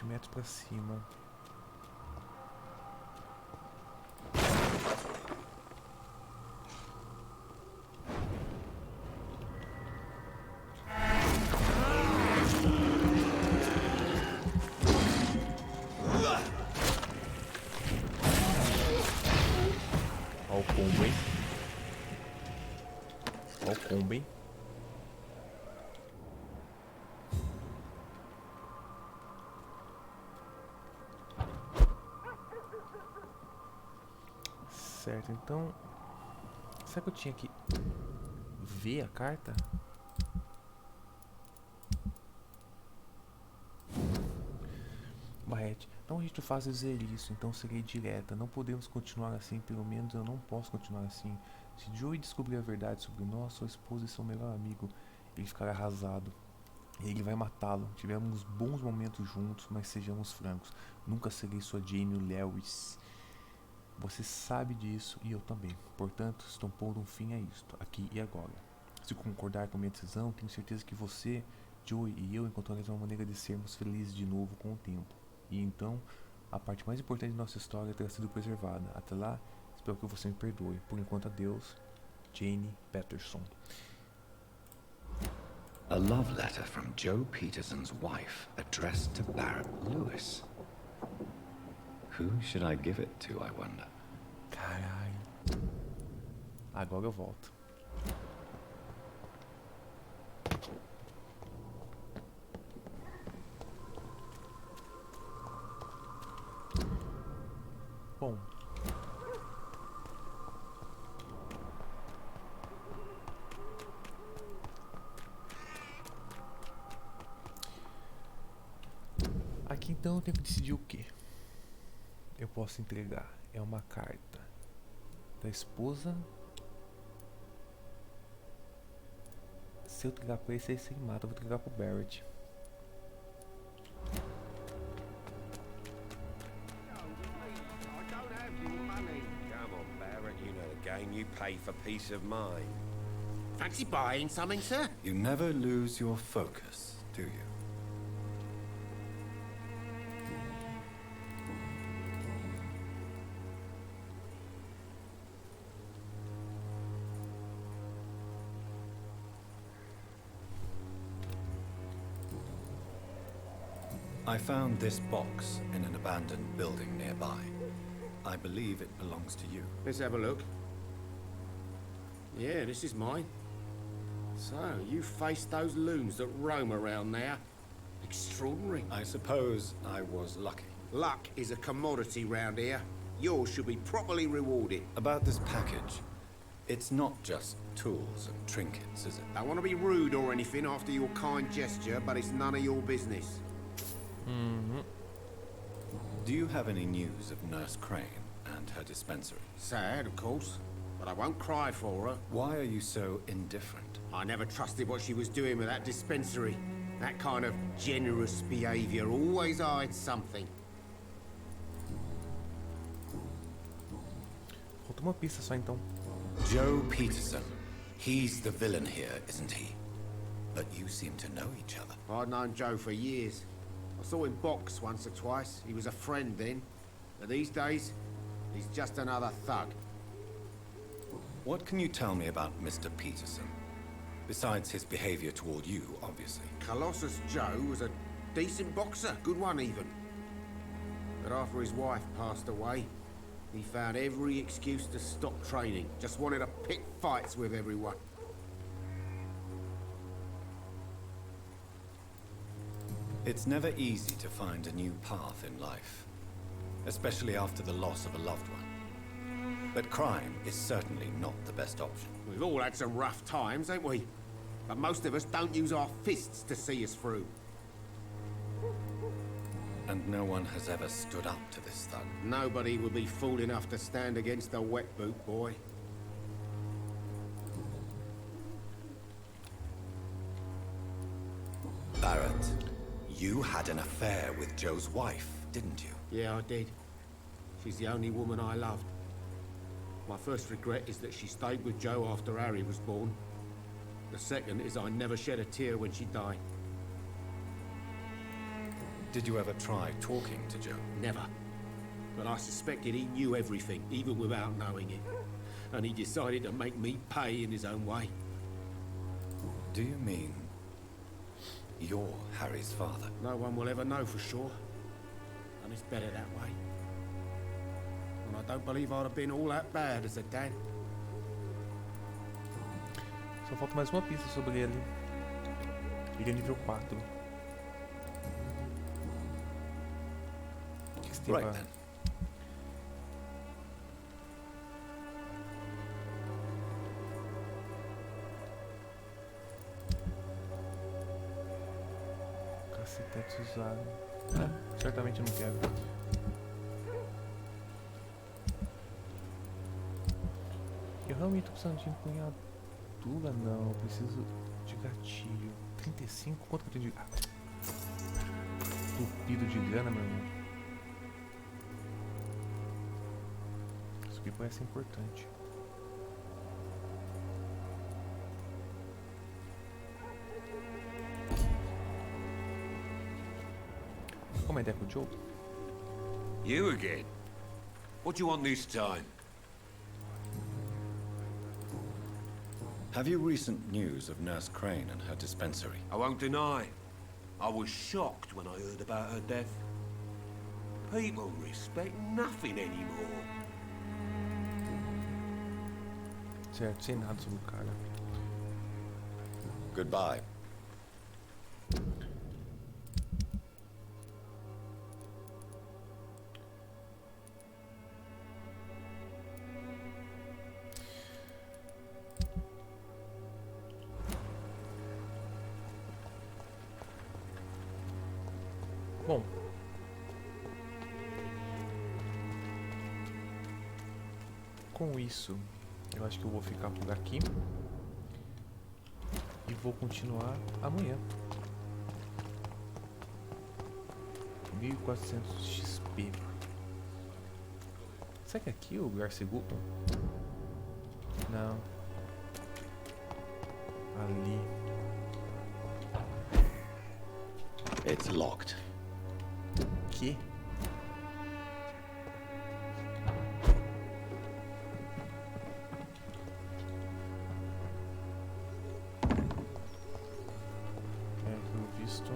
Speaker 1: Metros pra cima. Olha o combo, hein? Olha o combo, hein? Certo, então... Será que eu tinha que ver a carta? Barrete, não é muito fácil dizer isso, então serei direta. Não podemos continuar assim, pelo menos eu não posso continuar assim. Se Joey descobrir a verdade sobre nós, sua esposa e seu melhor amigo, ele ficará arrasado. Ele vai matá-lo. Tivemos bons momentos juntos, mas sejamos francos. Nunca serei sua Jane Lewis. Você sabe disso e eu também. Portanto, estou pondo um fim a isto, aqui e agora. Se concordar com minha decisão, tenho certeza que você, Joey e eu encontraremos uma maneira de sermos felizes de novo com o tempo. E então, a parte mais importante de nossa história terá sido preservada. Até lá, espero que você me perdoe. Por enquanto, adeus, Jane Patterson.
Speaker 2: A love letter from Joe Peterson's wife, addressed to Barrett Lewis. Who should I give it to, I wonder?
Speaker 1: Caralho. Agora eu volto. Bom. Aqui então eu tenho que decidir o que eu posso entregar. É uma carta da esposa. Se eu entregar pra esse aí sem mata, eu vou entregar pro Barrett.
Speaker 20: You pay for peace of mind. Fancy buying something, sir?
Speaker 2: You never lose your focus, do you? I found this box in an abandoned building nearby. I believe it belongs to you.
Speaker 20: Let's have a look. Yeah, this is mine. So, you faced those loons that roam around there. Extraordinary.
Speaker 2: I suppose I was lucky.
Speaker 20: Luck is a commodity round here. Yours should be properly rewarded.
Speaker 2: About this package, it's not just tools and trinkets, is it?
Speaker 20: I don't want to be rude or anything after your kind gesture, but it's none of your business.
Speaker 2: Do you have any news of Nurse Crane and her dispensary?
Speaker 20: Sad, of course, but I won't cry for her.
Speaker 2: Why are you so indifferent?
Speaker 20: I never trusted what she was doing with that dispensary. That kind of generous behavior always hides something.
Speaker 1: Falta uma pista só então.
Speaker 2: Joe Peterson. He's the villain here, isn't he? But you seem to know each other.
Speaker 20: I'd known Joe for years. I saw him box once or twice. He was a friend then. But these days, he's just another thug.
Speaker 2: What can you tell me about Mr. Peterson? Besides his behavior toward you, obviously.
Speaker 20: Colossus Joe was a decent boxer, good one even. But after his wife passed away, he found every excuse to stop training. Just wanted to pick fights with everyone.
Speaker 2: It's never easy to find a new path in life, especially after the loss of a loved one.
Speaker 11: But crime is certainly not the best option.
Speaker 20: We've all had some rough times, ain't we? But most of us don't use our fists to see us through.
Speaker 11: And no one has ever stood up to this thug.
Speaker 20: Nobody would be fool enough to stand against the wet boot boy.
Speaker 11: Barrett, you had an affair with Joe's wife, didn't you?
Speaker 20: Yeah, I did. She's the only woman I loved. My first regret is that she stayed with Joe after Harry was born. The second is I never shed a tear when she died.
Speaker 11: Did you ever try talking to Joe?
Speaker 20: Never. But I suspected he knew everything, even without knowing it. And he decided to make me pay in his own way.
Speaker 11: Do you mean you're Harry's father?
Speaker 20: No one will ever know for sure. And it's better that way. And I don't believe I'd have been all that bad as a dad.
Speaker 1: Só falta mais uma pista sobre ele. Ele é nível 4.
Speaker 11: Right then.
Speaker 1: Cacetete usado. Certamente não quero. Eu realmente tô precisando de empunhadura, não. Eu preciso de gatilho. 35? Quanto que eu tenho de... Tupido de grana, meu irmão. Isso aqui parece importante. Como é ideia com o Joe?
Speaker 21: You again? What do you want this time?
Speaker 11: Have you recent news of Nurse Crane and her dispensary?
Speaker 21: I won't deny. I was shocked when I heard about her death. People respect nothing anymore.
Speaker 1: Certo, sem nada sobre o cara.
Speaker 11: Goodbye.
Speaker 1: Bom, com isso, eu acho que eu vou ficar por aqui e vou continuar amanhã. 1400 XP. Será que aqui é o lugar seguro? Não. Ali.
Speaker 11: It's locked.
Speaker 1: Que? Pelo visto.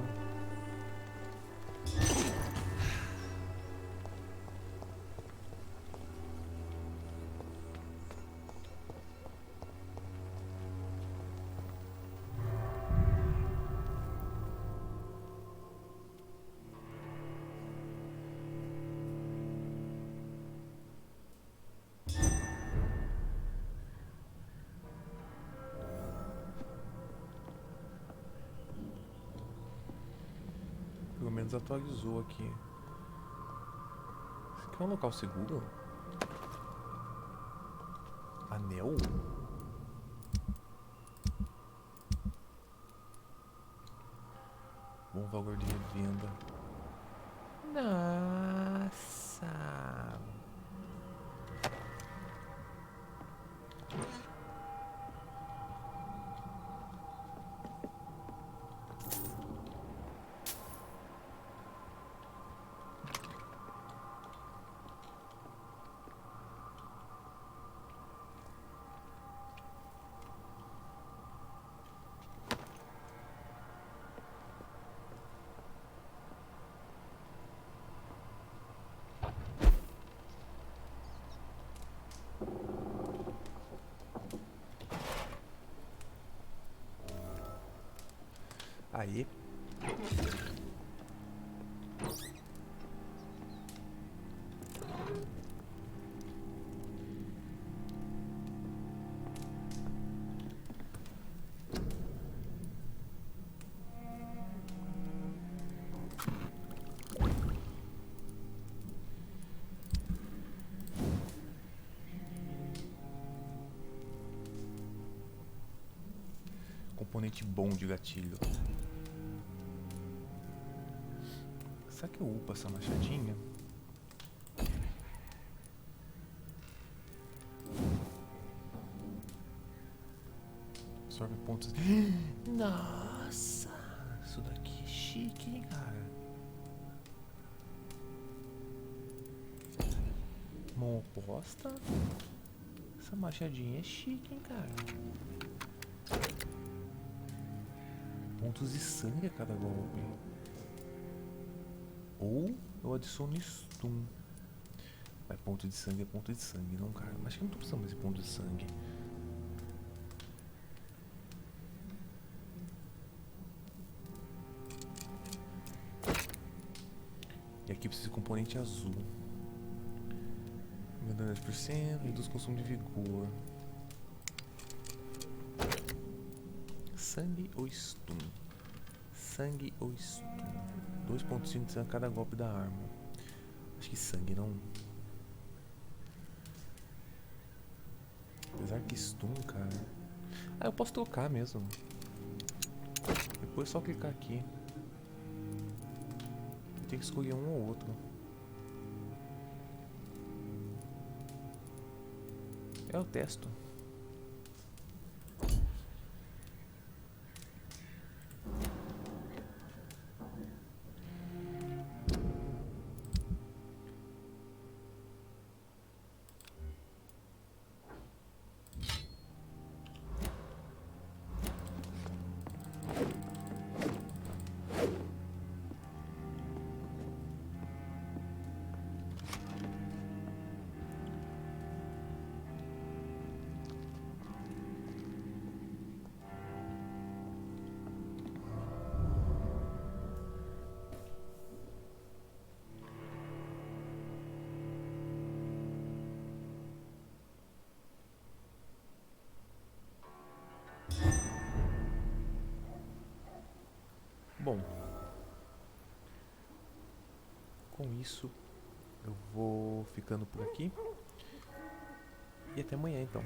Speaker 1: Pelo menos atualizou aqui. Isso aqui é um local seguro? Anel? Bom valor de revenda. Nossa! componente bom de gatilho. Será que eu upo essa machadinha? Absorve pontos. Nossa! Isso daqui é chique, hein, cara? Mão oposta. Essa machadinha é chique, hein, cara? Pontos de sangue a cada golpe. Ou eu adiciono stun. Mas ponto de sangue é ponto de sangue, não, cara. Mas acho que eu não tô precisando mais de ponto de sangue. E aqui precisa de componente azul. Meu dano é 10%, reduz o consumo de vigor. Sangue ou stun? Sangue ou stun? 2.5 de sangue a cada golpe da arma. Acho que sangue não. Apesar que stun, cara. Ah, eu posso trocar mesmo. Depois é só clicar aqui. Tem que escolher um ou outro. Eu testo. Bom, com isso eu vou ficando por aqui e até amanhã então.